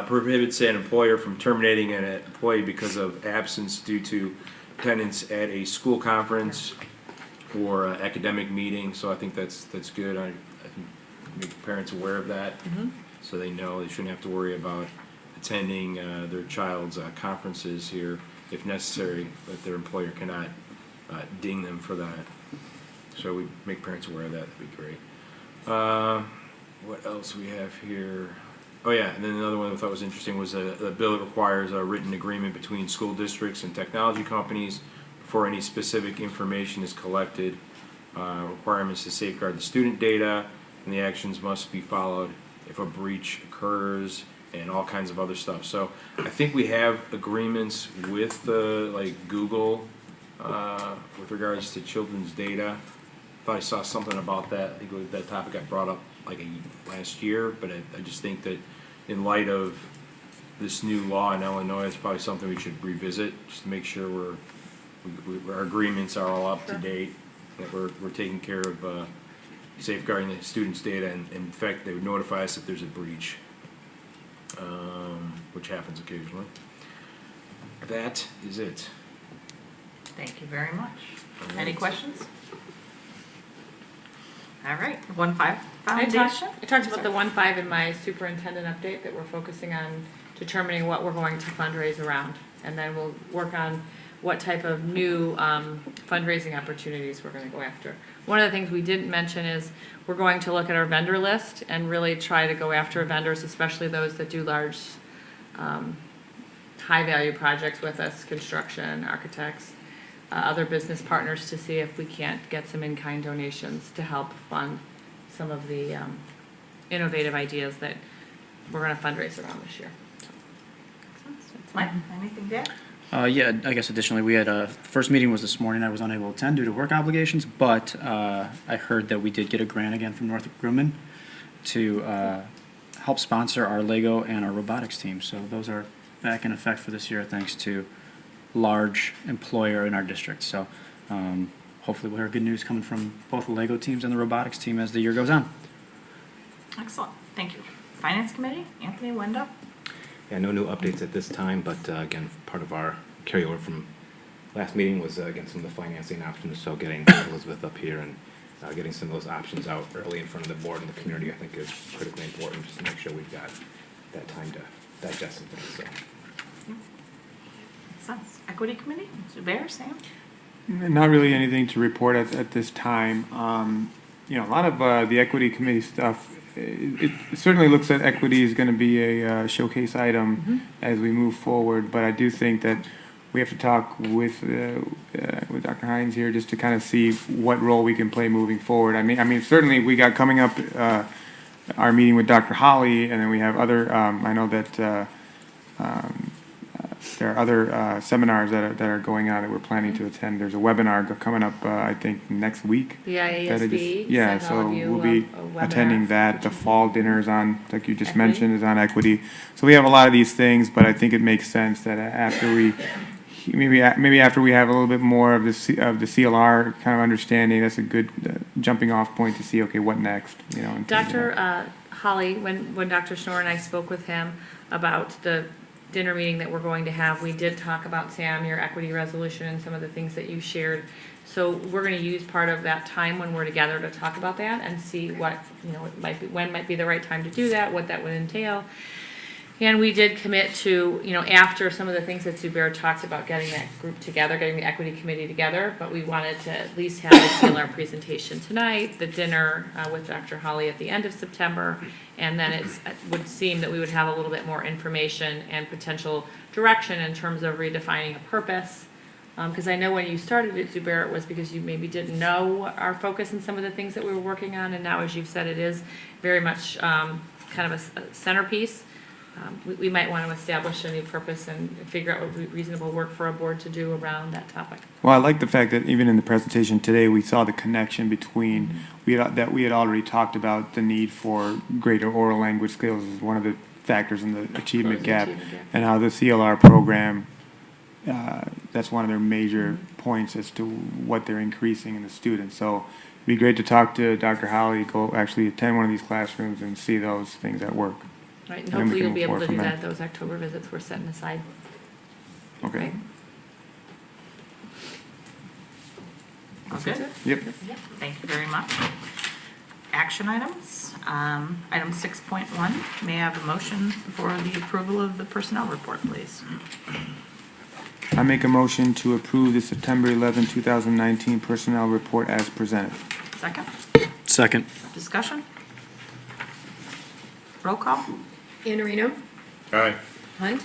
Prohibits an employer from terminating an employee because of absence due to attendance at a school conference or academic meeting. So I think that's good. I think make parents aware of that, so they know they shouldn't have to worry about attending their child's conferences here if necessary, that their employer cannot ding them for that. So we make parents aware of that. That'd be great. What else we have here? Oh yeah, and then another one I thought was interesting was the bill that requires a written agreement between school districts and technology companies before any specific information is collected. Requirements to safeguard the student data, and the actions must be followed if a breach occurs, and all kinds of other stuff. So I think we have agreements with Google with regards to children's data. I thought I saw something about that. I think that topic got brought up last year, but I just think that in light of this new law in Illinois, it's probably something we should revisit, just to make sure our agreements are all up to date, that we're taking care of safeguarding the students' data, and in fact, they would notify us if there's a breach, which happens occasionally. That is it. Thank you very much. Any questions? All right, OneFive Foundation. I talked about the OneFive in my superintendent update, that we're focusing on determining what we're going to fundraise around, and then we'll work on what type of new fundraising opportunities we're going to go after. One of the things we didn't mention is we're going to look at our vendor list and really try to go after vendors, especially those that do large, high-value projects with us, construction, architects, other business partners, to see if we can't get some in-kind donations to help fund some of the innovative ideas that we're going to fundraise around this year. Mike, anything to add? Yeah, I guess additionally, we had first meeting was this morning. I was unable to attend due to work obligations, but I heard that we did get a grant again from Northrop Grumman to help sponsor our Lego and our robotics team. So those are back in effect for this year, thanks to large employer in our district. So hopefully we'll hear good news coming from both the Lego teams and the robotics team as the year goes on. Excellent. Thank you. Finance Committee, Anthony, Wendell. Yeah, no new updates at this time, but again, part of our carryover from last meeting was, again, some of the financing options, so getting Elizabeth up here and getting some of those options out early in front of the board and the community, I think is critically important, just to make sure we've got that time to digest some things, so. Sense. Equity Committee, Zubair, Sam? Not really anything to report at this time. You know, a lot of the equity committee stuff, it certainly looks like equity is going to be a showcase item as we move forward, but I do think that we have to talk with Dr. Hines here just to kind of see what role we can play moving forward. I mean, certainly we got coming up our meeting with Dr. Holly, and then we have other. I know that there are other seminars that are going on that we're planning to attend. There's a webinar coming up, I think, next week. The IASB Yeah, sent all so of you we'll be a webinar. attending that. The fall dinner is on, like you just mentioned, is on equity. So we have a lot of these things, but I think it makes sense that after we, maybe after we have a little bit more of the CLR kind of understanding, that's a good jumping off point to see, okay, what next, you know. in terms of that. Dr. Holly, when Dr. Schnorr and I spoke with him about the dinner meeting that we're going to have, we did talk about, Sam, your equity resolution and some of the things that you shared. So we're going to use part of that time when we're together to talk about that and see what, you know, it might be, when might be the right time to do that, what that would entail. And we did commit to, you know, after some of the things that Zubair talked about, getting that group together, getting the equity committee together, but we wanted to at least have the CLR presentation tonight, the dinner with Dr. Holly at the end of September, and then it would seem that we would have a little bit more information and potential direction in terms of redefining a purpose. Because I know when you started at Zubair, it was because you maybe didn't know our focus in some of the things that we were working on, and now, as you've said, it is very much kind of a centerpiece. We might want to establish a new purpose and figure out what would be reasonable work for a board to do around that topic. Well, I like the fact that even in the presentation today, we saw the connection between, we had already talked about the need for greater oral language skills as one of the factors in the achievement gap, and how the CLR program, that's one of their major points as to what they're increasing in the students. So it'd be great to talk to Dr. Holly, go actually attend one of these classrooms and see those things at work. Right, and then we hopefully can you'll be move able to do forward that from at those October visits we're setting aside. Okay. Right? All good? Yep. Thank you very much. Action items. Item 6.1, may I have a motion for the approval of the personnel report, please? I make a motion to approve the September 11, 2019 personnel report as presented. Second? Second. Discussion? Roll call? Iannarino. Aye. Hunt.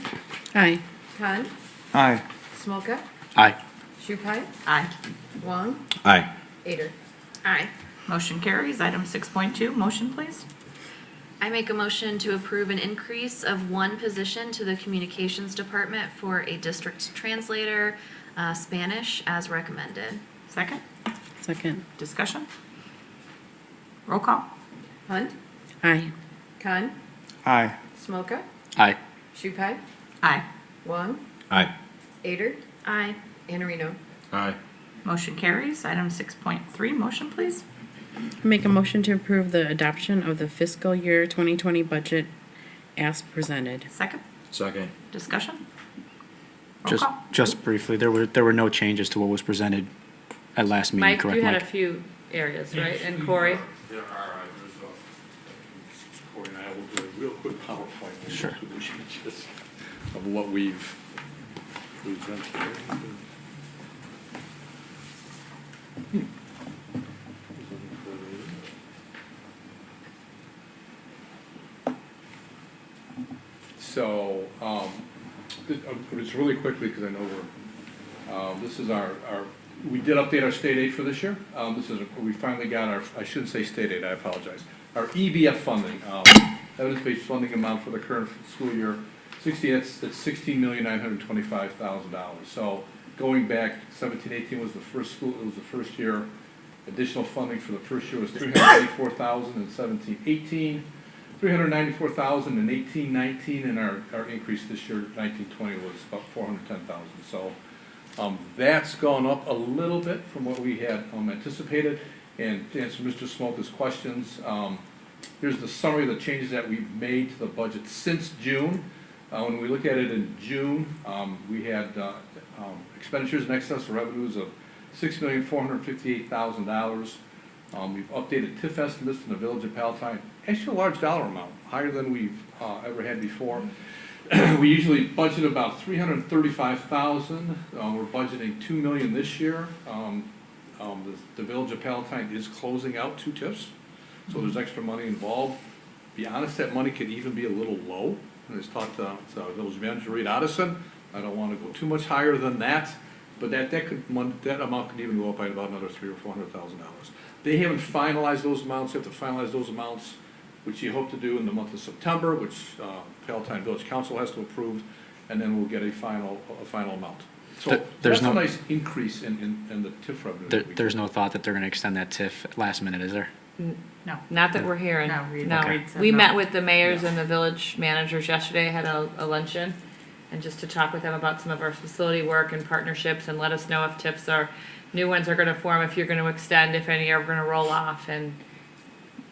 Aye. Khan. Aye. Smolka. Aye. Shupai. Aye. Wong. Aye. Ader. Aye. Motion carries. Item 6.2, motion please. I make a motion to approve an increase of one position to the communications department for a district translator, Spanish, as recommended. Second? Second. Discussion? Roll call? Hunt. Aye. Khan. Aye. Smolka. Aye. Shupai. Aye. Wong. Aye. Ader. Aye. Iannarino. Aye. Motion carries. Item 6.3, motion please. Make a motion to approve the adoption of the fiscal year 2020 budget as presented. Second? Second. Discussion? Roll call? Just briefly, there were no changes to what was presented at last meeting, Mike, correct, you had Mike? a few areas, right? And Corey? There are, Corey and I will do a real quick PowerPoint. Sure. With the changes of what we've done today. So, just really quickly, because I know this is our, we did update our state aid for this year. We finally got our, I shouldn't say state aid, I apologize. Our EBF funding, evidence-based funding amount for the current school year, that's $16,925,000. So going back, 17-18 was the first school, it was the first year. Additional funding for the first year was $384,000 in 17-18. $394,000 in 18-19, and our increase this year, 19-20, was about $410,000. So that's gone up a little bit from what we had anticipated. And to answer Mr. Smolka's questions, here's the summary of the changes that we've made to the budget since June. When we look at it in June, we had expenditures in excess of revenues of $6,458,000. We've updated TIF estimates in the village of Palatine, actually a large dollar amount, higher than we've ever had before. We usually budget about $335,000. We're budgeting $2 million this year. The village of Palatine is closing out 2 TIFs, so there's extra money involved. Be honest, that money could even be a little low. I just talked to village manager Reed Otteson. I don't want to go too much higher than that, but that amount could even go up by about another $300,000 or $400,000. They haven't finalized those amounts. You have to finalize those amounts, which you hope to do in the month of September, which Palatine Village Council has to approve, and then we'll get a final amount. So There's that's no, a nice increase in the TIF revenue. there's no thought that they're going to extend that TIF last minute, is there? No. Not that we're hearing. No, Reed- No. Reed said We no. met with the mayors and the village managers yesterday, had a luncheon, and just to talk with them about some of our facility work and partnerships, and let us know if TIFs are, new ones are gonna form, if you're gonna extend, if any are gonna roll off, and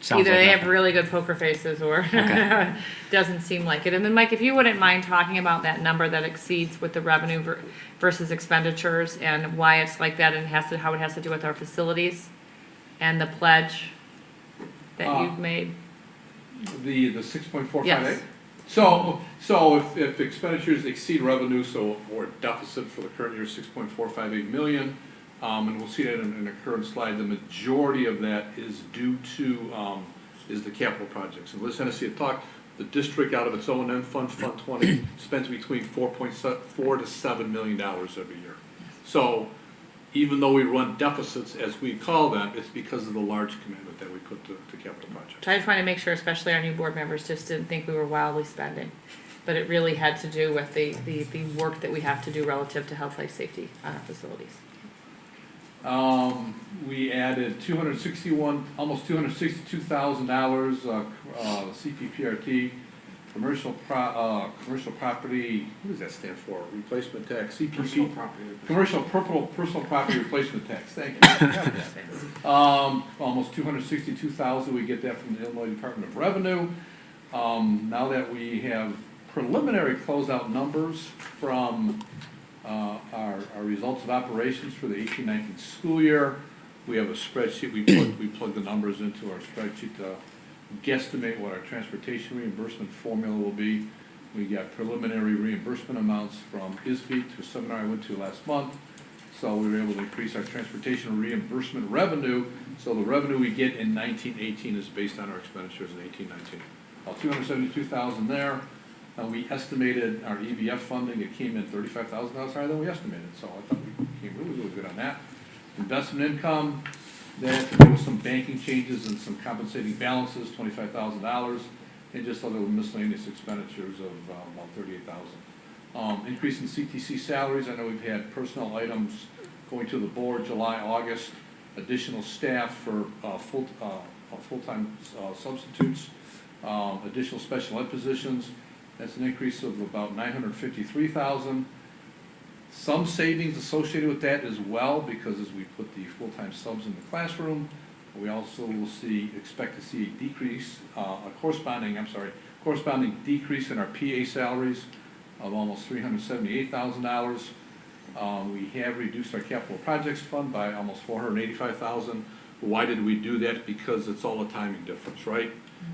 Sounds either like they have nothing. really good poker faces or Okay. doesn't seem like it. And then Mike, if you wouldn't mind talking about that number that exceeds with the revenue versus expenditures and why it's like that and how it has to do with our facilities and the pledge that you've made. The 6.458? Yes. So if expenditures exceed revenue, so we're at deficit for the current year, 6.458 million, and we'll see that in the current slide, the majority of that is due to, is the capital projects. And Liz Hennessy had talked, the district out of its O&M fund, Fund 20, spends between $4 to $7 million every year. So even though we run deficits, as we call them, it's because of the large commitment that we put to capital projects. I just want to make sure, especially our new board members, just didn't think we were wildly spending. But it really had to do with the work that we have to do relative to health, life, safety on our facilities. We added almost $262,000 CPPRT, commercial property, what does that stand for? Replacement tax, CPP. Commercial personal property replacement tax, thank you. Almost $262,000, we get that from the Illinois Department of Revenue. Now that we have preliminary closeout numbers from our results of operations for the 18-19 school year, we have a spreadsheet, we plug the numbers into our spreadsheet to guesstimate what our transportation reimbursement formula will be. We got preliminary reimbursement amounts from ISB to a seminar I went to last month. So we were able to increase our transportation reimbursement revenue. So the revenue we get in 1918 is based on our expenditures in 18-19. About $272,000 there. We estimated our EBF funding, it came in $35,000 higher than we estimated. So I thought we came really good on that. Investment income, that there was some banking changes and some compensating balances, $25,000, and just other miscellaneous expenditures of about $38,000. Increase in CTC salaries. I know we've had personnel items going to the board July, August, additional staff for full-time substitutes, additional special ed positions. That's an increase of about $953,000. Some savings associated with that as well, because as we put the full-time subs in the classroom, we also will expect to see a decrease, corresponding decrease in our PA salaries of almost $378,000. We have reduced our capital projects fund by almost $485,000. Why did we do that? Because it's all a timing difference, right?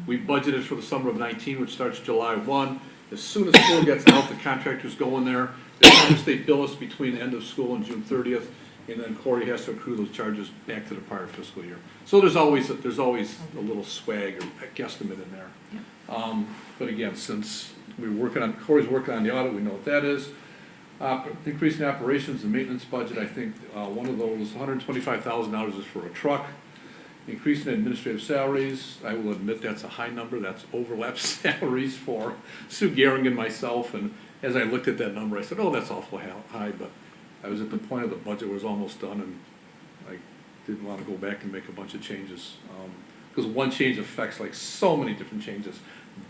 We budgeted for the summer of 19, which starts July 1. As soon as school gets out, the contractors go in there. As long as they bill us between the end of school and June 30th, and then Corey has to accrue those charges back to the prior fiscal year. So there's always a little swag or a guesstimate in there. But again, since Corey's working on the audit, we know what that is. Increase in operations and maintenance budget, I think one of those $125,000 is for a truck. Increase in administrative salaries, I will admit that's a high number. That's overlap salaries for Sue Gehring and myself. And as I looked at that number, I said, oh, that's awful high. But I was at the point of the budget was almost done, and I didn't want to go back and make a bunch of changes. Because one change affects like so many different changes.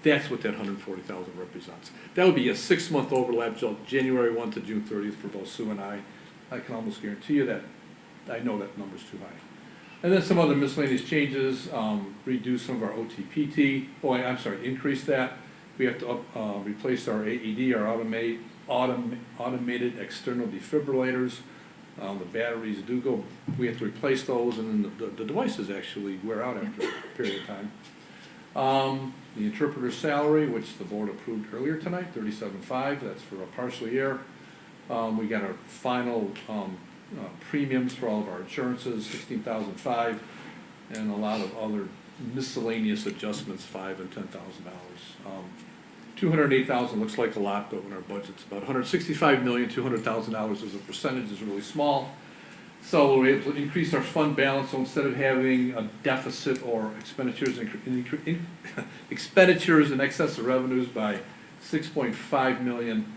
That's what that $140,000 represents. That would be a 6-month overlap, January 1 to June 30th for both Sue and I. I can almost guarantee you that I know that number's too high. And then some other miscellaneous changes, reduce some of our OTPT, increase that. We have to replace our AED, our automated external defibrillators. The batteries do go, we have to replace those, and then the devices actually wear out after a period of time. The interpreter's salary, which the board approved earlier tonight, $37,500, that's for a partial year. We got our final premiums for all of our insurances, $16,500, and a lot of other miscellaneous adjustments, $5,000 and $10,000. $208,000 looks like a lot, but when our budget's about $165 million, $200,000 as a percentage is really small. So we're able to increase our fund balance, so instead of having a deficit or expenditures in excess of revenues by $6.5 million,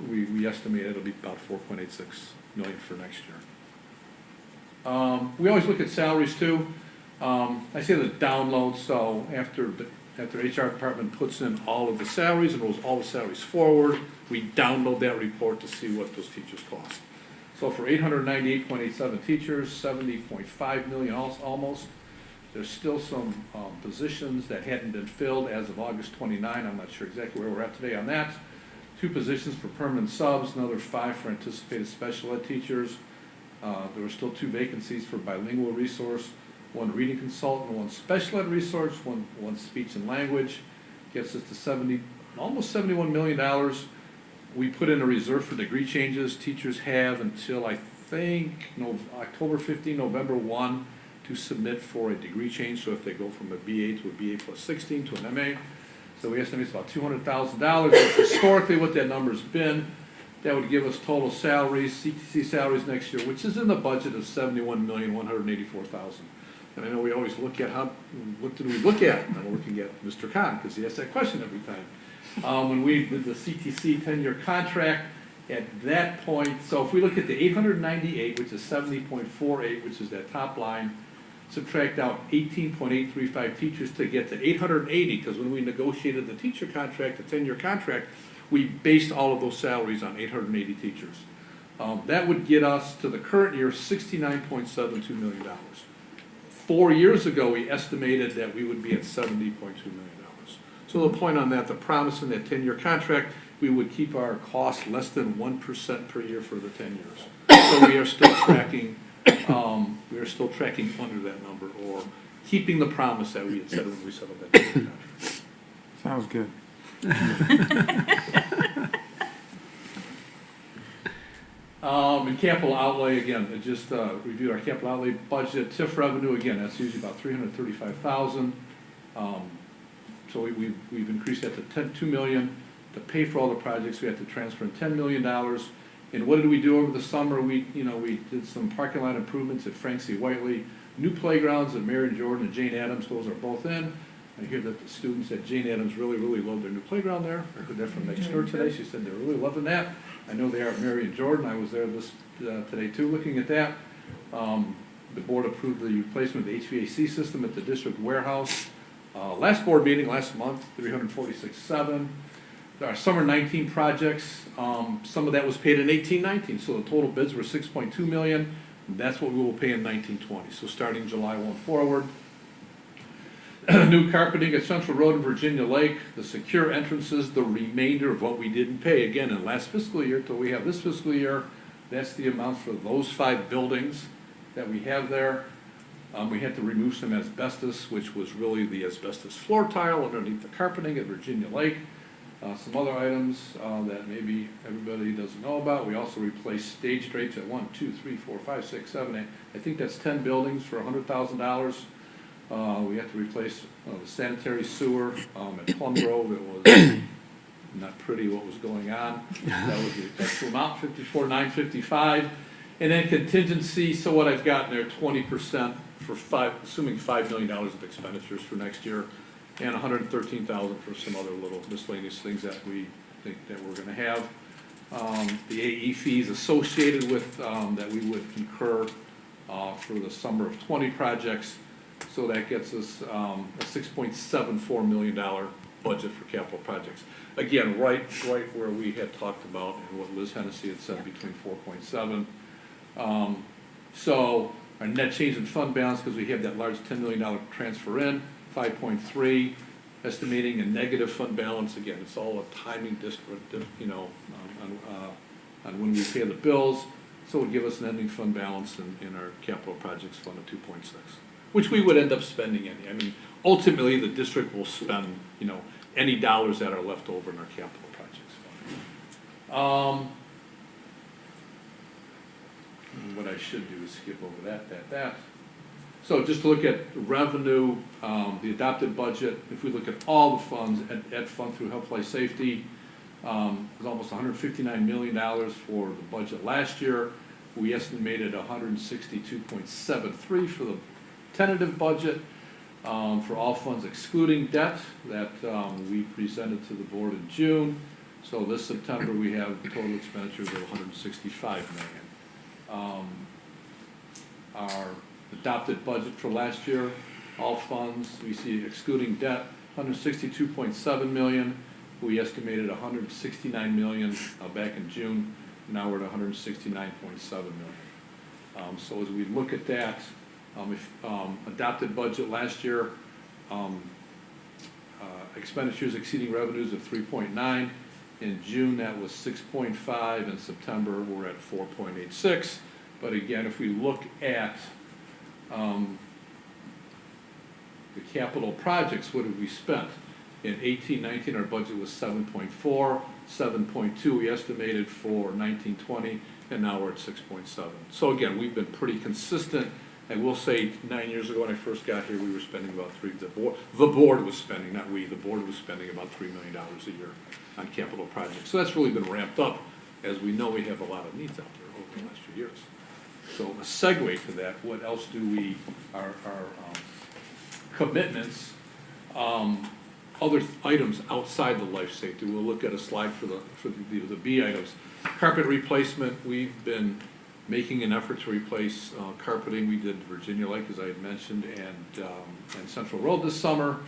we estimate it'll be about $4.86 million for next year. We always look at salaries too. I say the download, so after HR department puts in all of the salaries and rolls all the salaries forward, we download that report to see what those teachers cost. So for 898.87 teachers, 70.5 million almost. There's still some positions that hadn't been filled as of August 29. I'm not sure exactly where we're at today on that. 2 positions for permanent subs, another 5 for anticipated special ed teachers. There were still 2 vacancies for bilingual resource, 1 reading consultant, 1 special ed resource, one speech and language. Gets us to almost $71 million. We put in a reserve for degree changes. Teachers have until I think October 15, November 1 to submit for a degree change. So if they go from a BA to a BA plus 16 to an MA, so we estimate it's about $200,000. That's historically what that number's been. That would give us total salaries, CTC salaries next year, which is in the budget of $71,184,000. And I know we always look at what did we look at? And I'm looking at Mr. Khan because he asks that question every time. When we did the CTC 10-year contract, at that point, so if we look at the 898, which is 70.48, which is that top line, subtract out 18.835 teachers to get to 880, because when we negotiated the teacher contract, the 10-year contract, we based all of those salaries on 880 teachers. That would get us to the current year $69.72 million. 4 years ago, we estimated that we would be at $70.2 million. So the point on that, the promise in that 10-year contract, we would keep our costs less than 1% per year for the 10 years. So we are still tracking, under that number, or keeping the promise that we had said when we settled that 10-year contract. Sounds good. And capital outlay, again, it just reviewed our capital outlay budget. TIF revenue, again, that's usually about $335,000. So we've increased that to $2 million. To pay for all the projects, we have to transfer in $10 million. And what did we do over the summer? We did some parking lot improvements at Frank C. Whiteley, new playgrounds at Marion Jordan and Jane Addams. Those are both in. I hear that the students at Jane Addams really love their new playground there. I heard that from Meg Schnur today. She said they're really loving that. I know they are at Marion Jordan. I was there today too, looking at that. The board approved the replacement of the HVAC system at the district warehouse. Last board meeting last month, $346,700. Our summer 19 projects, some of that was paid in 18-19, so the total bids were $6.2 million. That's what we will pay in 19-20. So starting July 1 forward. New carpeting at Central Road in Virginia Lake, the secure entrances, the remainder of what we didn't pay. Again, in last fiscal year till we have this fiscal year, that's the amount for those 5 buildings that we have there. We had to remove some asbestos, which was really the asbestos floor tile underneath the carpeting at Virginia Lake. Some other items that maybe everybody doesn't know about. We also replaced stage drapes at 1, 2, 3, 4, 5, 6, 7, 8. I think that's 10 buildings for $100,000. We had to replace the sanitary sewer at Plum Grove. It was not pretty what was going on. That was the actual amount, $54,955. And then contingency, so what I've got in there, 20% for assuming $5 million of expenditures for next year, and $113,000 for some other little miscellaneous things that we think that we're going to have. The AE fees associated with that we would incur for the summer of 20 projects. So that gets us a $6.74 million budget for capital projects. Again, right where we had talked about and what Liz Hennessy had said, between 4.7. So our net change in fund balance, because we have that large $10 million transfer in, 5.3. estimating a negative fund balance. Again, it's all a timing on when we pay the bills. So it would give us an ending fund balance in our capital projects fund of 2.6, which we would end up spending any. I mean, ultimately, the district will spend, any dollars that are left over in our capital projects fund. What I should do is skip over that. So just to look at revenue, the adopted budget, if we look at all the funds, ed fund through health, life, safety, it was almost $159 million for the budget last year. We estimated 162.73 for the tentative budget for all funds excluding debt that we presented to the board in June. So this September we have total expenditures of $165 million. Our adopted budget for last year, all funds, we see excluding debt, $162.7 million. We estimated $169 million back in June. Now we're at $169.7 million. So as we look at that, adopted budget last year, expenditures exceeding revenues of 3.9. In June, that was 6.5. In September, we're at 4.86. But again, if we look at the capital projects, what have we spent? In 18-19, our budget was 7.4, 7.2 we estimated for 19-20, and now we're at 6.7. So again, we've been pretty consistent. I will say 9 years ago when I first got here, we were spending about the board was spending, not we, the board was spending about $3 million a year on capital projects. So that's really been ramped up, as we know we have a lot of needs out there over the last few years. So a segue to that, what else do we, our commitments, other items outside the life safety. We'll look at a slide for the B items. Carpet replacement, we've been making an effort to replace carpeting. We did Virginia Lake, as I had mentioned, and Central Road this summer.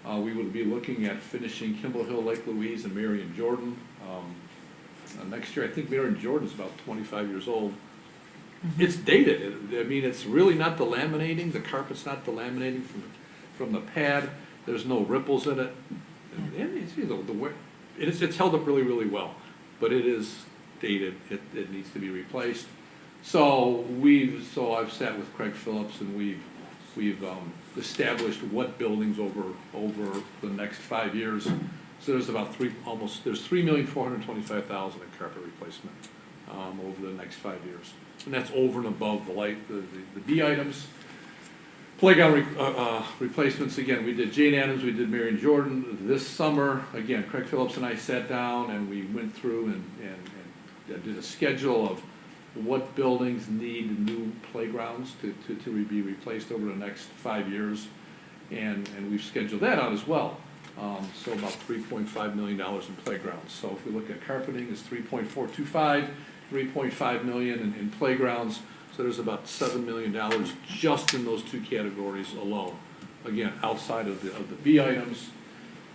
We will be looking at finishing Kimball Hill, Lake Louise, and Marion Jordan. Next year, I think Marion Jordan is about 25 years old. It's dated. I mean, it's really not the laminating. The carpet's not the laminating from the pad. There's no ripples in it. And it's held up really, really well. But it is dated. It needs to be replaced. So I've sat with Craig Phillips and we've established what buildings over the next 5 years. So there's about $3,425,000 in carpet replacement over the next 5 years, and that's over and above the B items. Playground replacements, again, we did Jane Addams, we did Marion Jordan this summer. Again, Craig Phillips and I sat down and we went through and did a schedule of what buildings need new playgrounds to be replaced over the next 5 years, and we've scheduled that out as well. So about $3.5 million in playgrounds. So if we look at carpeting, it's 3.425, 3.5 million in playgrounds. So there's about $7 million just in those two categories alone. Again, outside of the B items.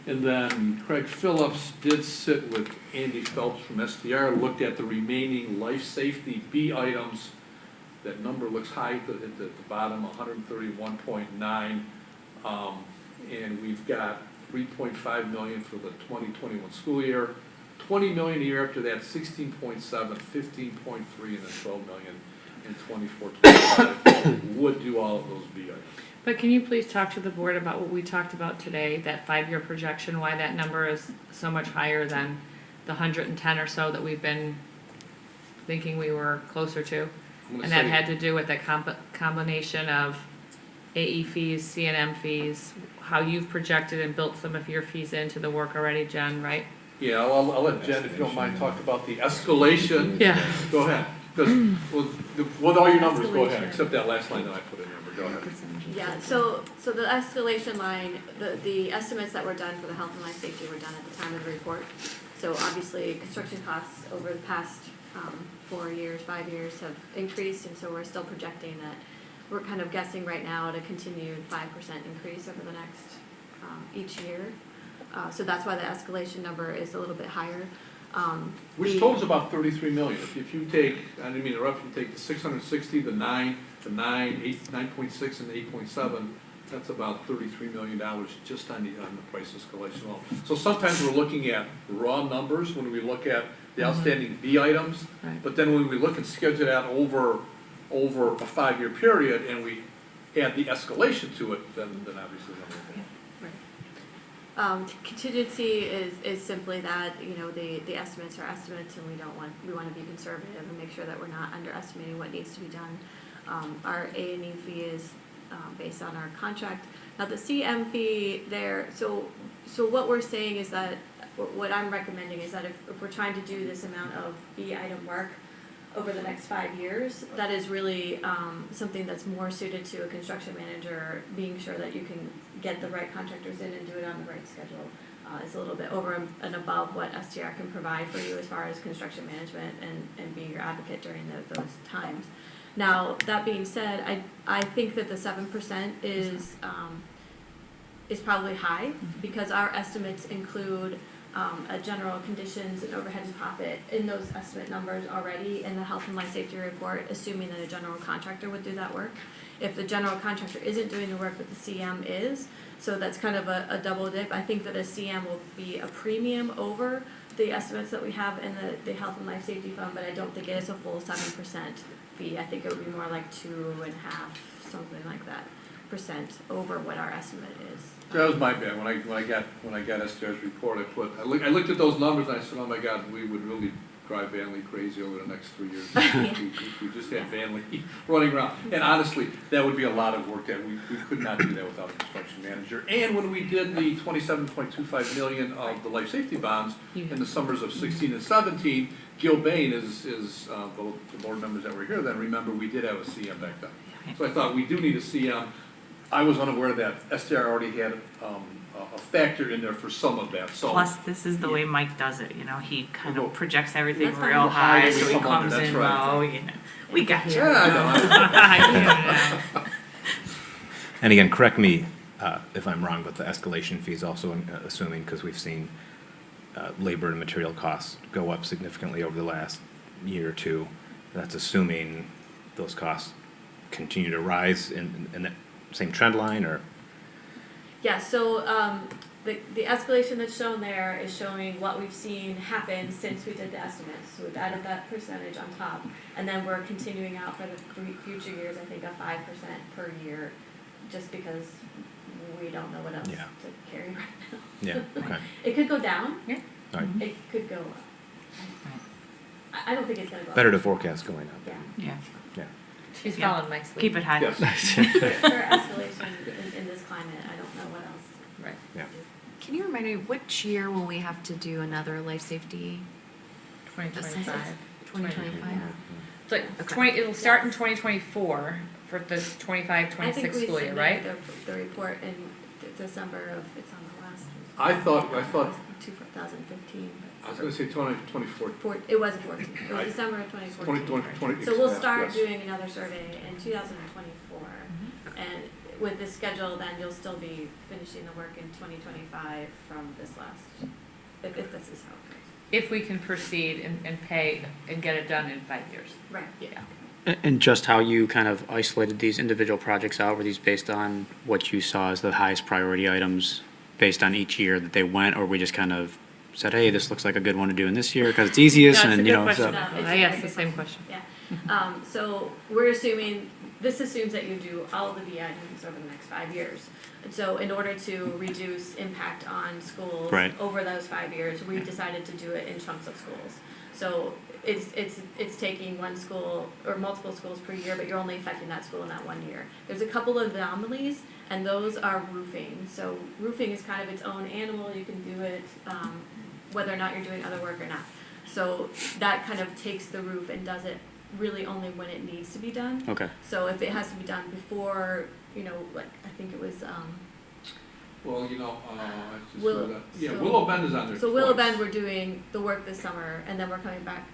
And then Craig Phillips did sit with Andy Phelps from STR, looked at the remaining life safety B items. That number looks high at the bottom, 131.9. And we've got 3.5 million for the 2021 school year, 20 million a year after that, 16.7, 15.3, and then 12 million in 24-25 would do all of those B items. But can you please talk to the board about what we talked about today, that 5-year projection, why that number is so much higher than the 110 or so that we've been thinking we were closer to? And that had to do with the combination of AE fees, C&M fees, how you've projected and built some of your fees into the work already, Jen, right? Yeah, I'll let Jen, if you don't mind, talk about the escalation. Yeah. Go ahead. Because with all your numbers, go ahead, except that last line that I put in there, but go ahead. Yeah, so the escalation line, the estimates that were done for the health and life safety were done at the time of the report. So obviously, construction costs over the past 4 years, 5 years have increased, and so we're still projecting that we're kind of guessing right now at a continued 5% increase over the next each year. So that's why the escalation number is a little bit higher. Which totals about 33 million. If you take, I didn't mean to interrupt, you take the 660, the 9, 8, 9.6, and the 8.7, That's about $33 million just on the price escalation alone. So sometimes we're looking at raw numbers when we look at the outstanding B items, Right. but then when we look and schedule that over a 5-year period and we add the escalation to it, then obviously the number will go up. Contingency is simply that, you know, the estimates are estimates, and we want to be conservative and make sure that we're not underestimating what needs to be done. Our A&E fee is based on our contract. Now, the CM fee there, so what we're saying is that, what I'm recommending is that if we're trying to do this amount of B item work over the next 5 years, that is really something that's more suited to a construction manager, being sure that you can get the right contractors in and do it on the right schedule. It's a little bit over and above what STR can provide for you as far as construction management and being your advocate during those times. Now, that being said, I think that the 7% is probably high, because our estimates include a general conditions and overhead and profit in those estimate numbers already in the health and life safety report, assuming that a general contractor would do that work. If the general contractor isn't doing the work, but the CM is, so that's kind of a double dip. I think that a CM will be a premium over the estimates that we have in the health and life safety fund, but I don't think it is a full 7% fee. I think it would be more like 2.5%, something like that, over what our estimate is. That was my bad. When I got STR's report, I looked at those numbers and I said, oh my God, we would really drive Van Lee crazy over the next 3 years. if we just had Van Lee running around. And honestly, that would be a lot of work that we could not do that without a construction manager. And when we did the $27.25 million of the life safety bonds in the summers of 16 and 17, Gil Bain is the board members that were here then, remember we did have a CM back then. So I thought we do need a CM. I was unaware that STR already had a factor in there for some of that. So Plus, this is the way Mike does it, you know, he kind of projects everything That's real fine. high, High, so he we come comes under, in that's right. low, you know. We got you. Yeah, I know. And again, correct me if I'm wrong, but the escalation fee is also assuming, because we've seen labor and material costs go up significantly over the last year or two. That's assuming those costs continue to rise in that same trend line, or? Yeah, so the escalation that's shown there is showing what we've seen happen since we did the estimates. So we've added that percentage on top, and then we're continuing out for the future years, I think, a 5% per year, just because we don't know what else to carry right now. Yeah, okay. It could go down. Yeah. All right. It could go up. I don't think it's going to go up. Better to forecast going up. Yeah. Yeah. Yeah. She's following Mike's lead. Keep it high. For escalation in this climate, I don't know what else. Right. Yeah. Can you remind me, which year will we have to do another life safety? 2025. 2025. It's like it'll start in 2024 for the 25-26 school year, right? The report in December of, it's on the last. I thought 2015. I was going to say 2024. It was 14. It was Right. December of 2014. 2020. So we'll yeah, start yes. doing another survey in 2024. And with this schedule, then you'll still be finishing the work in 2025 from this last, if this is how it goes. If we can proceed and pay and get it done in 5 years. Right. Yeah. And just how you kind of isolated these individual projects out, were these based on what you saw as the highest priority items based on each year that they went, or we just kind of said, hey, this looks like a good one to do in this year because it's easiest, That's and a you good know, question. so. I asked the same question. Yeah. So we're assuming, this assumes that you do all of the B items over the next 5 years. And so in order to reduce impact on schools over those 5 years, we decided to do it in chunks of schools. So it's taking one school or multiple schools per year, but you're only affecting that school in that 1 year. There's a couple of anomalies, and those are roofing. So roofing is kind of its own animal. You can do it whether or not you're doing other work or not. So that kind of takes the roof and does it really only when it needs to be done. Okay. So if it has to be done before, you know, like I think it was. Well, you know, so Willow Bend is on there. So Willow twice. Bend, we're doing the work this summer, and then we're coming back,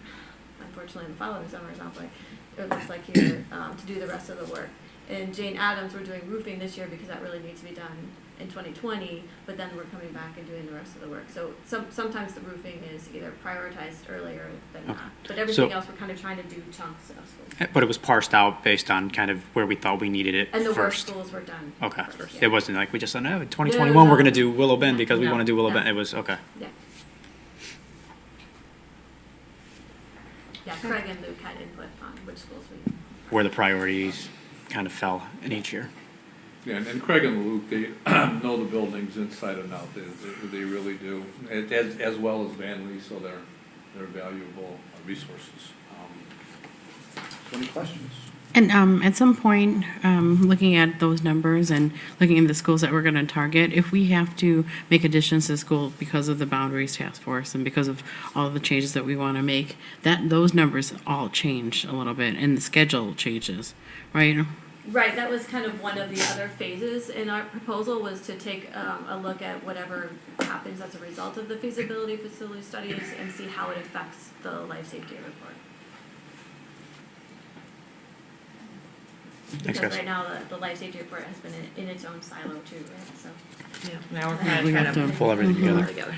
unfortunately, the following summer, it sounds like, it looks like here, to do the rest of the work. And Jane Addams, we're doing roofing this year because that really needs to be done in 2020, but then we're coming back and doing the rest of the work. So sometimes the roofing is either prioritized earlier than not. But everything else, we're kind of trying to do chunks of schools. But it was parsed out based on kind of where we thought we needed it And the worst first. schools were done. Okay. first, It wasn't like we just said, no, in 2021, No, we're going to do Willow Bend because we No, want to do Willow no. Bend. It was, okay. Yeah. Yeah, Craig and Luke had input on which schools we. Where the priorities kind of fell in each year. Yeah, and Craig and Luke, they know the buildings inside and out, they really do, as well as Van Lee, so they're valuable resources. So any questions? And at some point, looking at those numbers and looking at the schools that we're going to target, if we have to make additions to school because of the boundaries task force and because of all the changes that we want to make, those numbers all change a little bit and the schedule changes, right? Right, that was kind of one of the other phases in our proposal, was to take a look at whatever happens as a result of the feasibility facility studies and see how it affects the life safety report. Thanks, Because guys. right now, the life safety report has been in its own silo too, right, so. Yeah, now we're kind of We trying have to to pull everything Pull together. it together.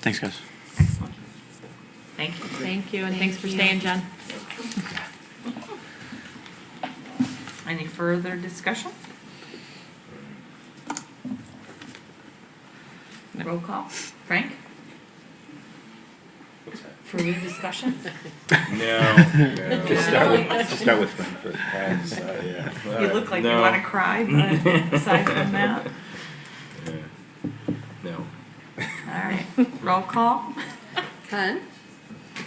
Thanks, guys. Excellent. Thank you. Thank you, and thanks for staying, Jen. Any further discussion? Roll call. Frank? Further discussion? No. Just start with Frank first. You look like you No. want to cry, but aside from that, No. all right. Roll call. Hatton,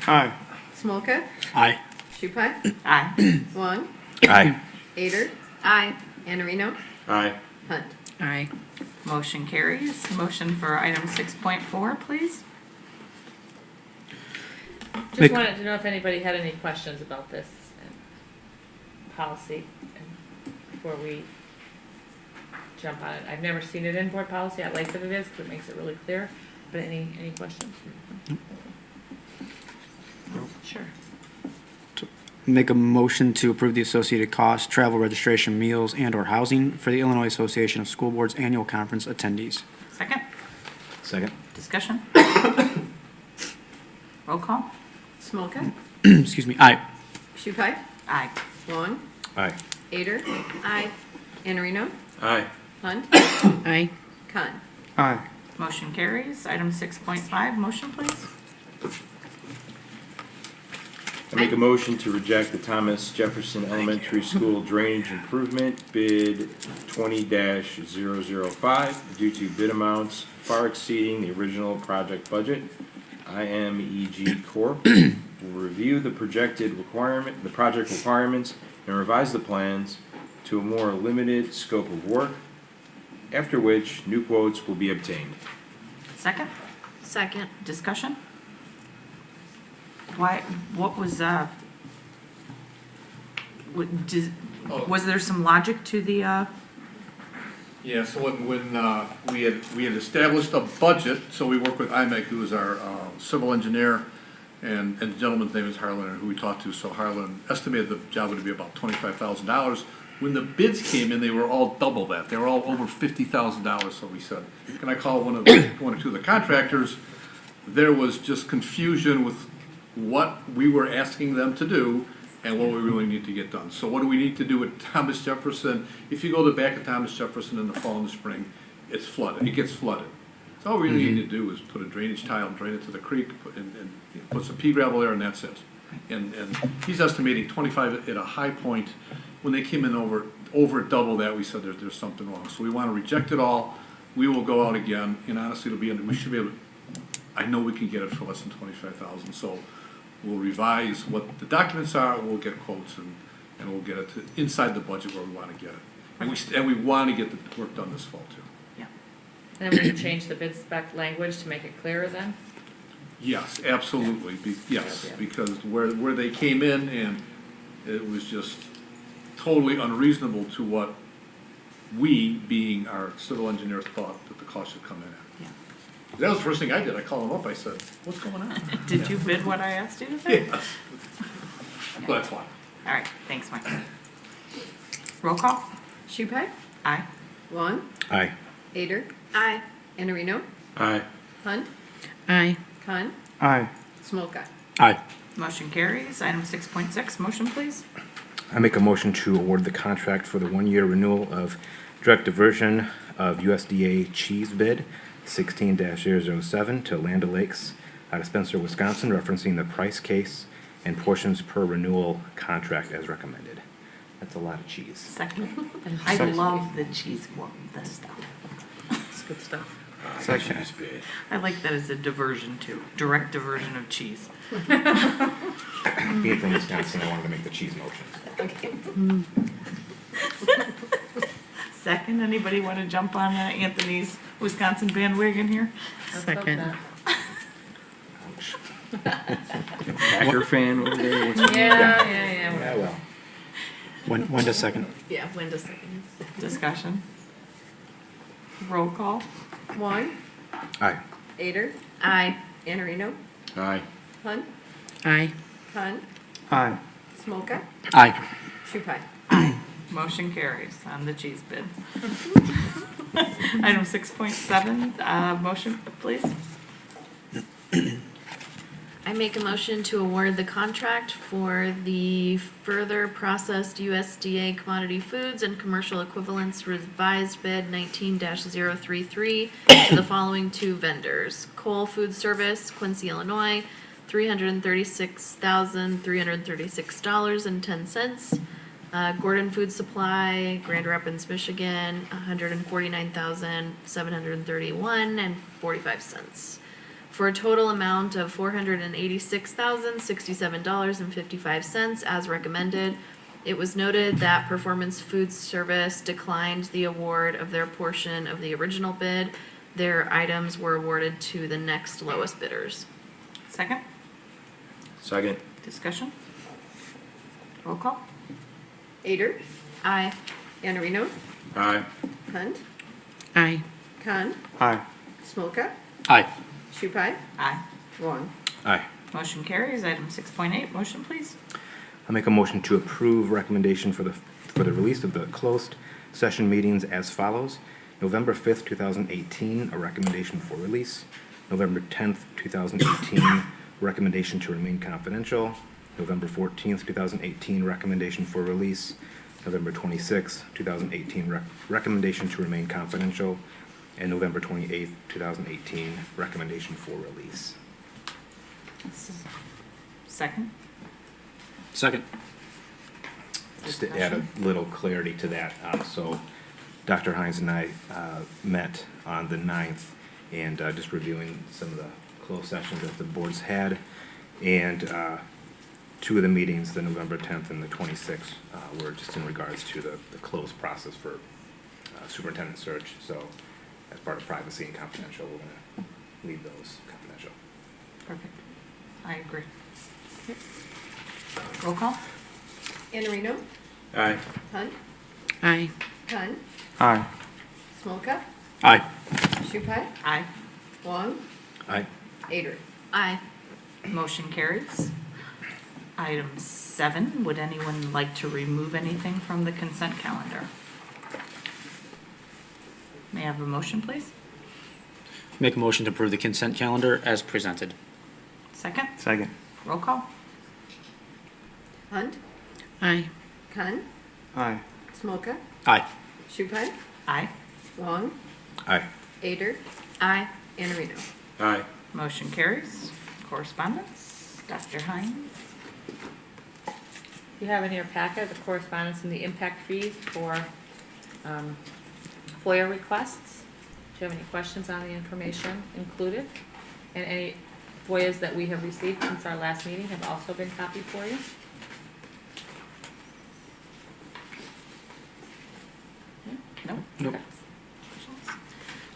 Aye. Smolka, Aye. Shupai, Aye. Wong, Aye. Ader, Aye. Anarino, Aye. Hunt. Aye. Motion carries. Motion for item 6.4, please. Just Make- wanted to know if anybody had any questions about this policy before we jump on it. I've never seen it in board policy. I like that it is because it makes it really clear. But any questions? Sure. Make a motion to approve the associated costs, travel, registration, meals, and/or housing for the Illinois Association of School Boards Annual Conference attendees. Second. Second. Discussion. Roll call. Smolka, Excuse me. Aye. Shupai, Aye. Wong, Aye. Ader, Aye. Anarino, Aye. Hunt, Aye. Khan. Aye. Motion carries. Item 6.5, motion please. I make a motion to reject the Thomas Jefferson Elementary School drainage improvement bid 20-005 due to bid amounts far exceeding the original project budget. IMEG Corp. will review the project requirements and revise the plans to a more limited scope of work, after which new quotes will be obtained. Second. Second. Discussion. What was, was there some logic to the, Yeah, so when we had established a budget, so we worked with IMEC, who is our civil engineer, and the gentleman's name is Harlan, who we talked to, so Harlan estimated the job would be about $25,000. When the bids came in, they were all double that, they were all over $50,000, so we said, can I call one or two of the contractors? There was just confusion with what we were asking them to do and what we really need to get done. So what do we need to do with Thomas Jefferson? If you go to the back of Thomas Jefferson in the fall and the spring, it's flooded, it gets flooded. So all we really need to do is put a drainage tile, drain it to the creek, and put some pea gravel there, and that's it. And he's estimating 25 at a high point. When they came in over double that, we said there's something wrong. So we want to reject it all. We will go out again, and honestly, we should be able to, I know we can get it for less than 25,000, so we'll revise what the documents are, we'll get quotes, and we'll get it to inside the budget where we want to get it. And we want to get the work done this fall too. yeah. And then we can change the bid spec language to make it clearer then? Yes, absolutely, yes, because where they came in, and it was just totally unreasonable to what we, being our civil engineers, thought that the cost should come in at. That was the first thing I did. I called them up. I said, "What's going on?" Did you bid what I asked you to bid? Yes. But that's fine. All right, thanks, Mike. Roll call. Shupai, Aye. Vaughn, Aye. Ader, Aye. Iannarino, Aye. Hunt, Aye. Khan, Aye. Smolka. Aye. Motion carries. Item 6.6, motion please. I make a motion to award the contract for the one-year renewal of direct diversion of USDA cheese bid 16-007 to Land O'Lakes out of Spencer, Wisconsin, referencing the price case and portions per renewal contract as recommended. That's a lot of cheese. Second. I love the cheese, the stuff. It's good stuff. Second. Cheese bid. I like that as a diversion too, direct diversion of cheese. Being from Wisconsin, I wanted to make the cheese motion. Second, anybody want to jump on Anthony's Wisconsin bandwagon here? Second. Packer fan over there. What's- Yeah, well. When does second? Yeah, Linda seconds. Discussion. Roll call. Vaughn, Aye. Ader, Aye. Iannarino, Aye. Hunt, Aye. Khan, Aye. Smolka, Aye. Shupai. Motion carries on the cheese bid. Item 6.7, motion please. I make a motion to award the contract for the further processed USDA commodity foods and commercial equivalents revised bid 19-033 to the following two vendors. Cole Food Service, Quincy, Illinois, $336,336.10. Gordon Food Supply, Grand Rapids, Michigan, $149,731.45. For a total amount of $486,067.55 as recommended. It was noted that Performance Food Service declined the award of their portion of the original bid. Their items were awarded to the next lowest bidders. Second. Second. Discussion. Roll call. Ader, Aye. Iannarino, Aye. Hunt, Aye. Khan, Aye. Smolka, Aye. Shupai, Aye. Vaughn. Aye. Motion carries. Item 6.8, motion please. I make a motion to approve recommendation for the release of the closed session meetings as follows. November 5th, 2018, a recommendation for release. November 10th, 2018, recommendation to remain confidential. November 14th, 2018, recommendation for release. November 26th, 2018, recommendation to remain confidential. And November 28th, 2018, recommendation for release. Second. Second. Just to add a little clarity to that, so Dr. Hines and I met on the 9th and just reviewing some of the closed sessions that the boards had. And two of the meetings, the November 10th and the 26th, were just in regards to the closed process for superintendent search. So as part of privacy and confidential, we're going to leave those confidential. Perfect. I agree. Roll call. Iannarino, Aye. Hunt, Aye. Khan, Aye. Smolka, Aye. Shupai, Aye. Vaughn, Aye. Ader. Aye. Motion carries. Item 7, would anyone like to remove anything from the consent calendar? May I have a motion, please? Make a motion to approve the consent calendar as presented. Second. Second. Roll call. Hunt, Aye. Khan, Aye. Smolka, Aye. Shupai, Aye. Vaughn, Aye. Ader, Aye. Iannarino. Aye. Motion carries. Correspondence. Dr. Hines. You have in your packet the correspondence and the impact fees for FOIA requests. Do you have any questions on the information included? And any FOIAs that we have received since our last meeting have also been copied for you. No? Nope. Okay.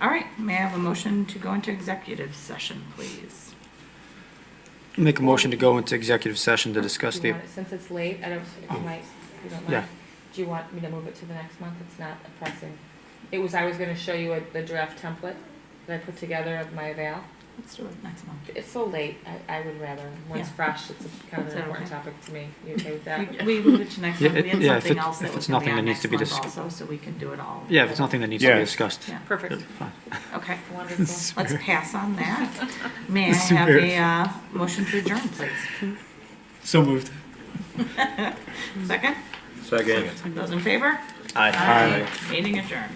All right, may I have a motion to go into executive session, please? Make a motion to go into executive session to discuss Do you the, want it- Since it's late, I don't, if you might, if you don't Yeah. mind. Do you want me to move it to the next month? It's not pressing. I was gonna show you the draft template that I put together of my eval. Let's do it next month. It's so late, I would rather, when it's Yeah. fresh, it's kind of Is an that important okay? topic to me. You okay with that? We move it to next month. We had Yeah, if something it- else if that was it's gonna be nothing that on needs next to be month discussed. also, so we can do it all. Yeah, if it's nothing that needs to Yeah. be discussed. Yeah. Perfect. Fine. Okay, Wonderful. let's pass on that. May I Super. have a motion to adjourn, please? So moved. Second? Second. Those in favor? Aye. Meeting adjourned.